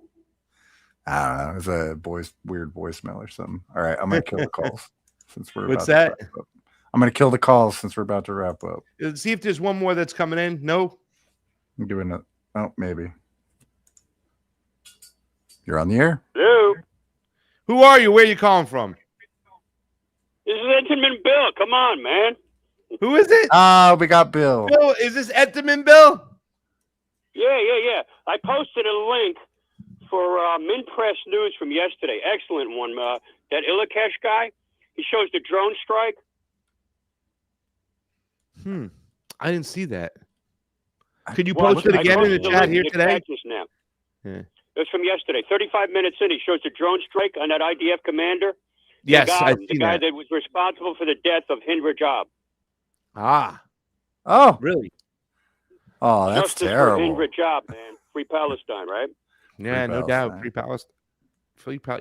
I don't know. It's a weird voicemail or something. All right, I'm gonna kill the calls since we're. What's that? I'm gonna kill the calls since we're about to wrap up. See if there's one more that's coming in. No. I'm doing it. Oh, maybe. You're on the air. Hello. Who are you? Where are you calling from? This is Entenmann Bill. Come on, man. Who is it? We got Bill. Bill, is this Entenmann Bill? Yeah. I posted a link for Mint Press News from yesterday. Excellent one. That Ilikesh guy, he shows the drone strike. I didn't see that. Could you post it again in the chat here today? Now. Yeah. It was from yesterday. 35 minutes in, he shows the drone strike on that IDF commander. Yes, the guy that was responsible for the death of Hind Rajab. Ah. Oh, really? Oh, that's Justice terrible. For Hind Rajab, man. Free Palestine, right? Yeah, no doubt. Free Palestine.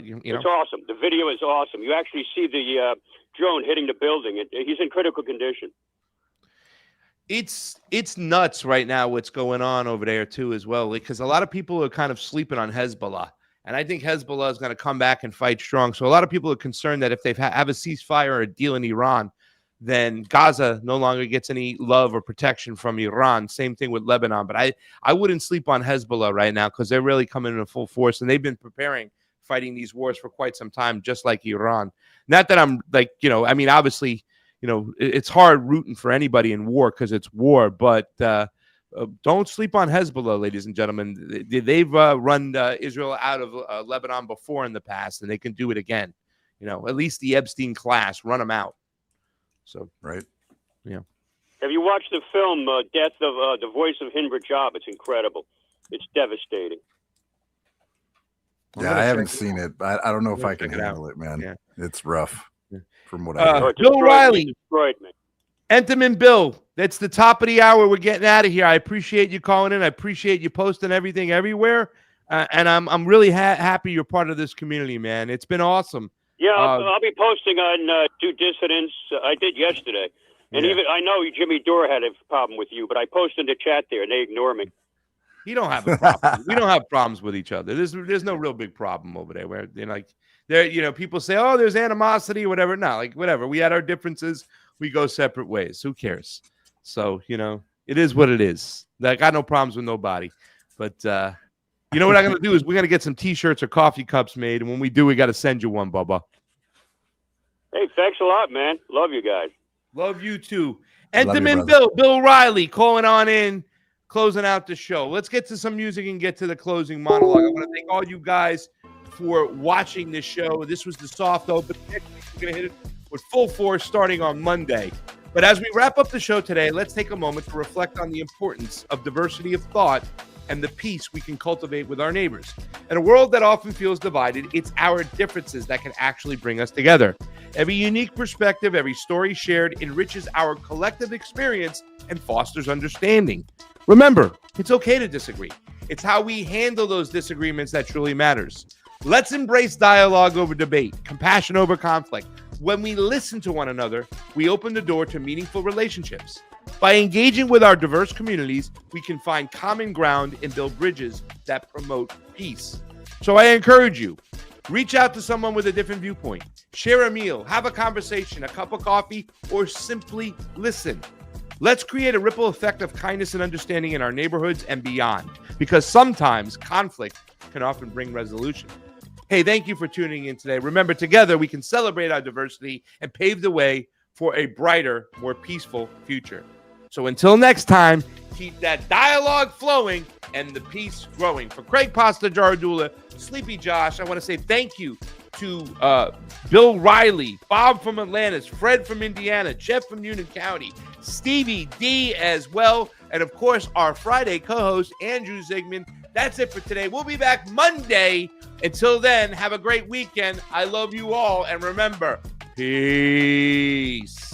You know. It's awesome. The video is awesome. You actually see the drone hitting the building. He's in critical condition. It's nuts right now what's going on over there too as well, because a lot of people are kind of sleeping on Hezbollah, and I think Hezbollah is going to come back and fight strong. So a lot of people are concerned that if they have a ceasefire or a deal in Iran, then Gaza no longer gets any love or protection from Iran. Same thing with Lebanon. But I wouldn't sleep on Hezbollah right now because they're really coming in full force, and they've been fighting these wars for quite some time, just like Iran. Not that I'm like, I mean, obviously, it's hard rooting for anybody in war because it's war, but don't sleep on Hezbollah, ladies and gentlemen. They've run Israel out of Lebanon before in the past, and they can do it again. At least the Epstein class, run them out. So, right. Yeah. Have you watched the film Death of the Voice of Hind Rajab? It's incredible. It's devastating. Yeah, I haven't seen it. I don't know if I can handle it, man. Yeah. It's rough. From what I heard. Bill Riley, Entenmann Bill, that's the top of the hour. We're getting out of here. I appreciate you calling in. I appreciate you posting everything everywhere, and I'm really happy you're part of this community, man. It's been awesome. Yeah, I'll be posting on Due Dissidence. I did yesterday, and even I know Jimmy Dore had a problem with you, but I posted in the chat there, and they ignore me. You don't have a problem. We don't have problems with each other. There's no real big problem over there. Where people say, oh, there's animosity or whatever. No, whatever. We had our differences. We go separate ways. Who cares? So, it is what it is. I got no problems with nobody. But you know what I'm going to do is we're going to get some T-shirts or coffee cups made. And when we do, we got to send you one, Bubba. Hey, thanks a lot, man. Love you guys. Love you too. Entenmann Bill Riley calling on in closing out the show. Let's get to some music and get to the closing monologue. I want to thank all you guys for watching this show. This was the soft open. We're going to hit it with full force starting on Monday. But as we wrap up the show today, let's take a moment to reflect on the importance of diversity of thought and the peace we can cultivate with our neighbors. In a world that often feels divided, it's our differences that can actually bring us together. Every unique perspective, every story shared enriches our collective experience and fosters understanding. Remember, it's okay to disagree. It's how we handle those disagreements that truly matters. Let's embrace dialogue over debate, compassion over conflict. When we listen to one another, we open the door to meaningful relationships. By engaging with our diverse communities, we can find common ground and build bridges that promote peace. So I encourage you, reach out to someone with a different viewpoint. Share a meal, have a conversation, a cup of coffee, or simply listen. Let's create a ripple effect of kindness and understanding in our neighborhoods and beyond, because sometimes conflict can often bring resolution. Hey, thank you for tuning in today. Remember, together we can celebrate our diversity and pave the way for a brighter, more peaceful future. So until next time, keep that dialogue flowing and the peace growing. For Craig Pasta Jardula, Sleepy Josh, I want to say thank you to Bill Riley, Bob from Atlantis, Fred from Indiana, Jeff from Union County, Stevie D as well, and of course our Friday co-host Andrew Zigman. That's it for today. We'll be back Monday. Until then, have a great weekend. I love you all, and remember, peace.